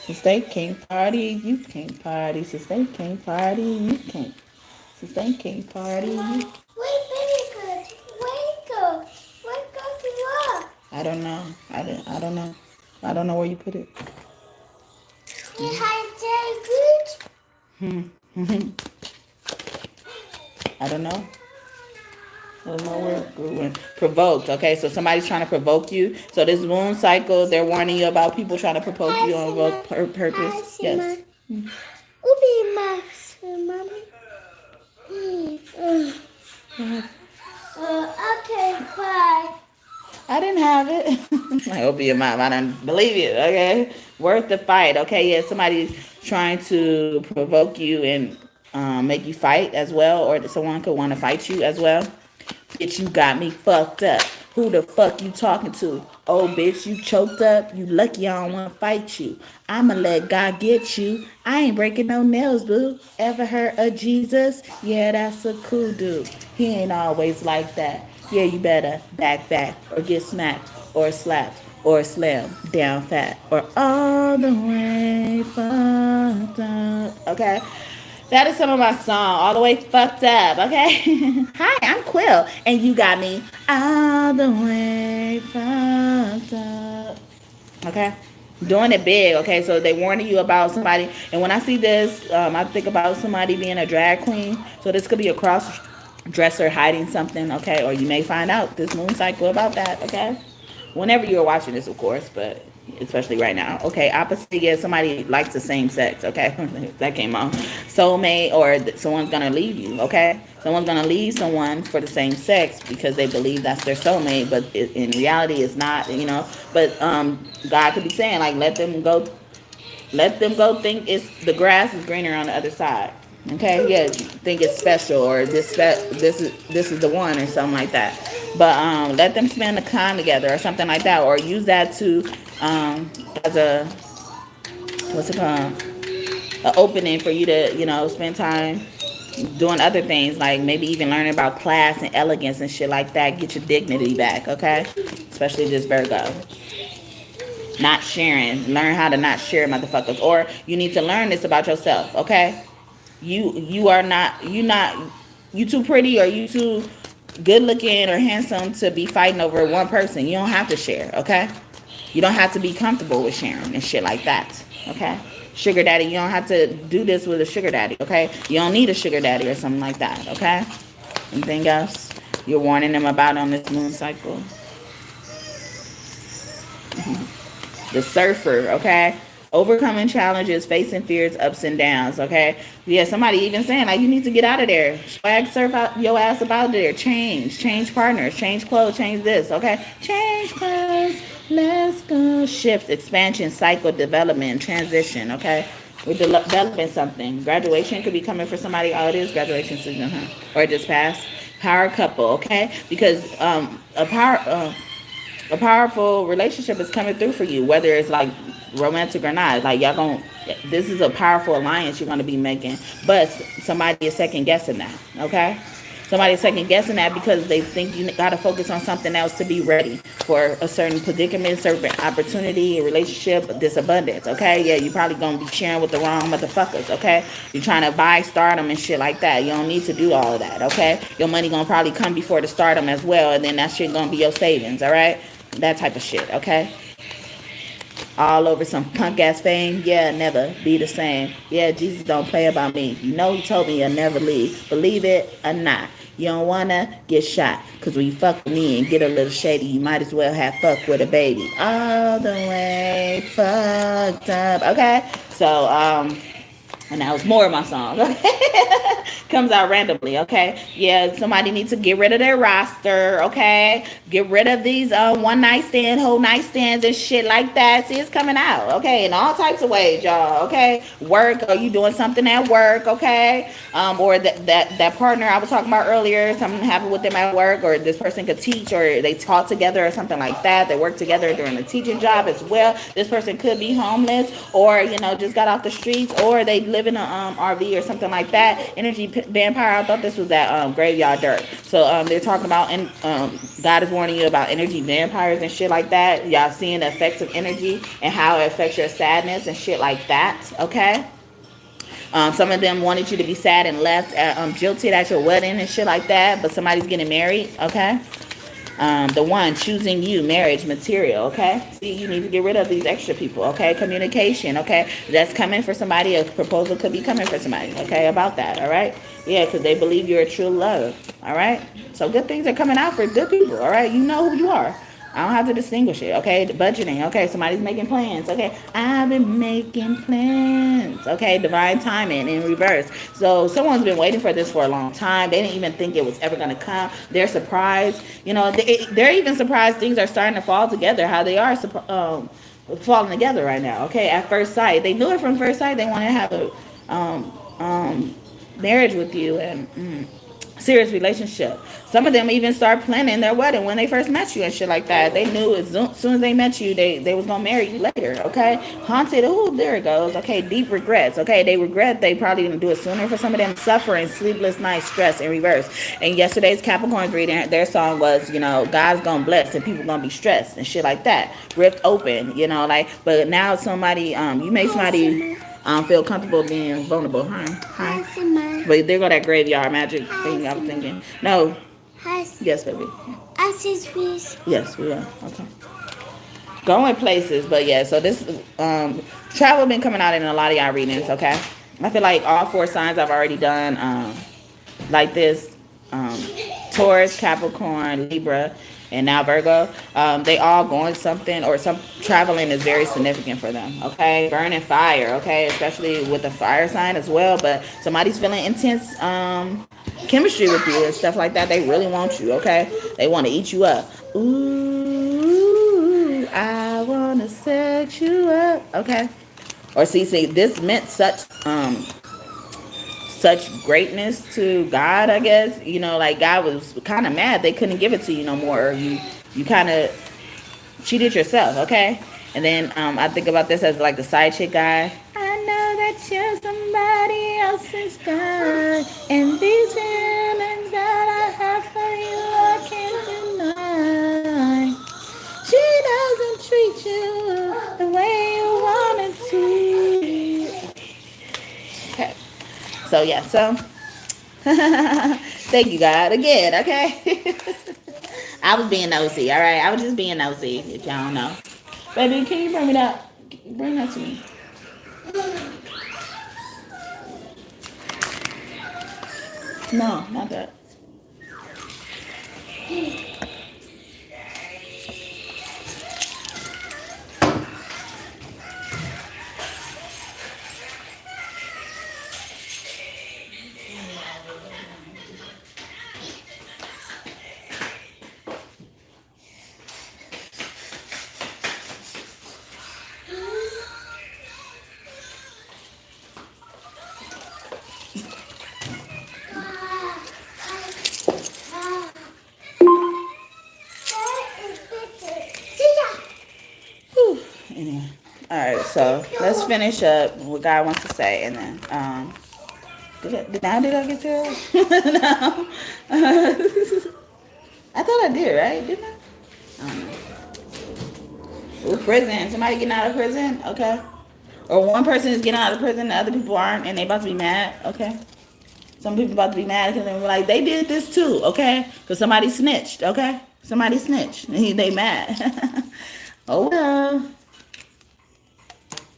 Since they can't party, you can't party. Since they can't party, you can't. Since they can't party, you... Wait, baby, good. Wake up. Wake up, you up. I don't know. I don't know. I don't know where you put it. You had good? I don't know. I don't know where it went. Provoked, okay? So somebody's trying to provoke you. So this moon cycle, they're warning you about people trying to provoke you on purpose. Yes. Ubi Max, mommy. Okay, bye. I didn't have it. I hope your mom. I don't believe you, okay? Worth the fight, okay? Yeah, somebody's trying to provoke you and make you fight as well, or someone could want to fight you as well. Bitch, you got me fucked up. Who the fuck you talking to? Oh, bitch, you choked up? You lucky I don't want to fight you. I'ma let God get you. I ain't breaking no nails, boo. Ever heard of Jesus? Yeah, that's a cool dude. He ain't always like that. Yeah, you better back, or get smacked, or slapped, or slammed down fat, or all the way fucked up. Okay? That is some of my song, all the way fucked up, okay? Hi, I'm Quill, and you got me all the way fucked up, okay? Doing it big, okay? So they warning you about somebody, and when I see this, I think about somebody being a drag queen. So this could be a cross dresser hiding something, okay? Or you may find out this moon cycle about that, okay? Whenever you're watching this, of course, but especially right now. Okay, opposite, yeah, somebody likes the same sex, okay? That came on. Soulmate, or someone's gonna leave you, okay? Someone's gonna leave someone for the same sex because they believe that's their soulmate, but in reality it's not, But God could be saying, like, let them go think the grass is greener on the other side. Okay, yeah, think it's special, or this is the one, or something like that. But let them spend the time together or something like that, or use that to as a, what's it called, an opening for you to spend time doing other things, like maybe even learning about class and elegance and shit like that. Get your dignity back, okay? Especially this Virgo. Not sharing. Learn how to not share, motherfuckers. Or you need to learn this about yourself, okay? You are not, you too pretty or you too good looking or handsome to be fighting over one person. You don't have to share, okay? You don't have to be comfortable with sharing and shit like that, okay? Sugar daddy, you don't have to do this with a sugar daddy, okay? You don't need a sugar daddy or something like that, okay? Anything else you're warning them about on this moon cycle? The surfer, okay? Overcoming challenges, facing fears, ups and downs, okay? Yeah, somebody even saying, like, you need to get out of there. Swag surf out your ass about there. Change partners, change clothes, change this, okay? Change clothes, let's go. Shift, expansion, cycle, development, transition, okay? We're developing something. Graduation could be coming for somebody. Oh, it is graduation season, huh? Or it just passed. Power couple, okay? Because a powerful relationship is coming through for you, whether it's like romantic or not. Like y'all gonna, this is a powerful alliance you're gonna be making, but somebody is second guessing that, okay? Somebody is second guessing that because they think you gotta focus on something else to be ready for a certain predicament, certain opportunity, a relationship, this abundance, okay? Yeah, you probably gonna be sharing with the wrong motherfuckers, okay? You're trying to buy stardom and shit like that. You don't need to do all of that, okay? Your money gonna probably come before the stardom as well, and then that shit gonna be your savings, all right? That type of shit, okay? All over some punk ass fame. Yeah, never be the same. Yeah, Jesus don't play about me. You know he told me he'll never leave. Believe it or not. You don't wanna get shot. Cause when you fuck with me and get a little shady, you might as well have fuck with a baby. All the way fucked up. Okay? So, and that was more of my song. Okay? Comes out randomly, okay? Yeah, somebody needs to get rid of their roster, okay? Get rid of these one night stand, whole night stands and shit like that. See, it's coming out, okay? In all types of ways, y'all, okay? Work, or you doing something at work, okay? Or that partner I was talking about earlier, something happened with them at work, or this person could teach, or they taught together or something like that. They work together during a teaching job as well. This person could be homeless, or, you know, just got off the streets, or they live in a RV or something like that. Energy vampire, I thought this was that graveyard dirt. So they're talking about, and God is warning you about energy vampires and shit like that. Y'all seeing the effects of energy and how it affects your sadness and shit like that, okay? Some of them wanted you to be sad and left jilted at your wedding and shit like that, but somebody's getting married, okay? The one choosing you, marriage material, okay? See, you need to get rid of these extra people, okay? Communication, okay? That's coming for somebody. A proposal could be coming for somebody, okay? About that, all right? Yeah, because they believe you're a true love, all right? So good things are coming out for good people, all right? You know who you are. I don't have to distinguish it, okay? The budgeting, okay? Somebody's making plans, okay? I've been making plans, okay? Divine timing in reverse. So someone's been waiting for this for a long time. They didn't even think it was ever going to come. They're surprised. You know, they're even surprised things are starting to fall together, how they are falling together right now, okay? At first sight. They knew it from first sight. They want to have a marriage with you and serious relationship. Some of them even start planning their wedding when they first met you and shit like that. They knew as soon as they met you, they was gonna marry you later, okay? Haunted, oh, there it goes, okay? Deep regrets, okay? They regret they probably didn't do it sooner. For some of them, suffering, sleepless nights, stress in reverse. And yesterday's Capricorn's reading, their song was, you know, God's gonna bless and people gonna be stressed and shit like that. Rift open, you know, like, but now somebody, you make somebody feel comfortable being vulnerable, huh? Hi. But there go that graveyard magic thing I was thinking. No. Yes, baby. Yes, we are. Okay. Going places, but yeah, so this travel been coming out in a lot of y'all readings, okay? I feel like all 4 signs I've already done like this. Taurus, Capricorn, Libra, and now Virgo, they all going something, or some traveling is very significant for them, okay? Burning fire, okay? Especially with the fire sign as well, but somebody's feeling intense chemistry with you and stuff like that. They really want you, okay? They want to eat you up. Ooh, I want to sex you up, okay? Or see, this meant such greatness to God, I guess. You know, like God was kind of mad they couldn't give it to you no more. Or you kind of cheated yourself, okay? And then I think about this as like the side chick guy. I know that you're somebody else's guy, and these feelings that I have for you I can't deny. She doesn't treat you So yeah, so thank you, God, again. Okay. I was being nosy. All right, I was just being nosy. If y'all don't know, baby, can you bring me that? Bring that to me. No, not that. Whew. Anyway, all right. So let's finish up what God wants to say, and then did I get to it? No. I thought I did, right? Didn't I? I don't know. Ooh, prison. Somebody getting out of prison, okay? Or one person is getting out of prison, the other people aren't, and they about to be mad, okay? Some people about to be mad because they're like, they did this too, okay? Because somebody snitched, okay? Somebody snitched. They mad. Oh well.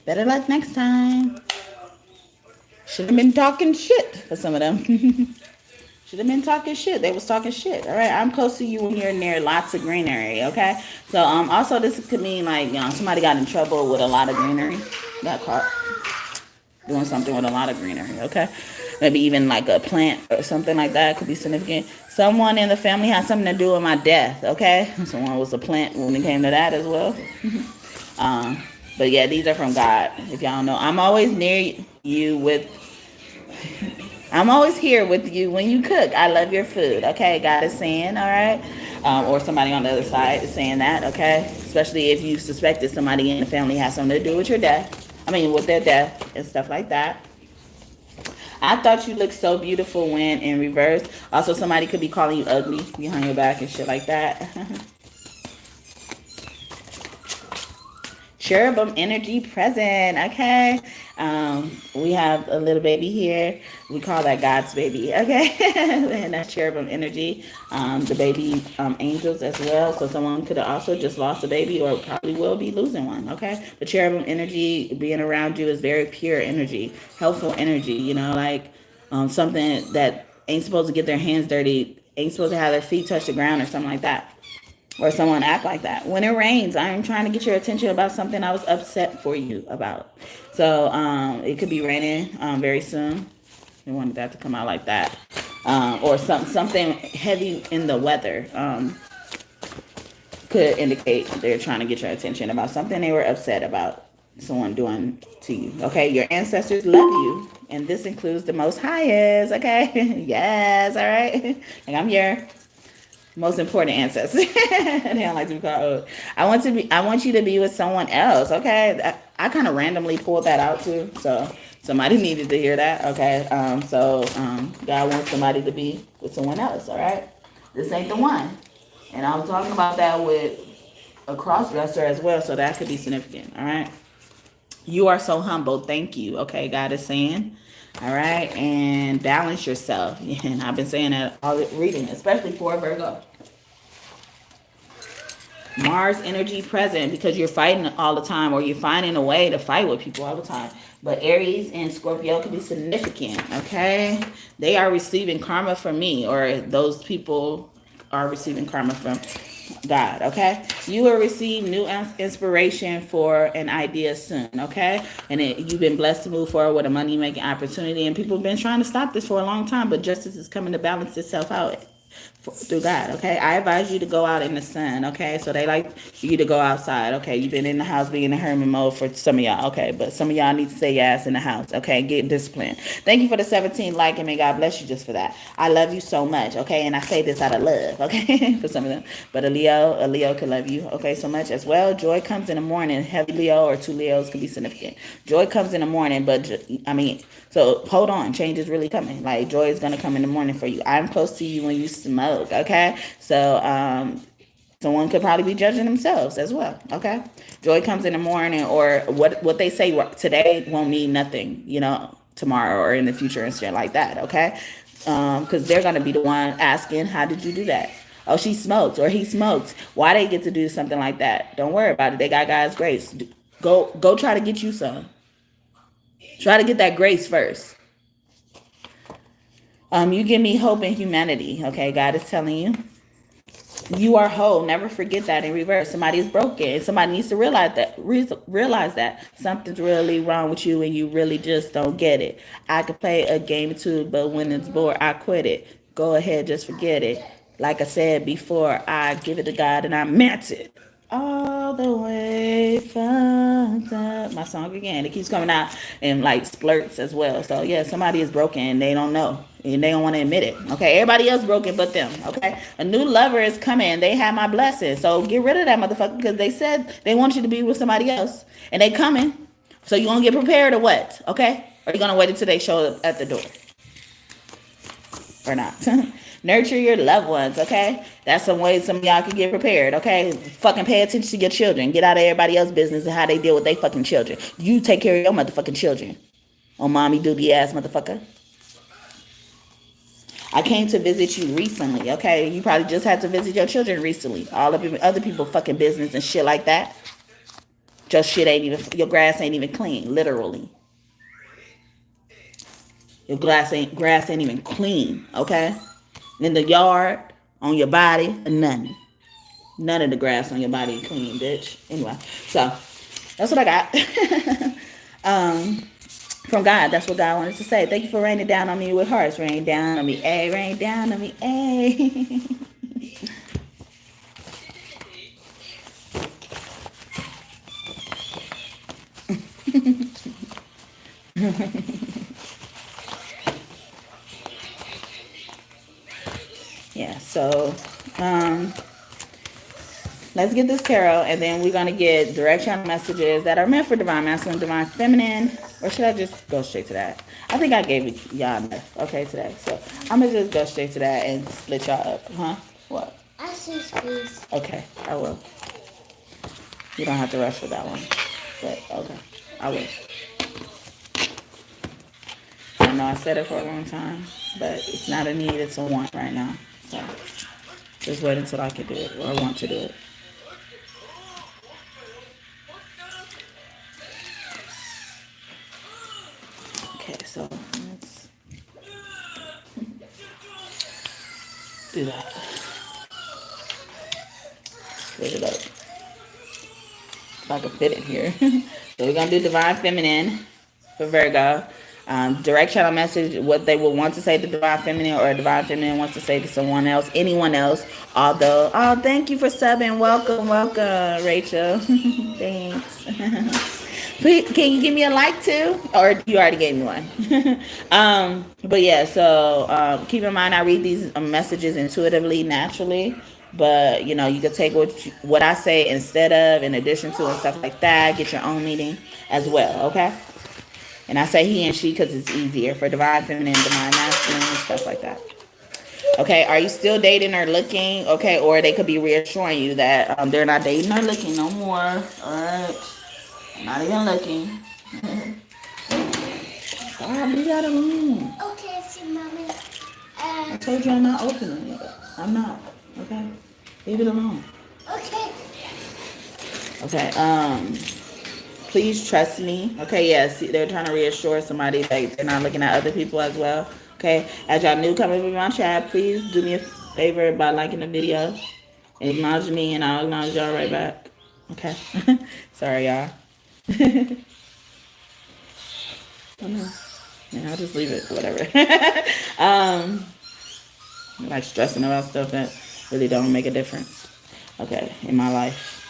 Better luck next time. Should have been talking shit for some of them. Should have been talking shit. They was talking shit. All right. I'm close to you when you're near lots of greenery. Okay. So also this could mean like somebody got in trouble with a lot of greenery. Got caught doing something with a lot of greenery. Okay. Maybe even like a plant or something like that could be significant. Someone in the family had something to do with my death. Okay. Someone was a plant when it came to that as well. But yeah, these are from God. If y'all don't know, I'm always near you with. I'm always here with you when you cook. I love your food. Okay, God is saying, all right, or somebody on the other side is saying that. Okay, especially if you suspected somebody in the family has something to do with your death. I mean, with their death and stuff like that. I thought you looked so beautiful when in reverse. Also, somebody could be calling you ugly behind your back and shit like that. Cherubim energy present. Okay. We have a little baby here. We call that God's baby. Okay. And that's cherubim energy. The baby angels as well. So someone could have also just lost a baby or probably will be losing one. Okay. The cherubim energy being around you is very pure energy, helpful energy, like something that ain't supposed to get their hands dirty, ain't supposed to have their feet touch the ground or something like that. Or someone act like that. When it rains, I am trying to get your attention about something I was upset for you about. So it could be raining very soon. We wanted that to come out like that. Or something heavy in the weather could indicate they're trying to get your attention about something they were upset about someone doing to you. Okay, your ancestors love you. And this includes the Most Highest. Okay, yes, all right. Like I'm your most important ancestors. They don't like to be called old. I want you to be with someone else. Okay, I kind of randomly pulled that out too, so somebody needed to hear that. Okay, God wants somebody to be with someone else. All right, this ain't the one. And I was talking about that with a cross-dresser as well, so that could be significant. All right, you are so humble. Thank you. Okay, God is saying. All right, and balance yourself. And I've been saying that all reading, especially for Virgo. Mars energy present because you're fighting all the time, or you're finding a way to fight with people all the time. But Aries and Scorpio can be significant, okay? They are receiving karma from me, or those people are receiving karma from God, okay? You will receive new inspiration for an idea soon, okay? And you've been blessed to move forward with a money-making opportunity, and people have been trying to stop this for a long time, but justice is coming to balance itself out through God, okay? I advise you to go out in the sun, okay? So they like you to go outside, okay? You've been in the house being in hermit mode for some of y'all, okay? But some of y'all need to stay your ass in the house, okay? Get disciplined. Thank you for the 17 like, and may God bless you just for that. I love you so much, okay? And I say this out of love, okay? For some of them. But a Leo can love you, okay, so much as well. Joy comes in the morning. Heavy Leo or 2 Leos can be significant. Joy comes in the morning, but so hold on. Change is really coming. Like, joy is going to come in the morning for you. I'm close to you when you smoke, okay? So someone could probably be judging themselves as well, okay? Joy comes in the morning, or what they say today won't mean nothing, tomorrow or in the future and shit like that, okay? Because they're going to be the one asking, how did you do that? Oh, she smoked or he smoked. Why they get to do something like that? Don't worry about it. They got God's grace. Go try to get you some. Try to get that grace first. You give me hope and humanity, okay? God is telling you. You are whole. Never forget that in reverse. Somebody is broken. Somebody needs to realize that something's really wrong with you and you really just don't get it. I could play a game too, but when it's bored, I quit it. Go ahead, just forget it. Like I said before, I give it to God and I meant it. All the way fucked up. My song again. It keeps coming out in like splurts as well. So yeah, somebody is broken and they don't know. And they don't want to admit it. Okay. Everybody else broken but them. Okay. A new lover is coming. They have my blessing. So get rid of that motherfucker because they said they want you to be with somebody else. And they coming. So you gonna get prepared or what? Okay? Or you gonna wait until they show up at the door? Or not? Nurture your loved ones, okay? That's some ways some of y'all can get prepared, okay? Fucking pay attention to your children. Get out of everybody else's business and how they deal with their fucking children. You take care of your motherfucking children. Oh, mommy doobie ass motherfucker. I came to visit you recently, okay? You probably just had to visit your children recently. All of other people fucking business and shit like that. Your grass ain't even clean, literally. Your grass ain't even clean, okay? In the yard, on your body, nothing. None of the grass on your body is clean, bitch. Anyway, so that's what I got. From God, that's what God wanted to say. Thank you for raining down on me with hearts. Rain down on me, a rain down on me, a. Yeah, so let's get this tarot, and then we're going to get direct channel messages that are meant for divine masculine, divine feminine. Or should I just go straight to that? I think I gave y'all enough, okay, today. So I'm going to just go straight to that and split y'all up. Huh? What? Ashes, please. Okay, I will. You don't have to rush with that one. But, okay, I will. I know I said it for a long time, but it's not a need, it's a want right now. So just wait until I can do it or want to do it. Okay, so let's do that. Split it up. If I can fit it here. So we're going to do Divine Feminine for Virgo. Direct channel message, what they would want to say to Divine Feminine, or Divine Feminine wants to say to someone else, anyone else. Although, oh, thank you for subbing. Welcome, Rachel. Thanks. Please, can you give me a like too? Or you already gave me one. But yeah, so keep in mind I read these messages intuitively, naturally. But, you know, you can take what I say instead of, in addition to, and stuff like that. Get your own meaning as well, okay? And I say he and she because it's easier for divine feminine, divine masculine, and stuff like that. Okay, are you still dating or looking? Okay, or they could be reassuring you that they're not dating or looking no more. All right, not even looking. Stop, leave that alone. Okay, see, mommy. I told you I'm not opening it. I'm not. Okay, leave it alone. Okay. Okay. Please trust me. Okay, yes, they're trying to reassure somebody that they're not looking at other people as well. Okay, as y'all new coming in my chat, please do me a favor by liking the video and acknowledge me, and I'll acknowledge y'all right back. Okay. Sorry, y'all. Oh no. Yeah, I'll just leave it. Whatever. I'm like stressing about stuff that really don't make a difference. Okay, in my life.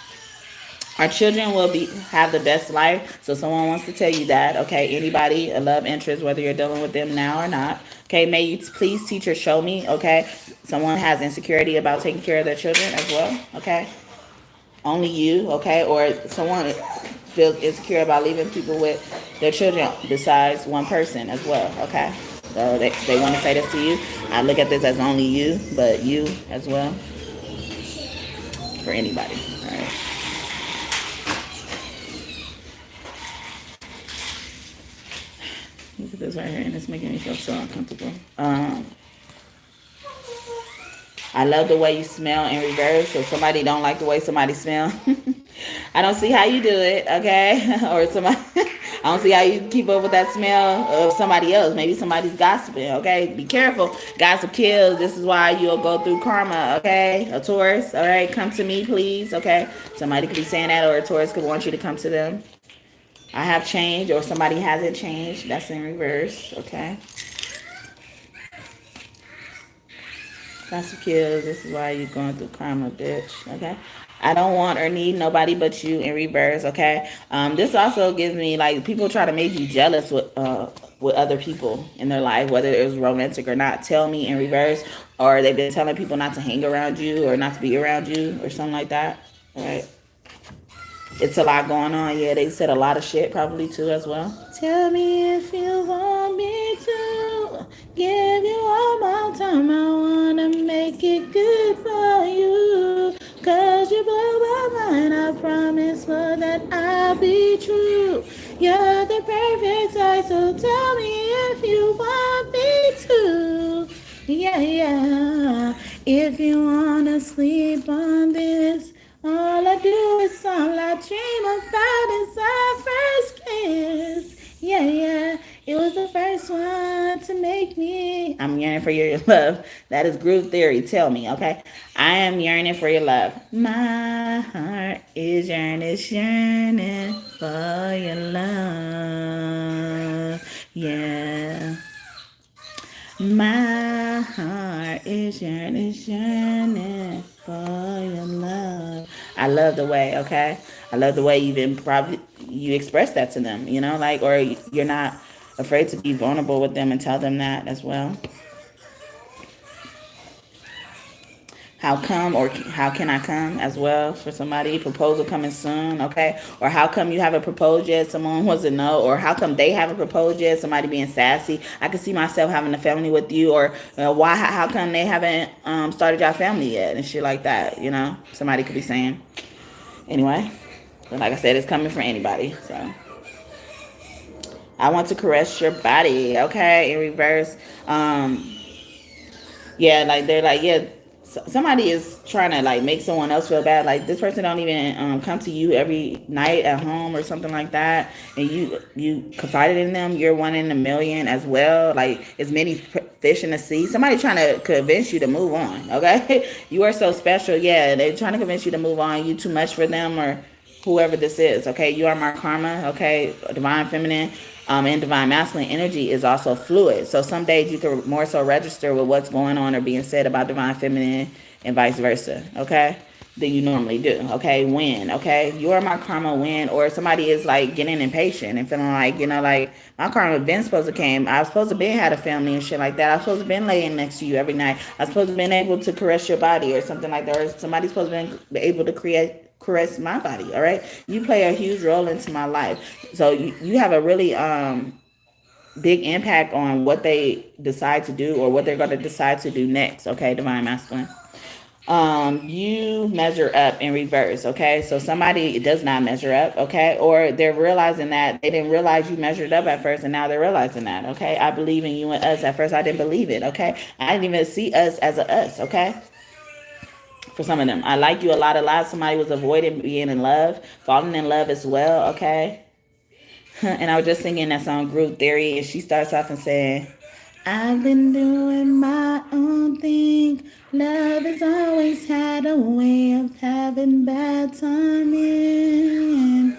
Our children will have the best life. So someone wants to tell you that. Okay, anybody, a love interest, whether you're dealing with them now or not. Okay, may you please teach or show me. Okay, someone has insecurity about taking care of their children as well. Okay, only you. Okay, or someone feels insecure about leaving people with their children besides one person as well. Okay, so they want to say this to you. I look at this as only you, but you as well. For anybody. All right. Look at this this right here, and it's making me feel so uncomfortable. I love the way you smell in reverse. So somebody don't like the way somebody smell. I don't see how you do it, okay? Or somebody, I don't see how you keep up with that smell of somebody else. Maybe somebody's gossiping, okay? Be careful. Gossip kills. This is why you'll go through karma, okay? A Taurus, all right? Come to me, please, okay? Somebody could be saying that, or a Taurus could want you to come to them. I have changed, or somebody hasn't changed. That's in reverse, okay? Gossip kills. This is why you're going through karma, bitch. Okay. I don't want or need nobody but you in reverse. Okay. This also gives me like people try to make you jealous with other people in their life, whether it was romantic or not. Tell me in reverse, or they've been telling people not to hang around you or not to be around you or something like that. All right. It's a lot going on. Yeah, they said a lot of shit probably too as well. Tell me if you want me to give you all my time. I wanna make it good for you. Cause you blow my mind. I promise for that I'll be true. You're the perfect size, so tell me if you want me to. Yeah, yeah. If you wanna sleep on this, all I do is all I dream about is our first kiss. Yeah, yeah. It was the first one to make me. I'm yearning for your love. That is groove theory. Tell me, okay? I am yearning for your love. My heart is yearning for your love. Yeah. My heart is yearning for your love. I love the way, okay? I love the way you express that to them, you know, like, or you're not afraid to be vulnerable with them and tell them that as well. How come, or how can I come as well for somebody? Proposal coming soon, okay? Or how come you haven't proposed yet? Someone wants to know. Or how come they haven't proposed yet? Somebody being sassy. I can see myself having a family with you. Or why? How come they haven't started your family yet? And shit like that, you know? Somebody could be saying. Anyway, but like I said, it's coming from anybody, so. I want to caress your body, okay? In reverse. Yeah, like they're like, yeah, somebody is trying to like make someone else feel bad. Like this person don't even come to you every night at home or something like that, and you confided in them. You're one in a million as well. Like as many fish in the sea. Somebody trying to convince you to move on. Okay, you are so special. Yeah, they're trying to convince you to move on. You too much for them, or whoever this is. Okay, you are my karma. Okay, divine feminine. And divine masculine energy is also fluid. So some days you can more so register with what's going on or being said about divine feminine and vice versa, okay, than you normally do, okay? When, okay? You are my karma when, or somebody is like getting impatient and feeling like, you know, like my karma been supposed to came. I was supposed to been had a family and shit like that. I was supposed to been laying next to you every night. I was supposed to been able to caress your body or something like that. Or somebody's supposed to be able to caress my body, all right? You play a huge role into my life. So you have a really big impact on what they decide to do or what they're going to decide to do next, okay, divine masculine. You measure up in reverse, okay? So somebody does not measure up, okay? Or they're realizing that they didn't realize you measured up at first and now they're realizing that, okay? I believe in you and us. At first I didn't believe it, okay? I didn't even see us as a us, okay? For some of them, I like you a lot. Somebody was avoiding being in love, falling in love as well, okay? And I was just singing that song Group Theory, and she starts off and saying, I've been doing my own thing. Love has always had a way of having bad timing.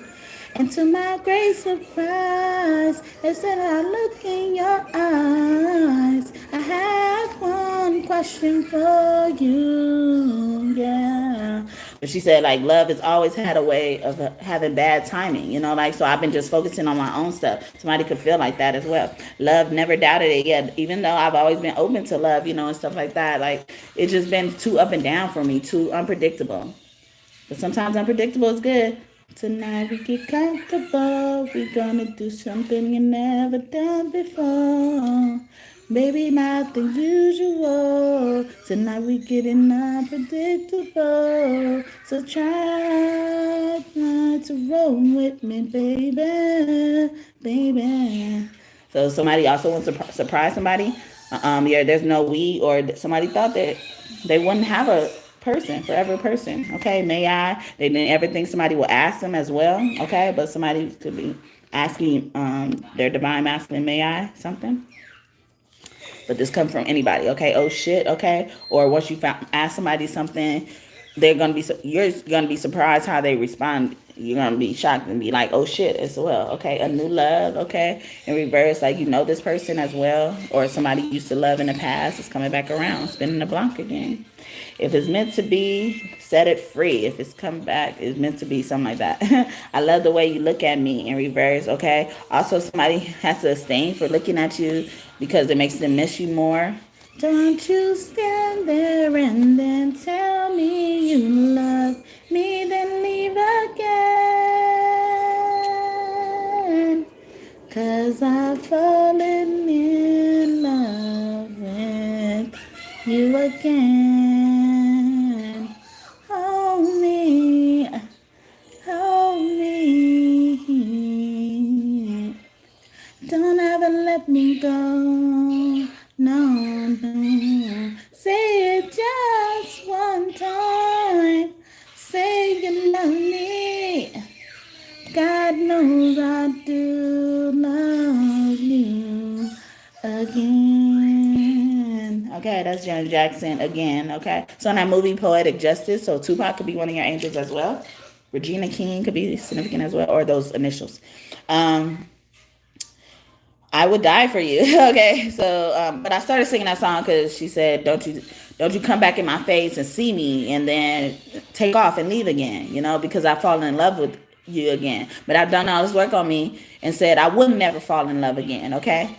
And to my great surprise, instead I look in your eyes, I have one question for you, yeah. But she said, like, love has always had a way of having bad timing, you know, like, so I've been just focusing on my own stuff. Somebody could feel like that as well. Love never doubted it yet, even though I've always been open to love, you know, and stuff like that. Like, it's just been too up and down for me, too unpredictable. But sometimes unpredictable is good. Tonight we get comfortable. We're gonna do something you never done before. Maybe not the usual. Tonight we getting unpredictable. So try not to roll with me, baby, baby. So somebody also wants to surprise somebody. Yeah, there's no we, or somebody thought that they wouldn't have a person, forever person. Okay, may I? They didn't ever think somebody will ask them as well. Okay, but somebody could be asking their divine masculine, may I something. But this comes from anybody. Okay, oh shit. Okay, or once you ask somebody something, you're gonna be surprised how they respond. You're gonna be shocked and be like, oh shit, as well. Okay, a new love. Okay, in reverse, like you know this person as well, or somebody you used to love in the past is coming back around, spinning the block again. If it's meant to be, set it free. If it's come back, it's meant to be, something like that. I love the way you look at me in reverse. Okay, also somebody has to abstain for looking at you because it makes them miss you more. Don't you stand there and then tell me you love me, then leave again. 'Cause I've fallen in love with you again. Hold me, hold me. Don't ever let me go. No, no. Say it just one time. Say you love me. God knows I do love you again. Okay, that's Janet Jackson again. Okay, so in that movie Poetic Justice, so Tupac could be one of your angels as well. Regina King could be significant as well, or those initials. I would die for you. Okay, so but I started singing that song because she said, don't you come back in my face and see me and then take off and leave again, you know, because I've fallen in love with you again. But I've done all this work on me and said I would never fall in love again. Okay,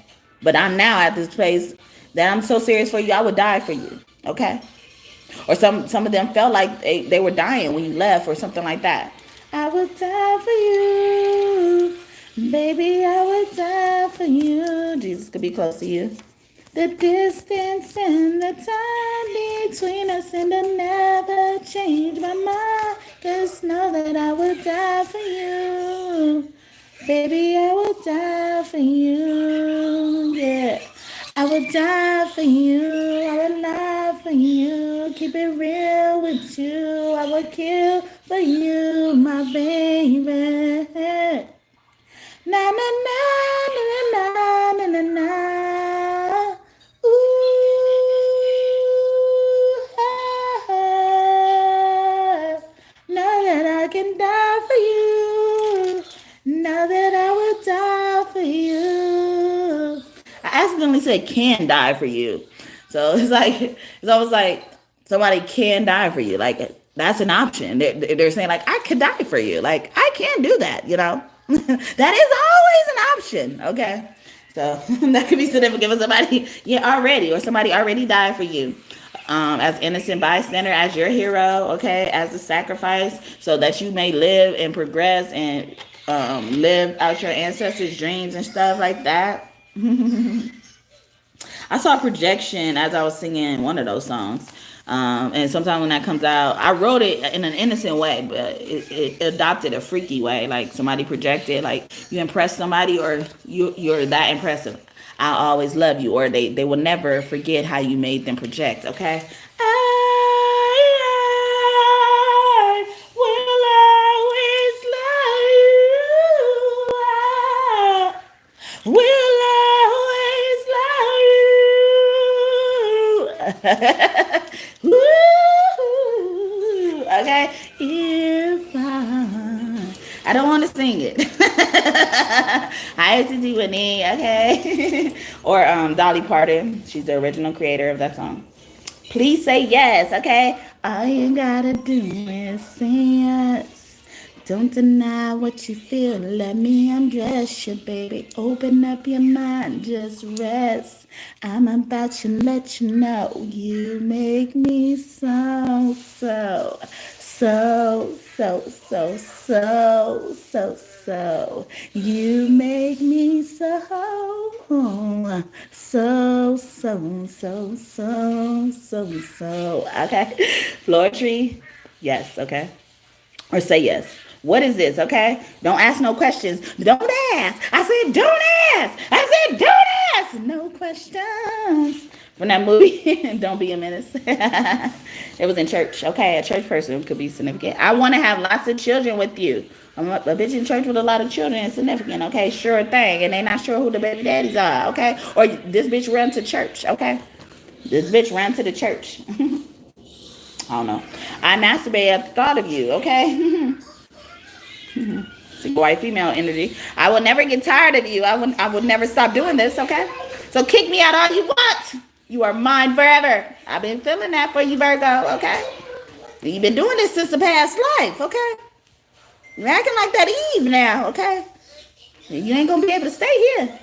but I'm now at this place that I'm so serious for you, I would die for you. Okay, or some of them felt like they were dying when you left or something like that. I would die for you. Baby, I would die for you. Jesus could be close to you. The distance and the time between us, and I'll never change my mind. Just know that I would die for you. Baby, I would die for you. Yeah. I would die for you. I would lie for you. Keep it real with you. I would kill for you, my baby. Na na na na na na na na. Ooh, know that I can die for you. Know that I will die for you. I accidentally said can die for you, so it's almost like somebody can die for you. Like that's an option. They're saying like I could die for you. Like I can do that. You know. That is always an option. Okay, so that could be significant for somebody already, or somebody already died for you as innocent bystander, as your hero. Okay, as a sacrifice, so that you may live and progress and live out your ancestors' dreams and stuff like that. I saw projection as I was singing one of those songs. And sometimes when that comes out, I wrote it in an innocent way, but it adopted a freaky way. Like somebody projected, like you impress somebody, or you're that impressive. I'll always love you, or they will never forget how you made them project. Okay. I will always love you. I will always love you. Woo! Okay, if I don't want to sing it. Hi, Titi Whitney. Okay, or Dolly Parton. She's the original creator of that song. Please say yes. Okay, all you gotta do is say yes. Don't deny what you feel. Let me undress you, baby. Open up your mind. Just rest. I'm about to let you know you make me so. You make me so. Okay. Floor tree. Yes. Okay. Or say yes. What is this, okay? Don't ask no questions. Don't ask. I said don't ask. I said don't ask. No questions. From that movie, Don't Be a Menace. It was in church, okay? A church person could be significant. I want to have lots of children with you. I'm a bitch in church with a lot of children is significant, okay? Sure thing. And they not sure who the baby daddies are, okay? Or this bitch ran to church, okay? This bitch ran to the church. I don't know. I masturbate at the thought of you, okay? White female energy. I will never get tired of you. I would never stop doing this, okay? So kick me out all you want. You are mine forever. I've been feeling that for you, Virgo, okay? You've been doing this since the past life, okay? You're acting like that Eve now, okay? You ain't gonna be able to stay here.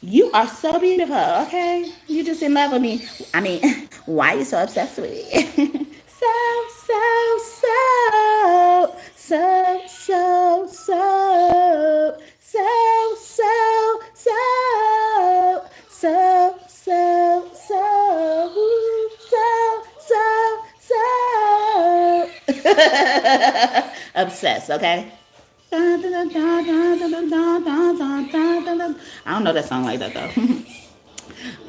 You are so beautiful, okay? You just in love with me. I mean, why are you so obsessed with me? Obsessed, okay? I don't know that song like that though.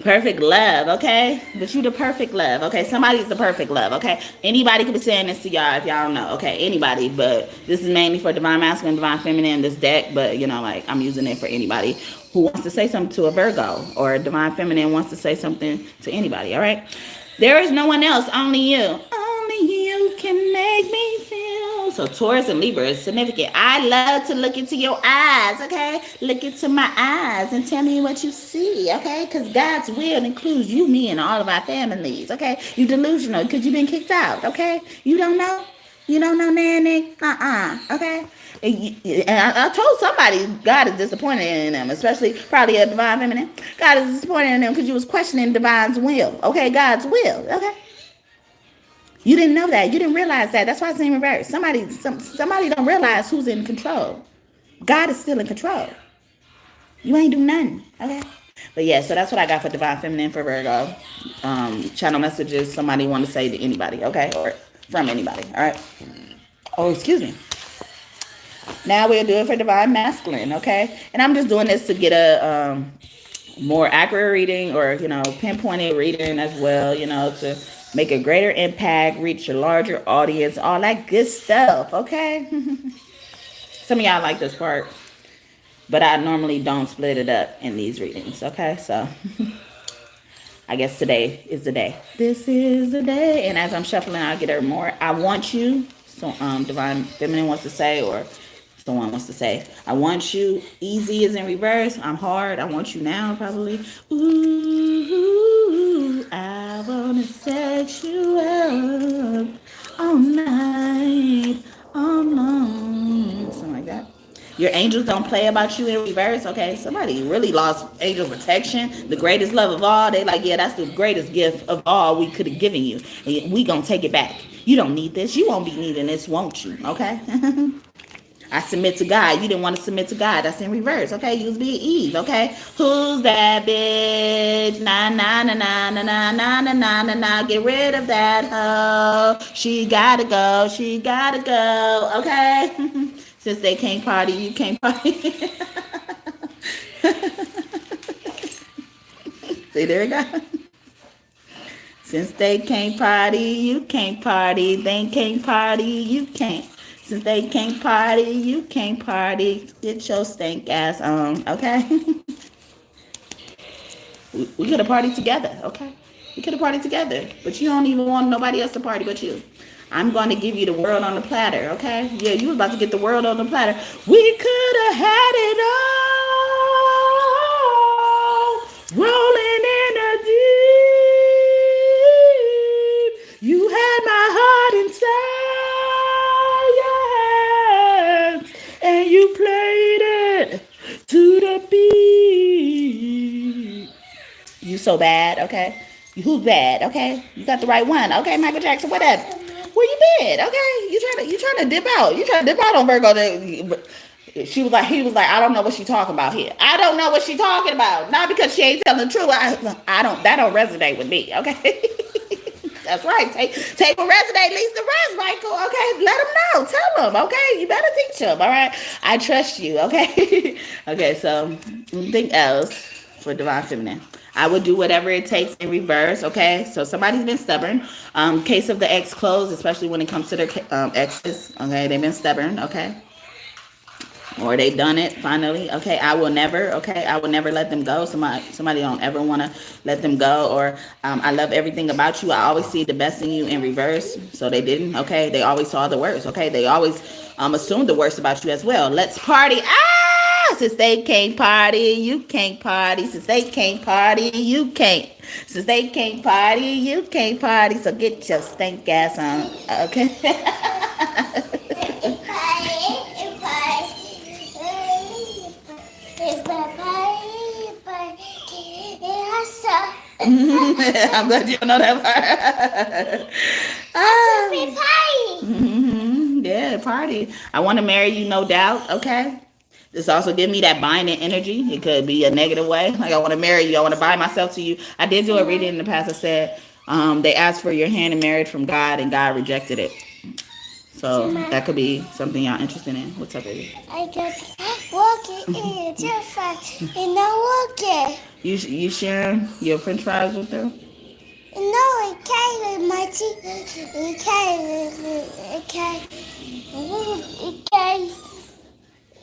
Perfect love, okay? But you the perfect love, okay? Somebody's the perfect love, okay? Anybody could be saying this to y'all if y'all don't know, okay? Anybody, but this is mainly for divine masculine, divine feminine, this deck, but you know, like I'm using it for anybody who wants to say something to a Virgo or a divine feminine wants to say something to anybody, all right? There is no one else, only you. Only you can make me feel. So Taurus and Libra is significant. I love to look into your eyes, okay? Look into my eyes and tell me what you see, okay? Because God's will includes you, me, and all of our families, okay? You delusional because you've been kicked out, okay? You don't know? You don't know, Nanny? Okay? And I told somebody God is disappointed in them, especially probably a divine feminine. God is disappointed in them because you was questioning divine's will, okay? God's will, okay? You didn't know that. You didn't realize that. That's why it's in reverse. Somebody don't realize who's in control. God is still in control. You ain't do nothing, okay? But yeah, so that's what I got for divine feminine for Virgo. Channel messages somebody want to say to anybody, okay? Or from anybody, all right? Oh, excuse me. Now we'll do it for divine masculine, okay? And I'm just doing this to get a more accurate reading or, you know, pinpointed reading as well, you know, to make a greater impact, reach a larger audience, all that good stuff, okay? Some of y'all like this part, but I normally don't split it up in these readings, okay? So I guess today is the day. This is the day. And as I'm shuffling, I'll get her more. I want you. So divine feminine wants to say, or someone wants to say, I want you. Easy is in reverse. I'm hard. I want you now, probably. Ooh, I want to set you up all night, all long. Something like that. Your angels don't play about you in reverse, okay? Somebody really lost angel protection, the greatest love of all. They like, yeah, that's the greatest gift of all we could have given you. And we gonna take it back. You don't need this. You won't be needing this, won't you? Okay? I submit to God. You didn't want to submit to God. That's in reverse, okay? You was being Eve, okay? Who's that bitch? Nah, nah, nah, nah, nah, nah, nah, nah, nah, nah, nah. Get rid of that hoe. She gotta go. She gotta go, okay? Since they can't party, you can't party. See, there we go. Since they can't party, you can't party. They can't party, you can't. Since they can't party, you can't party. Get your stank ass on, okay? We could have partied together, okay? We could have partied together. But you don't even want nobody else to party but you. I'm going to give you the world on the platter, okay? Yeah, you was about to get the world on the platter. We could have had it all. Rolling in the deep. You had my heart inside your hands. And you played it to the beat. You so bad, okay? Who's bad, okay? You got the right one, okay? Michael Jackson, whatever. Where you been? Okay, you trying to dip out. You trying to dip out on Virgo. He was like, I don't know what she talking about here. I don't know what she talking about. Not because she ain't telling the truth. That don't resonate with me. Okay. That's right. Take what resonate, leads the rest, Michael. Okay, let them know. Tell them. Okay, you better teach them. All right, I trust you. Okay. Okay. So anything else for divine feminine? I would do whatever it takes in reverse. Okay. So somebody's been stubborn. Case of the ex closed, especially when it comes to their exes. Okay, they've been stubborn. Okay. Or they done it finally. Okay, I will never. Okay, I will never let them go. Somebody don't ever want to let them go. Or I love everything about you. I always see the best in you in reverse. So they didn't. Okay, they always saw the worst. Okay, they always assumed the worst about you as well. Let's party. Since they can't party, you can't party. Since they can't party, you can't. Since they can't party, you can't party. So get your stink ass on. Okay. I'm glad you know that part. Yeah, party. I want to marry you, no doubt. Okay. This also give me that binding energy. It could be a negative way. Like, I want to marry you. I want to bind myself to you. I did do a reading in the past that said they asked for your hand in marriage from God and God rejected it. So that could be something y'all interested in. What's up, baby? I just walking in too fast and not walking. You sharing your French fries with them? No, I can't with my teeth. I can't.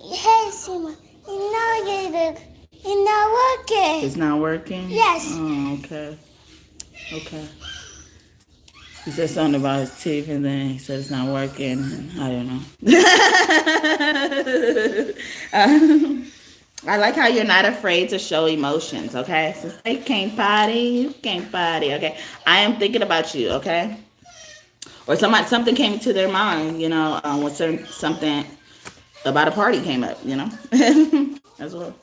Hey, Sima. It's not working. It's not working? Yes. Oh, okay. Okay. He said something about his teeth, and then he said it's not working. I don't know. I like how you're not afraid to show emotions, okay? Since they can't party, you can't party, okay? I am thinking about you, okay? Or something came to their mind, you know, when something about a party came up, you know? As well.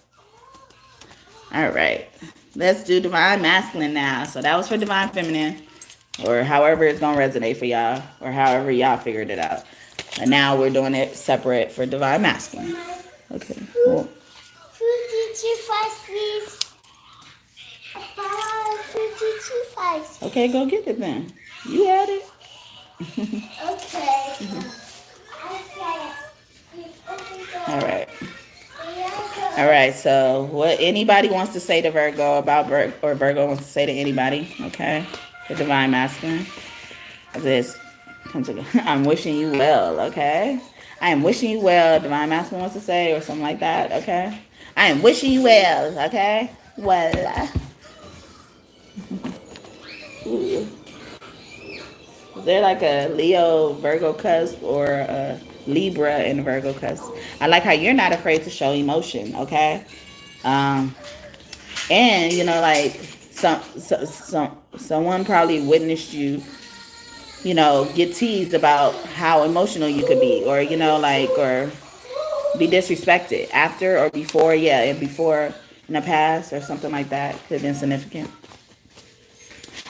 All right. Let's do divine masculine now. So that was for divine feminine. Or however it's going to resonate for y'all. Or however y'all figured it out. And now we're doing it separate for divine masculine. Okay. Cool. Fruity toothpaste, please. Fruity toothpaste. Okay, go get it then. You had it. Okay. All right. All right. So what anybody wants to say to Virgo about or Virgo wants to say to anybody, okay? The divine masculine. This. I'm wishing you well, okay? I am wishing you well, divine masculine wants to say, or something like that, okay? I am wishing you well, okay? Well. Ooh. Is there like a Leo Virgo cusp or a Libra and Virgo cusp? I like how you're not afraid to show emotion, okay? And you know, like someone probably witnessed you, you know, get teased about how emotional you could be, or you know, like, or be disrespected after or before, yeah, and before in the past or something like that could have been significant.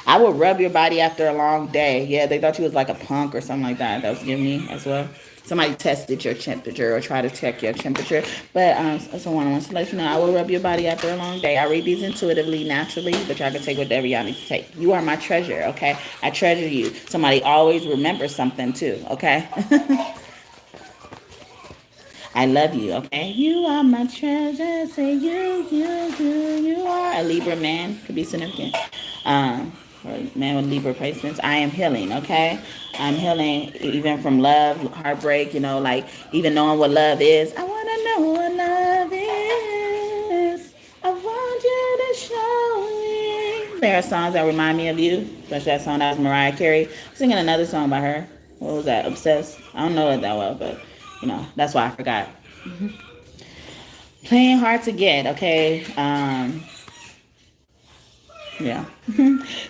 I would rub your body after a long day. Yeah, they thought you was like a punk or something like that. That was giving me as well. Somebody tested your temperature or try to check your temperature. But someone wants to let you know, I will rub your body after a long day. I read these intuitively, naturally, but y'all can take whatever y'all need to take. You are my treasure, okay? I treasure you. Somebody always remembers something too, okay? I love you, okay? You are my treasure. Say you are. A Libra man could be significant. Or man with Libra placements. I am healing, okay? I'm healing even from love, heartbreak, you know, like even knowing what love is. I want to know what love is. I want you to show me. There are songs that remind me of you, especially that song that was Mariah Carey. I'm singing another song by her. What was that? Obsessed? I don't know it that well, but, you know, that's why I forgot. Playing hard to get, okay? Yeah.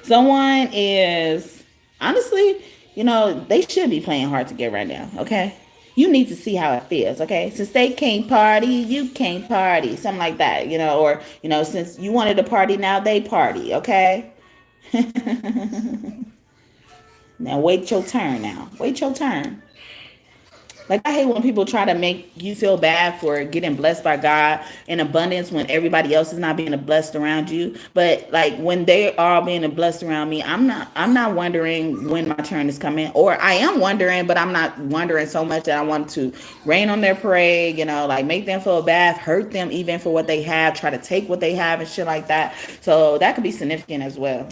Someone is, honestly, you know, they should be playing hard to get right now, okay? You need to see how it feels, okay? Since they can't party, you can't party. Something like that, you know, or, you know, since you wanted to party, now they party, okay? Now wait your turn now. Wait your turn. Like, I hate when people try to make you feel bad for getting blessed by God in abundance when everybody else is not being blessed around you. But like when they are being blessed around me, I'm not wondering when my turn is coming. Or I am wondering, but I'm not wondering so much that I want to rain on their parade, like make them feel bad, hurt them even for what they have, try to take what they have and shit like that. So that could be significant as well.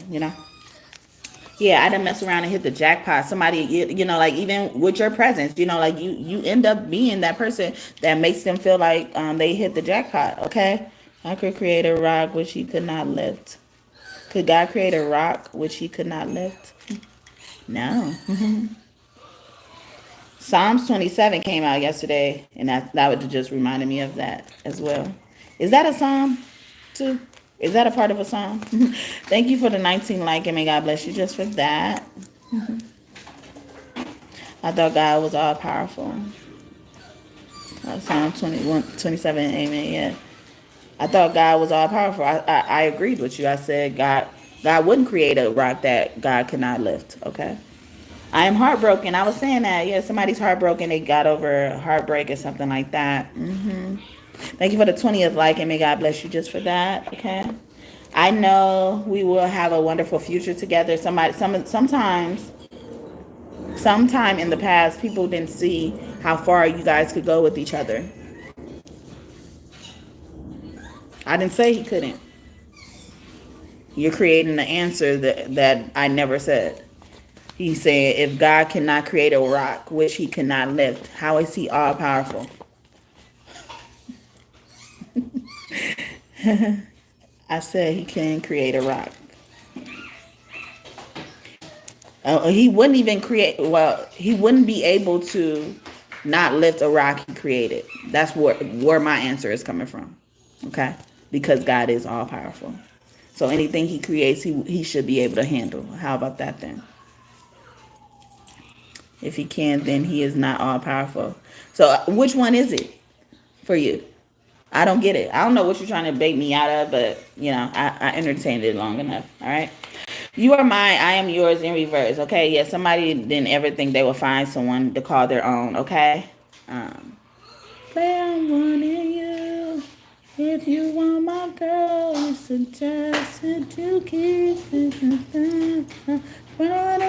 Yeah, I didn't mess around and hit the jackpot. Somebody, like even with your presence, like you end up being that person that makes them feel like they hit the jackpot. Okay, I could create a rock which he could not lift. Could God create a rock which he could not lift? No. Psalms 27 came out yesterday, and that would just reminded me of that as well. Is that a psalm too? Is that a part of a psalm? Thank you for the 19 like, and may God bless you just for that. I thought God was all powerful. Psalm 27, amen. Yeah. I thought God was all powerful. I agreed with you. I said God wouldn't create a rock that God could not lift. Okay. I am heartbroken. I was saying that. Yeah, somebody's heartbroken. They got over heartbreak or something like that. Thank you for the 20th like, and may God bless you just for that. Okay. I know we will have a wonderful future together. Sometime in the past, people didn't see how far you guys could go with each other. I didn't say he couldn't. You're creating the answer that I never said. He said, if God cannot create a rock, which he cannot lift, how is he all powerful? I said he can create a rock. He wouldn't even he wouldn't be able to not lift a rock he created. That's where my answer is coming from. Okay? Because God is all powerful. So anything he creates, he should be able to handle. How about that then? If he can, then he is not all powerful. So which one is it for you? I don't get it. I don't know what you're trying to bait me out of, but I entertained it long enough. All right. You are mine, I am yours in reverse. Okay. Yeah. Somebody didn't ever think they would find someone to call their own. Okay. Play on wanting you. If you want my girl, you suggested to keep it. Run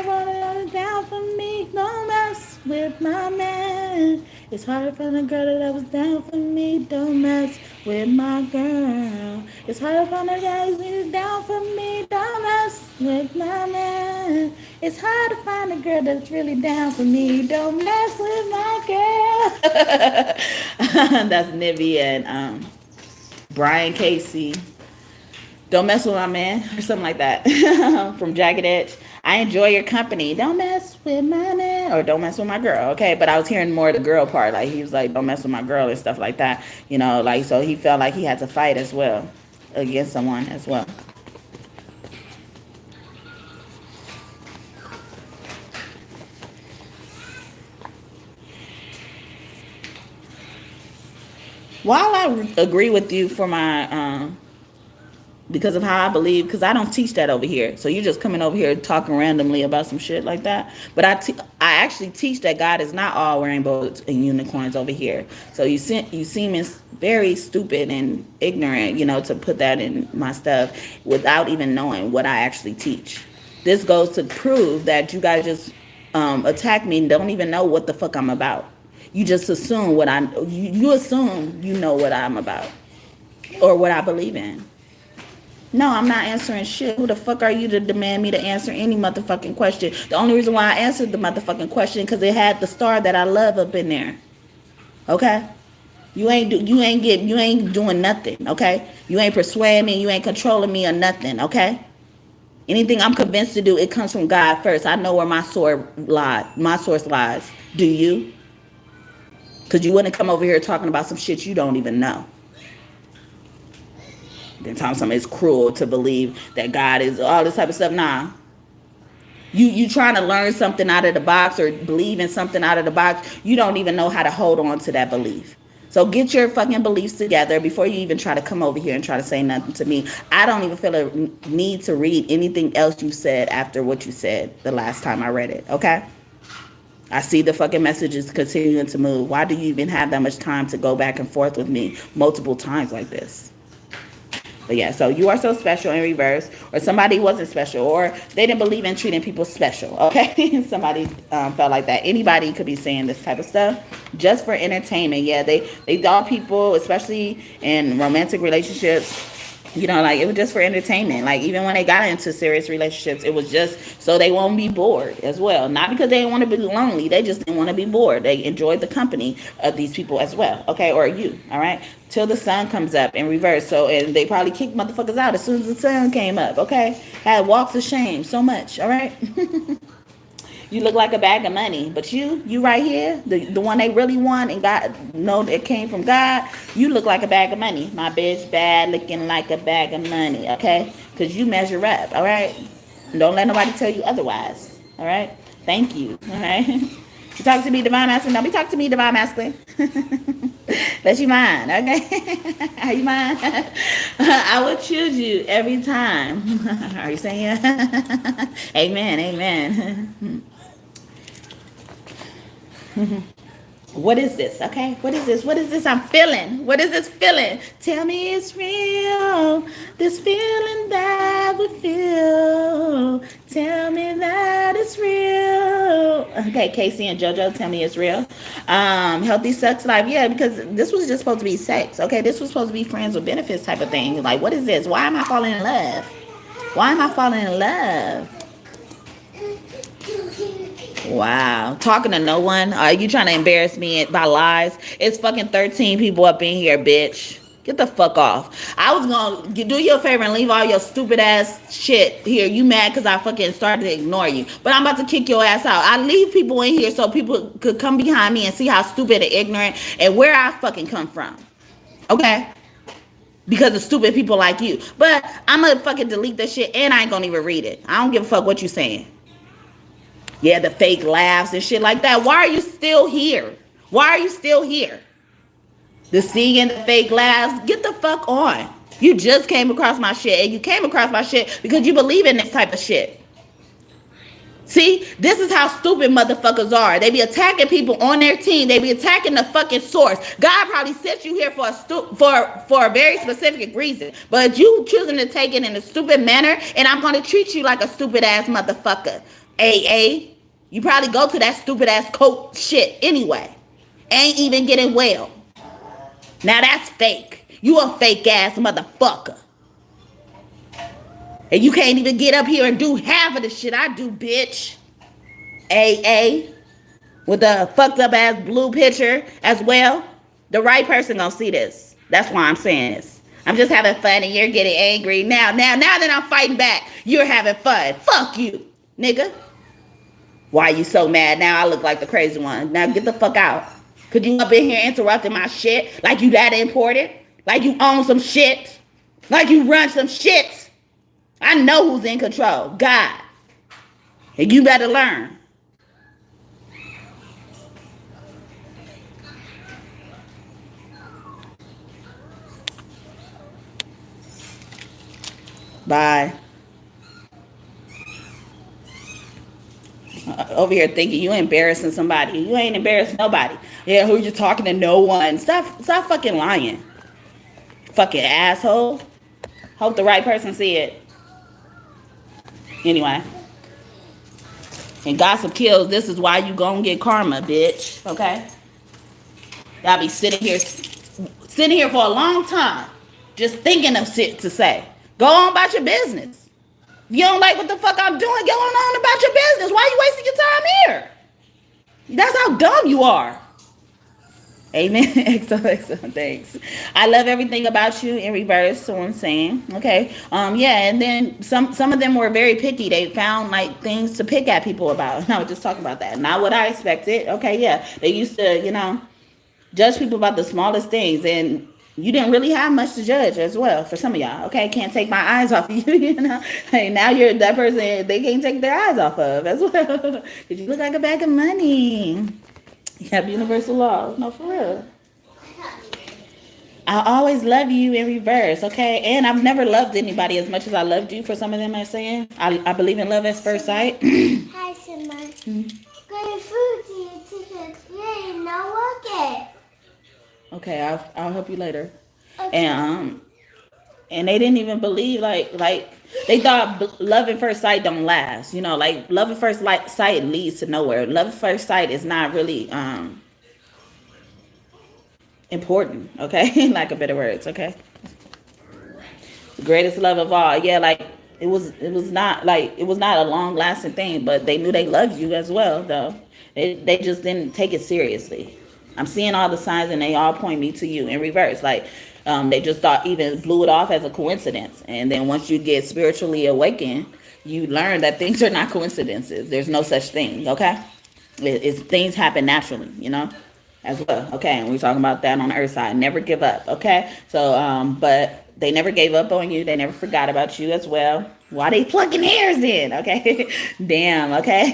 down for me. Don't mess with my man. It's hard to find a girl that was down for me. Don't mess with my girl. It's hard to find a guy who's down for me. Don't mess with my man. It's hard to find a girl that's really down for me. Don't mess with my girl. That's Nibby and Brian Casey. Don't mess with my man, or something like that. From Jagged Edge. I enjoy your company. Don't mess with my man, or don't mess with my girl. Okay, but I was hearing more of the girl part. Like he was like, don't mess with my girl and stuff like that. So he felt like he had to fight as well against someone as well. While I agree with you for my because of how I believe, because I don't teach that over here. So you're just coming over here talking randomly about some shit like that. But I actually teach that God is not all rainbows and unicorns over here. So you seem very stupid and ignorant, to put that in my stuff without even knowing what I actually teach. This goes to prove that you guys just attack me and don't even know what the fuck I'm about. You just assume you assume you know what I'm about or what I believe in. No, I'm not answering shit. Who the fuck are you to demand me to answer any motherfucking question? The only reason why I answered the motherfucking question because it had the star that I love up in there. Okay? You ain't doing nothing, okay? You ain't persuading me, you ain't controlling me or nothing, okay? Anything I'm convinced to do, it comes from God first. I know where my source lies. Do you? Because you wouldn't come over here talking about some shit you don't even know. Then telling something it's cruel to believe that God is all this type of stuff. Nah. You trying to learn something out of the box or believe in something out of the box. You don't even know how to hold on to that belief. So get your fucking beliefs together before you even try to come over here and try to say nothing to me. I don't even feel a need to read anything else you said after what you said the last time I read it. Okay? I see the fucking messages continuing to move. Why do you even have that much time to go back and forth with me multiple times like this? But yeah, so you are so special in reverse, or somebody wasn't special, or they didn't believe in treating people special, okay? Somebody felt like that. Anybody could be saying this type of stuff just for entertainment. Yeah, they thought people, especially in romantic relationships, you know, like it was just for entertainment. Like even when they got into serious relationships, it was just so they won't be bored as well. Not because they didn't want to be lonely, they just didn't want to be bored. They enjoyed the company of these people as well, okay, or you, all right, till the sun comes up in reverse. So, and they probably kicked motherfuckers out as soon as the sun came up, okay? Had walks of shame so much, all right? You look like a bag of money, but you right here, the one they really want and God know it came from God, you look like a bag of money. My bitch bad looking like a bag of money, okay? Because you measure up, all right? And don't let nobody tell you otherwise, all right? Thank you, all right? You talk to me, Divine Masculine. Don't be talking to me, Divine Masculine. Let you mind, okay? Are you mine? I will choose you every time. Are you saying? Amen, amen. What is this? Okay, what is this? What is this I'm feeling? What is this feeling? Tell me it's real. This feeling that we feel. Tell me that it's real. Okay, Casey and JoJo, tell me it's real. Healthy sex life. Yeah, because this was just supposed to be sex. Okay, this was supposed to be friends with benefits type of thing. Like, what is this? Why am I falling in love? Why am I falling in love? Wow. Talking to no one? Are you trying to embarrass me by lies? It's fucking 13 people up in here, bitch. Get the fuck off. I was going to do you a favor and leave all your stupid ass shit here. You mad because I fucking started to ignore you. But I'm about to kick your ass out. I leave people in here so people could come behind me and see how stupid and ignorant and where I fucking come from. Okay? Because of stupid people like you. But I'm going to fucking delete that shit and I ain't going to even read it. I don't give a fuck what you saying. Yeah, the fake laughs and shit like that. Why are you still here? Why are you still here? The singing, the fake laughs. Get the fuck on. You just came across my shit. And you came across my shit because you believe in this type of shit. See, this is how stupid motherfuckers are. They be attacking people on their team. They be attacking the fucking source. God probably sent you here for a very specific reason. But you choosing to take it in a stupid manner, and I'm going to treat you like a stupid ass motherfucker. AA, you probably go to that stupid ass coat shit anyway. Ain't even getting well. Now that's fake. You a fake ass motherfucker. And you can't even get up here and do half of the shit I do, bitch. AA, with the fucked up ass blue picture as well. The right person gonna see this. That's why I'm saying this. I'm just having fun and you're getting angry. Now that I'm fighting back, you're having fun. Fuck you, nigga. Why you so mad? Now I look like the crazy one. Now get the fuck out. Could you up in here interrupting my shit like you that important? Like you own some shit? Like you run some shit? I know who's in control. God. And you better learn. Bye. Over here thinking you embarrassing somebody. You ain't embarrassing nobody. Yeah, who you talking to? No one. Stop fucking lying. Fucking asshole. Hope the right person see it. Anyway. And gossip kills. This is why you gonna get karma, bitch. Okay? Y'all be sitting here for a long time. Just thinking of shit to say. Go on about your business. If you don't like what the fuck I'm doing, go on about your business. Why are you wasting your time here? That's how dumb you are. Amen. Excellent. Thanks. I love everything about you in reverse. So I'm saying, okay. Yeah. And then some of them were very picky. They found like things to pick at people about. And I was just talking about that. Not what I expected. Okay. Yeah. They used to, judge people about the smallest things, and you didn't really have much to judge as well for some of y'all. Okay, can't take my eyes off of you. Hey, now you're that person they can't take their eyes off of as well. Because you look like a bag of money. You have universal laws. No, for real. I always love you in reverse, okay? And I've never loved anybody as much as I loved you. For some of them, I'm saying I believe in love at first sight. Hi, Simba. Okay, I'll help you later. And they didn't even believe like they thought love at first sight don't last. You know, like love at first sight leads to nowhere. Love at first sight is not really important. Okay, like a better words. Okay, the greatest love of all. Yeah, like it was not a long lasting thing, but they knew they loved you as well though. They just didn't take it seriously. I'm seeing all the signs and they all point me to you in reverse. Like they just thought, even blew it off as a coincidence. And then once you get spiritually awakened, you learn that things are not coincidences. There's no such thing. Okay, it's things happen naturally, you know, as well. Okay, and we're talking about that on the earth side. Never give up. Okay, so but they never gave up on you. They never forgot about you as well. Why they plucking hairs in? Okay, damn. Okay,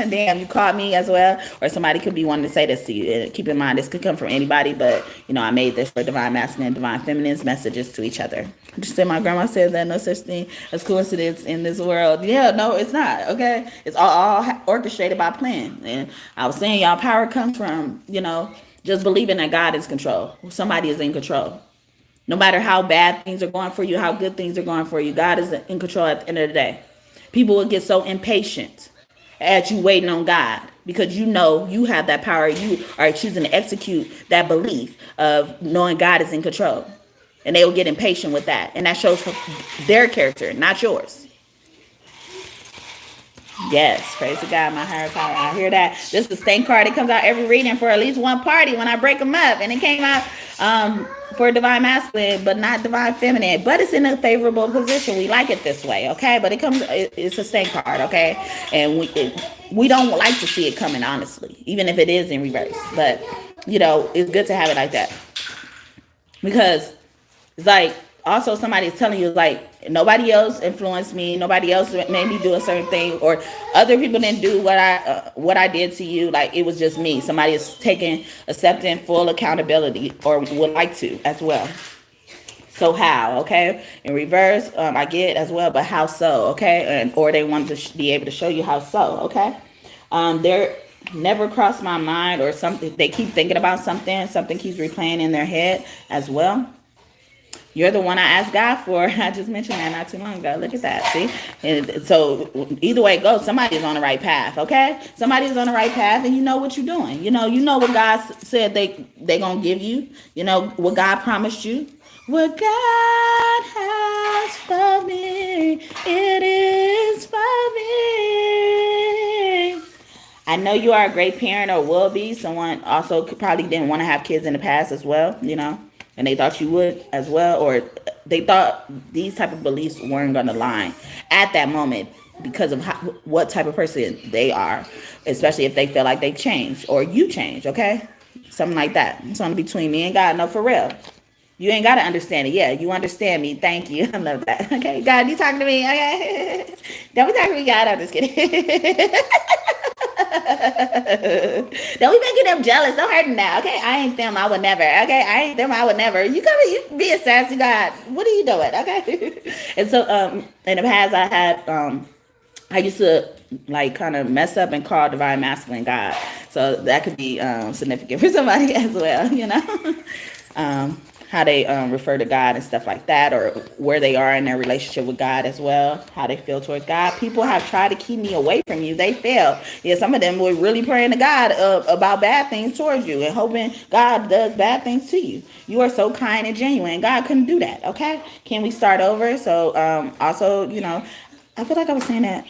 damn. You caught me as well, or somebody could be wanting to say this to you. And keep in mind, this could come from anybody, but you know, I made this for divine masculine and divine feminine's messages to each other. Just say my grandma said that no such thing as coincidence in this world. Yeah, no, it's not. Okay, it's all orchestrated by plan. And I was saying, y'all, power comes from, you know, just believing that God is in control. Somebody is in control. No matter how bad things are going for you, how good things are going for you, God is in control at the end of the day. People will get so impatient at you waiting on God because you know you have that power. You are choosing to execute that belief of knowing God is in control. And they will get impatient with that. And that shows their character, not yours. Yes, praise to God, my higher power. I hear that. This is the same card. It comes out every reading for at least one party when I break them up. And it came out for divine masculine, but not divine feminine. But it's in a favorable position. We like it this way, okay? But it's a same card, okay? And we don't like to see it coming, honestly, even if it is in reverse. But, you know, it's good to have it like that. Because it's like, also somebody's telling you, like, nobody else influenced me, nobody else made me do a certain thing, or other people didn't do what I did to you. Like, it was just me. Somebody is accepting full accountability, or would like to as well. So how? Okay, in reverse, I get as well, but how so? Okay, and or they want to be able to show you how so. Okay, they're never crossed my mind, or something. They keep thinking about something keeps replaying in their head as well. You're the one I asked God for. I just mentioned that not too long ago. Look at that. See? And so either way it goes, somebody's on the right path, okay? Somebody's on the right path, and you know what you're doing. You know what God said they going to give you. You know what God promised you. What God has for me, it is for me. I know you are a great parent, or will be. Someone also probably didn't want to have kids in the past as well, you know? And they thought you would as well, or they thought these type of beliefs weren't going to line at that moment because of what type of person they are, especially if they feel like they changed or you changed, okay? Something like that. It's only between me and God. No, for real. You ain't got to understand it. Yeah, you understand me. Thank you. I love that. Okay, God, you talking to me? Okay. Don't be talking to me, God. I'm just kidding. Don't be making them jealous. Don't hurt them now. Okay, I ain't them. I would never. Okay, I ain't them. I would never. You be a sassy God. What are you doing? Okay. And so in the past I had I used to like kind of mess up and call divine masculine God. So that could be significant for somebody as well, you know. How they refer to God and stuff like that, or where they are in their relationship with God as well, how they feel towards God. People have tried to keep me away from you. They failed. Yeah, some of them were really praying to God about bad things towards you and hoping God does bad things to you. You are so kind and genuine. God couldn't do that, okay? Can we start over? So also, you know, I feel like I was saying that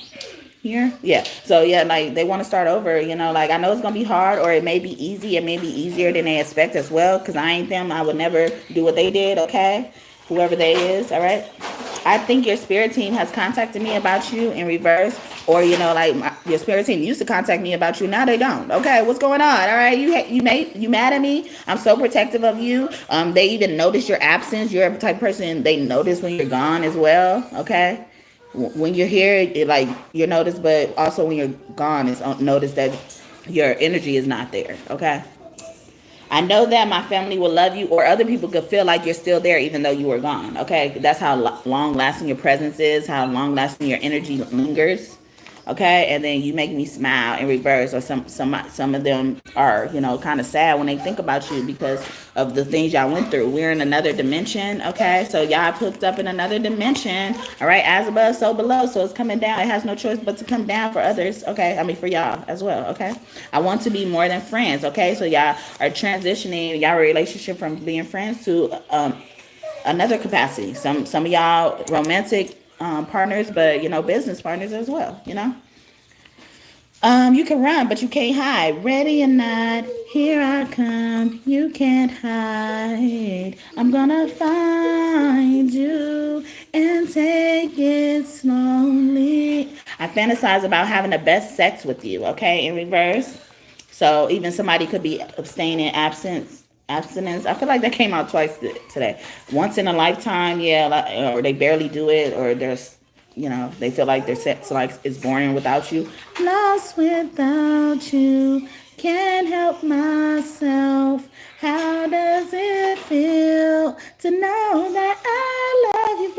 here. Yeah. So yeah, like they want to start over, you know, like I know it's going to be hard, or it may be easy. It may be easier than they expect as well. Cause I ain't them. I would never do what they did. Okay. Whoever they is. All right. I think your spirit team has contacted me about you in reverse, or, you know, like your spirit team used to contact me about you. Now they don't. Okay. What's going on? All right. You mad at me? I'm so protective of you. They even notice your absence. You're a type of person they notice when you're gone as well. Okay. When you're here, like you're noticed, but also when you're gone, it's noticed that your energy is not there. Okay. I know that my family will love you, or other people could feel like you're still there even though you were gone. Okay. That's how long lasting your presence is, how long lasting your energy lingers. okay? And then you make me smile in reverse, or some of them are, you know, kind of sad when they think about you because of the things y'all went through. We're in another dimension, okay? So y'all have hooked up in another dimension, all right? As above, so below. So it's coming down. It has no choice but to come down for others, okay? I mean, for y'all as well, okay? I want to be more than friends, okay? So y'all are transitioning y'all relationship from being friends to another capacity. Some of y'all romantic partners, but you know, business partners as well, you know. You can run, but you can't hide. Ready or not, here I come. You can't hide. I'm gonna find you and take it slowly. I fantasize about having the best sex with you, okay, in reverse. So even somebody could be abstaining, abstinence. I feel like that came out twice today. Once in a lifetime, yeah, or they barely do it, or there's, you know, they feel like their sex life is boring without you. Lost without you, can't help myself. How does it feel to know that I love you,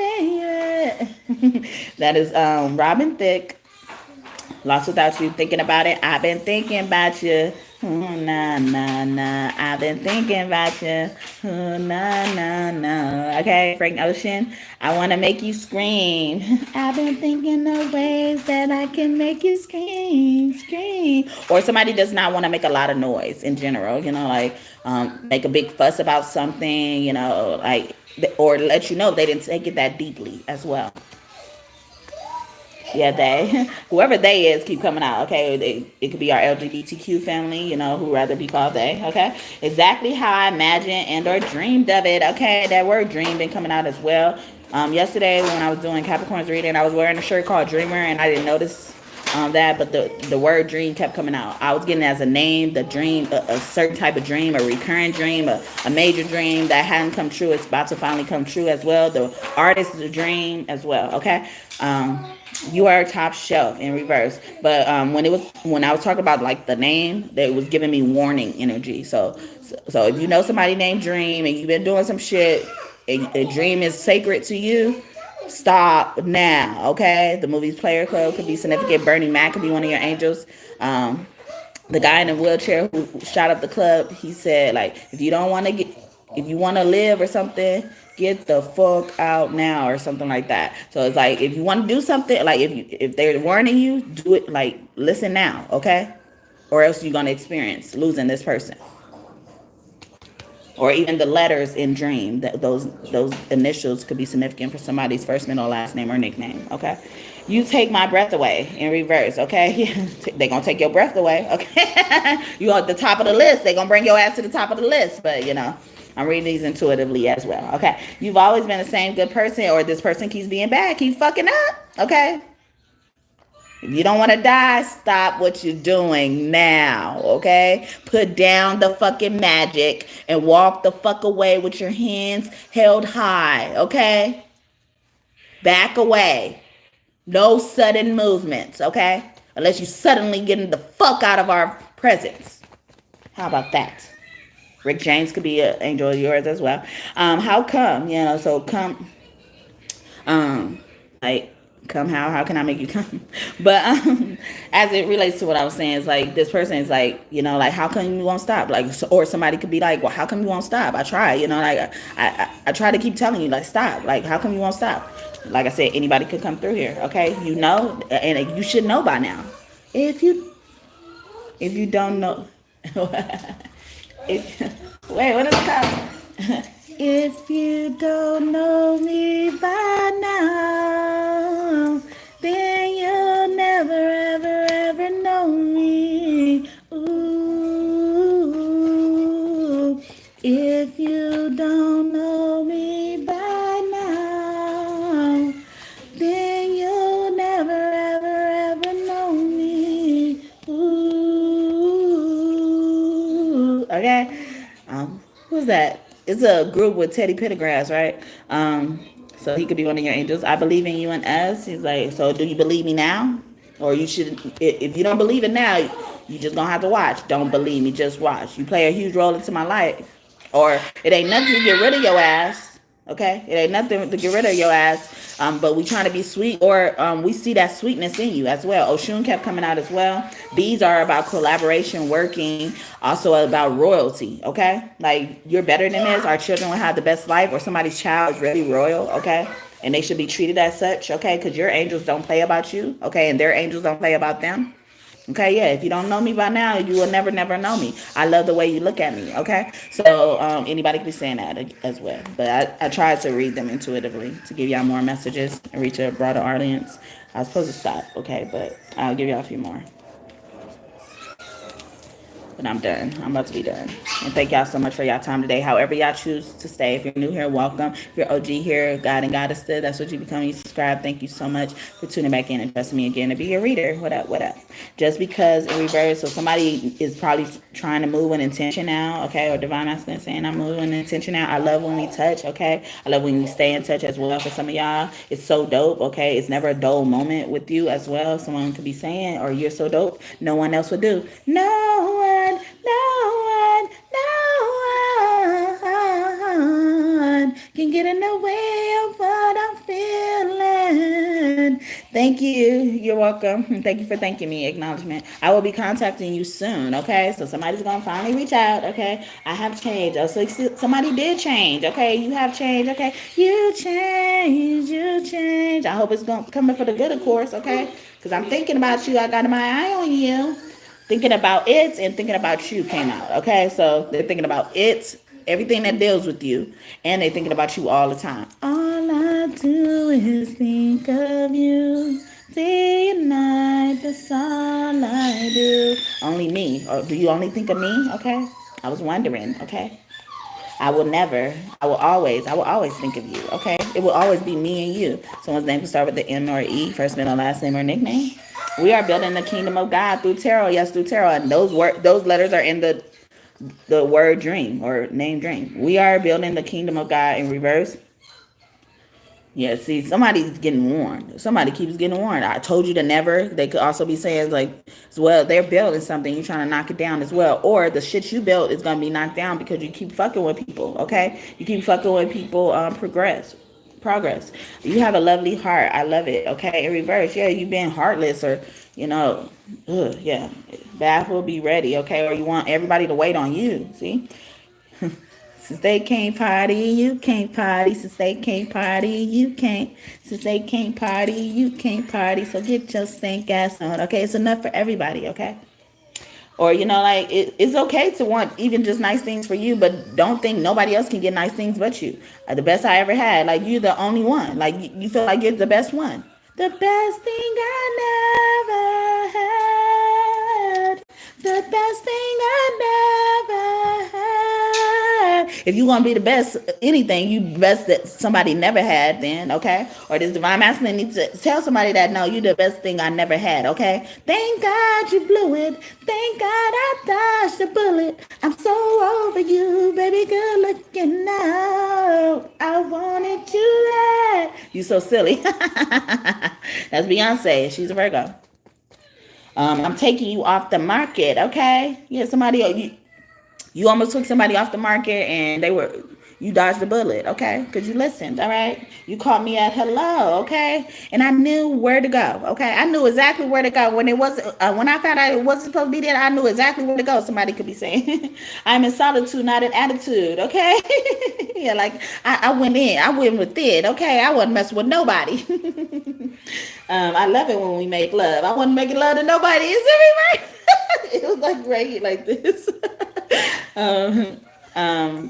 baby? That is Robin Thicke. Lost without you, thinking about it. I've been thinking about you. Ooh, nah, nah, nah. I've been thinking about you. Ooh, nah, nah, nah. Okay, Frank Ocean. I want to make you scream. I've been thinking of ways that I can make you scream, scream. Or somebody does not want to make a lot of noise in general. You know, like make a big fuss about something. You know, like, or let you know they didn't take it that deeply as well. Yeah, they, whoever they is, keep coming out, okay? It could be our LGBTQ family, you know, who rather be called they, okay? Exactly how I imagined and or dreamed of it, okay? That word dream been coming out as well. Yesterday when I was doing Capricorn's reading, I was wearing a shirt called Dreamer, and I didn't notice that, but the word dream kept coming out. I was getting as a name, the dream, a certain type of dream, a recurring dream, a major dream that hadn't come true. It's about to finally come true as well. The artist is a dream as well, okay? You are top shelf in reverse. But when I was talking about like the name, that was giving me warning energy. So if you know somebody named Dream and you've been doing some shit, a dream is sacred to you, stop now, okay? The movie's Player Club could be significant. Bernie Mac could be one of your angels. The guy in the wheelchair who shot up the club, he said, like, if you want to live or something, get the fuck out now, or something like that. So it's like, if you want to do something, like if they're warning you, do it, like, listen now, okay? Or else you're gonna experience losing this person. Or even the letters in dream, those initials could be significant for somebody's first, middle, last name, or nickname, okay? You take my breath away in reverse, okay? They're going to take your breath away, okay? You at the top of the list. They're going to bring your ass to the top of the list. But, you know, I'm reading these intuitively as well, okay? You've always been the same good person, or this person keeps being bad, keeps fucking up, okay? If you don't want to die, stop what you're doing now, okay? Put down the fucking magic and walk the fuck away with your hands held high, okay? Back away. No sudden movements, okay? Unless you suddenly getting the fuck out of our presence. How about that? Rick James could be an angel of yours as well. How come? You know, so come, like, come how can I make you come? But as it relates to what I was saying, is like, this person is like, you know, like, how come you won't stop? Like, or somebody could be like, well, how come you won't stop? I try, you know, like, I try to keep telling you, like, stop. Like, how come you won't stop? Like I said, anybody could come through here, okay? You know, and you should know by now. If you don't know, wait, what is it called? If you don't know me by now, then you'll never, ever, ever know me. Ooh, if you don't know me by now, then you'll never, ever, ever know me. Ooh, okay. Who's that? It's a group with Teddy Pendergrass, right? So he could be one of your angels. I believe in you and us. He's like, so do you believe me now? Or you should, if you don't believe it now, you just gonna have to watch. Don't believe me, just watch. You play a huge role into my life. Or it ain't nothing to get rid of your ass. Okay, it ain't nothing to get rid of your ass, but we trying to be sweet, or we see that sweetness in you as well. Oshun kept coming out as well. These are about collaboration, working, also about royalty. Okay, like you're better than this. Our children will have the best life, or somebody's child is really royal. Okay, and they should be treated as such. Okay, because your angels don't play about you. Okay, and their angels don't play about them. Okay, yeah, if you don't know me by now, you will never, never know me. I love the way you look at me, okay? So anybody could be saying that as well. But I tried to read them intuitively to give y'all more messages and reach a broader audience. I was supposed to stop, okay? But I'll give y'all a few more. But I'm done. I'm about to be done. And thank y'all so much for y'all time today. However y'all choose to stay. If you're new here, welcome. If you're OG here, God and Goddess, that's what you become. You subscribe. Thank you so much for tuning back in and trusting me again to be your reader. What up, what up? Just because in reverse, so somebody is probably trying to move with intention now, okay? Or divine masculine saying I'm moving with intention now. I love when we touch, okay? I love when we stay in touch as well. For some of y'all, it's so dope, okay? It's never a dull moment with you as well. Someone could be saying, or you're so dope, no one else would do. No one, no one, no one can get in the way of what I'm feeling. Thank you. You're welcome. Thank you for thanking me. Acknowledgement. I will be contacting you soon. Okay. So somebody's going to finally reach out. Okay. I have changed. Oh, so somebody did change. Okay. You have changed. Okay. You change. You change. I hope it's going coming for the good, of course. Okay. Because I'm thinking about you. I got my eye on you. Thinking about it and thinking about you came out. Okay. So they're thinking about it, everything that deals with you, and they're thinking about you all the time. All I do is think of you day and night. That's all I do. Only me. Or do you only think of me? Okay. I was wondering. Okay. I will always think of you. Okay. It will always be me and you. Someone's name can start with the M or E, first, middle, last name, or nickname. We are building the kingdom of God through tarot. Yes, through tarot. And those letters are in the word dream or name dream. We are building the kingdom of God in reverse. Yeah, see, somebody's getting warned. Somebody keeps getting warned. I told you to never. They could also be saying, like, as well, they're building something. You're trying to knock it down as well. Or the shit you built is going to be knocked down because you keep fucking with people, okay? You keep fucking with people progress. You have a lovely heart. I love it, okay? In reverse, yeah, you've been heartless or, yeah. Bath will be ready, okay? Or you want everybody to wait on you, see? Since they can't party, you can't party. Since they can't party, you can't. Since they can't party, you can't party. So get your stank ass on, okay? It's enough for everybody, okay? Or, like, it's okay to want even just nice things for you, but don't think nobody else can get nice things but you. The best I ever had. Like, you're the only one. Like, you feel like you're the best one. The best thing I never had. The best thing I never had. If you want to be the best anything, you best that somebody never had then, okay? Or this divine masculine needs to tell somebody that, no, you the best thing I never had, okay? Thank God you blew it. Thank God I dodged the bullet. I'm so over you, baby girl, looking out. I wanted you that. You so silly. That's Beyonce. She's a Virgo. I'm taking you off the market, okay? Yeah, you almost took somebody off the market and you dodged the bullet, okay? Because you listened, all right? You called me at hello, okay? And I knew where to go, okay? I knew exactly where to go. When I found out it wasn't supposed to be there, I knew exactly where to go. Somebody could be saying, I'm in solitude, not in attitude, okay? Yeah, like I went in. I went with it, okay? I wasn't messing with nobody. I love it when we make love. I wasn't making love to nobody. Is it right? It was like right like this.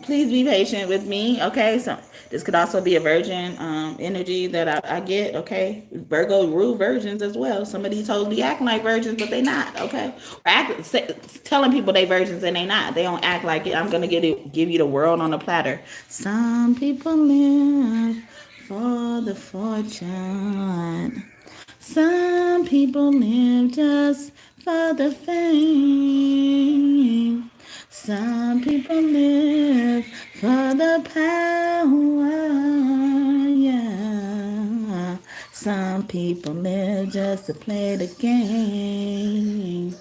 Please be patient with me, okay? So this could also be a virgin energy that I get, okay? Virgo rule virgins as well. Some of these hoes be acting like virgins, but they not, okay? Telling people they virgins and they not. They don't act like it. I'm gonna give you the world on a platter. Some people live for the fortune. Some people live just for the fame. Some people live for the power, yeah. Some people live just to play the game.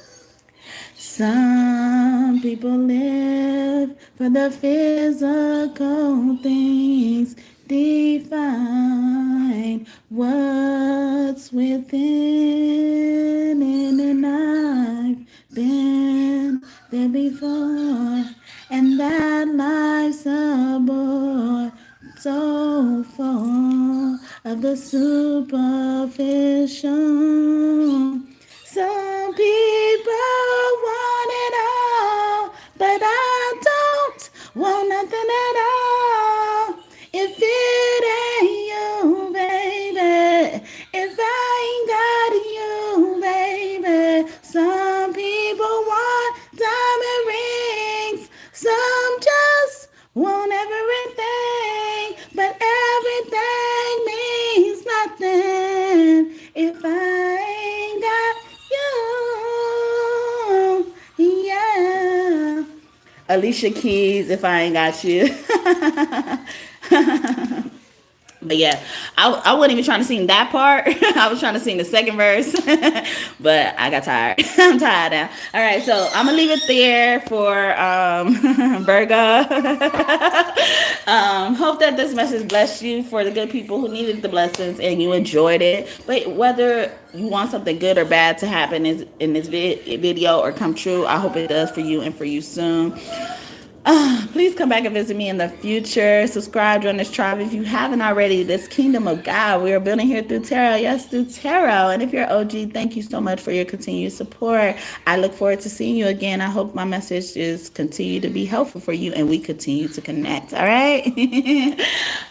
Some people live for the physical things. define what's within, and I've been there before, and that life's a bore so full of the superficial. Some people want it all, but I don't want nothing at all. If it ain't you, baby, if I ain't got you, baby. Some people want diamond rings, some just want everything, but everything means nothing if I ain't got you. Yeah. Alicia Keys, if I ain't got you. But yeah, I wasn't even trying to sing that part. I was trying to sing the second verse, but I got tired. I'm tired now. All right, so I'm gonna leave it there for Virgo. Hope that this message blessed you, for the good people who needed the blessings and you enjoyed it. But whether you want something good or bad to happen in this video or come true, I hope it does for you and for you soon. Please come back and visit me in the future. Subscribe, join this tribe if you haven't already. This kingdom of God we are building here through tarot. Yes, through tarot. And if you're OG, thank you so much for your continued support. I look forward to seeing you again. I hope my messages continue to be helpful for you and we continue to connect. All right.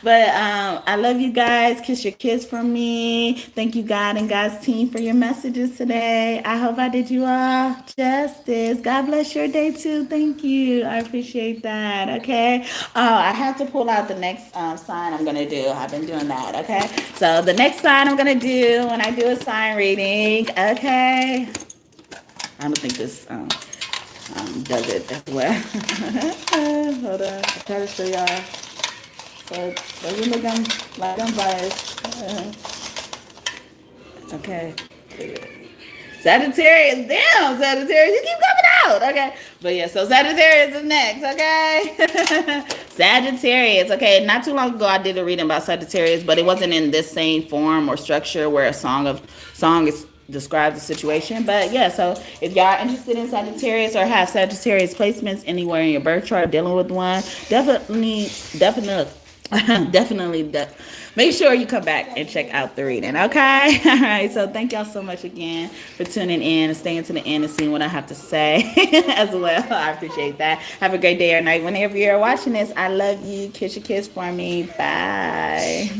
But I love you guys. Kiss your kids from me. Thank you, God and God's team, for your messages today. I hope I did you all justice. God bless your day too. Thank you. I appreciate that. Okay. I have to pull out the next sign I'm gonna do. I've been doing that. Okay. So the next sign I'm gonna do when I do a sign reading. Okay. I don't think this does it as well. Hold on. I'll try to show y'all. So doesn't look like I'm biased. Okay. Sagittarius, damn, Sagittarius, you keep coming out. Okay, but yeah, so Sagittarius is next. Okay. Sagittarius. Okay, not too long ago I did a reading about Sagittarius, but it wasn't in this same form or structure where a song is describes the situation. But yeah, so if y'all are interested in Sagittarius or have Sagittarius placements anywhere in your birth chart, dealing with one, definitely make sure you come back and check out the reading. Okay. All right, so thank y'all so much again for tuning in and staying to the end and seeing what I have to say as well. I appreciate that. Have a great day or night whenever you're watching this. I love you. Kiss your kiss for me. Bye.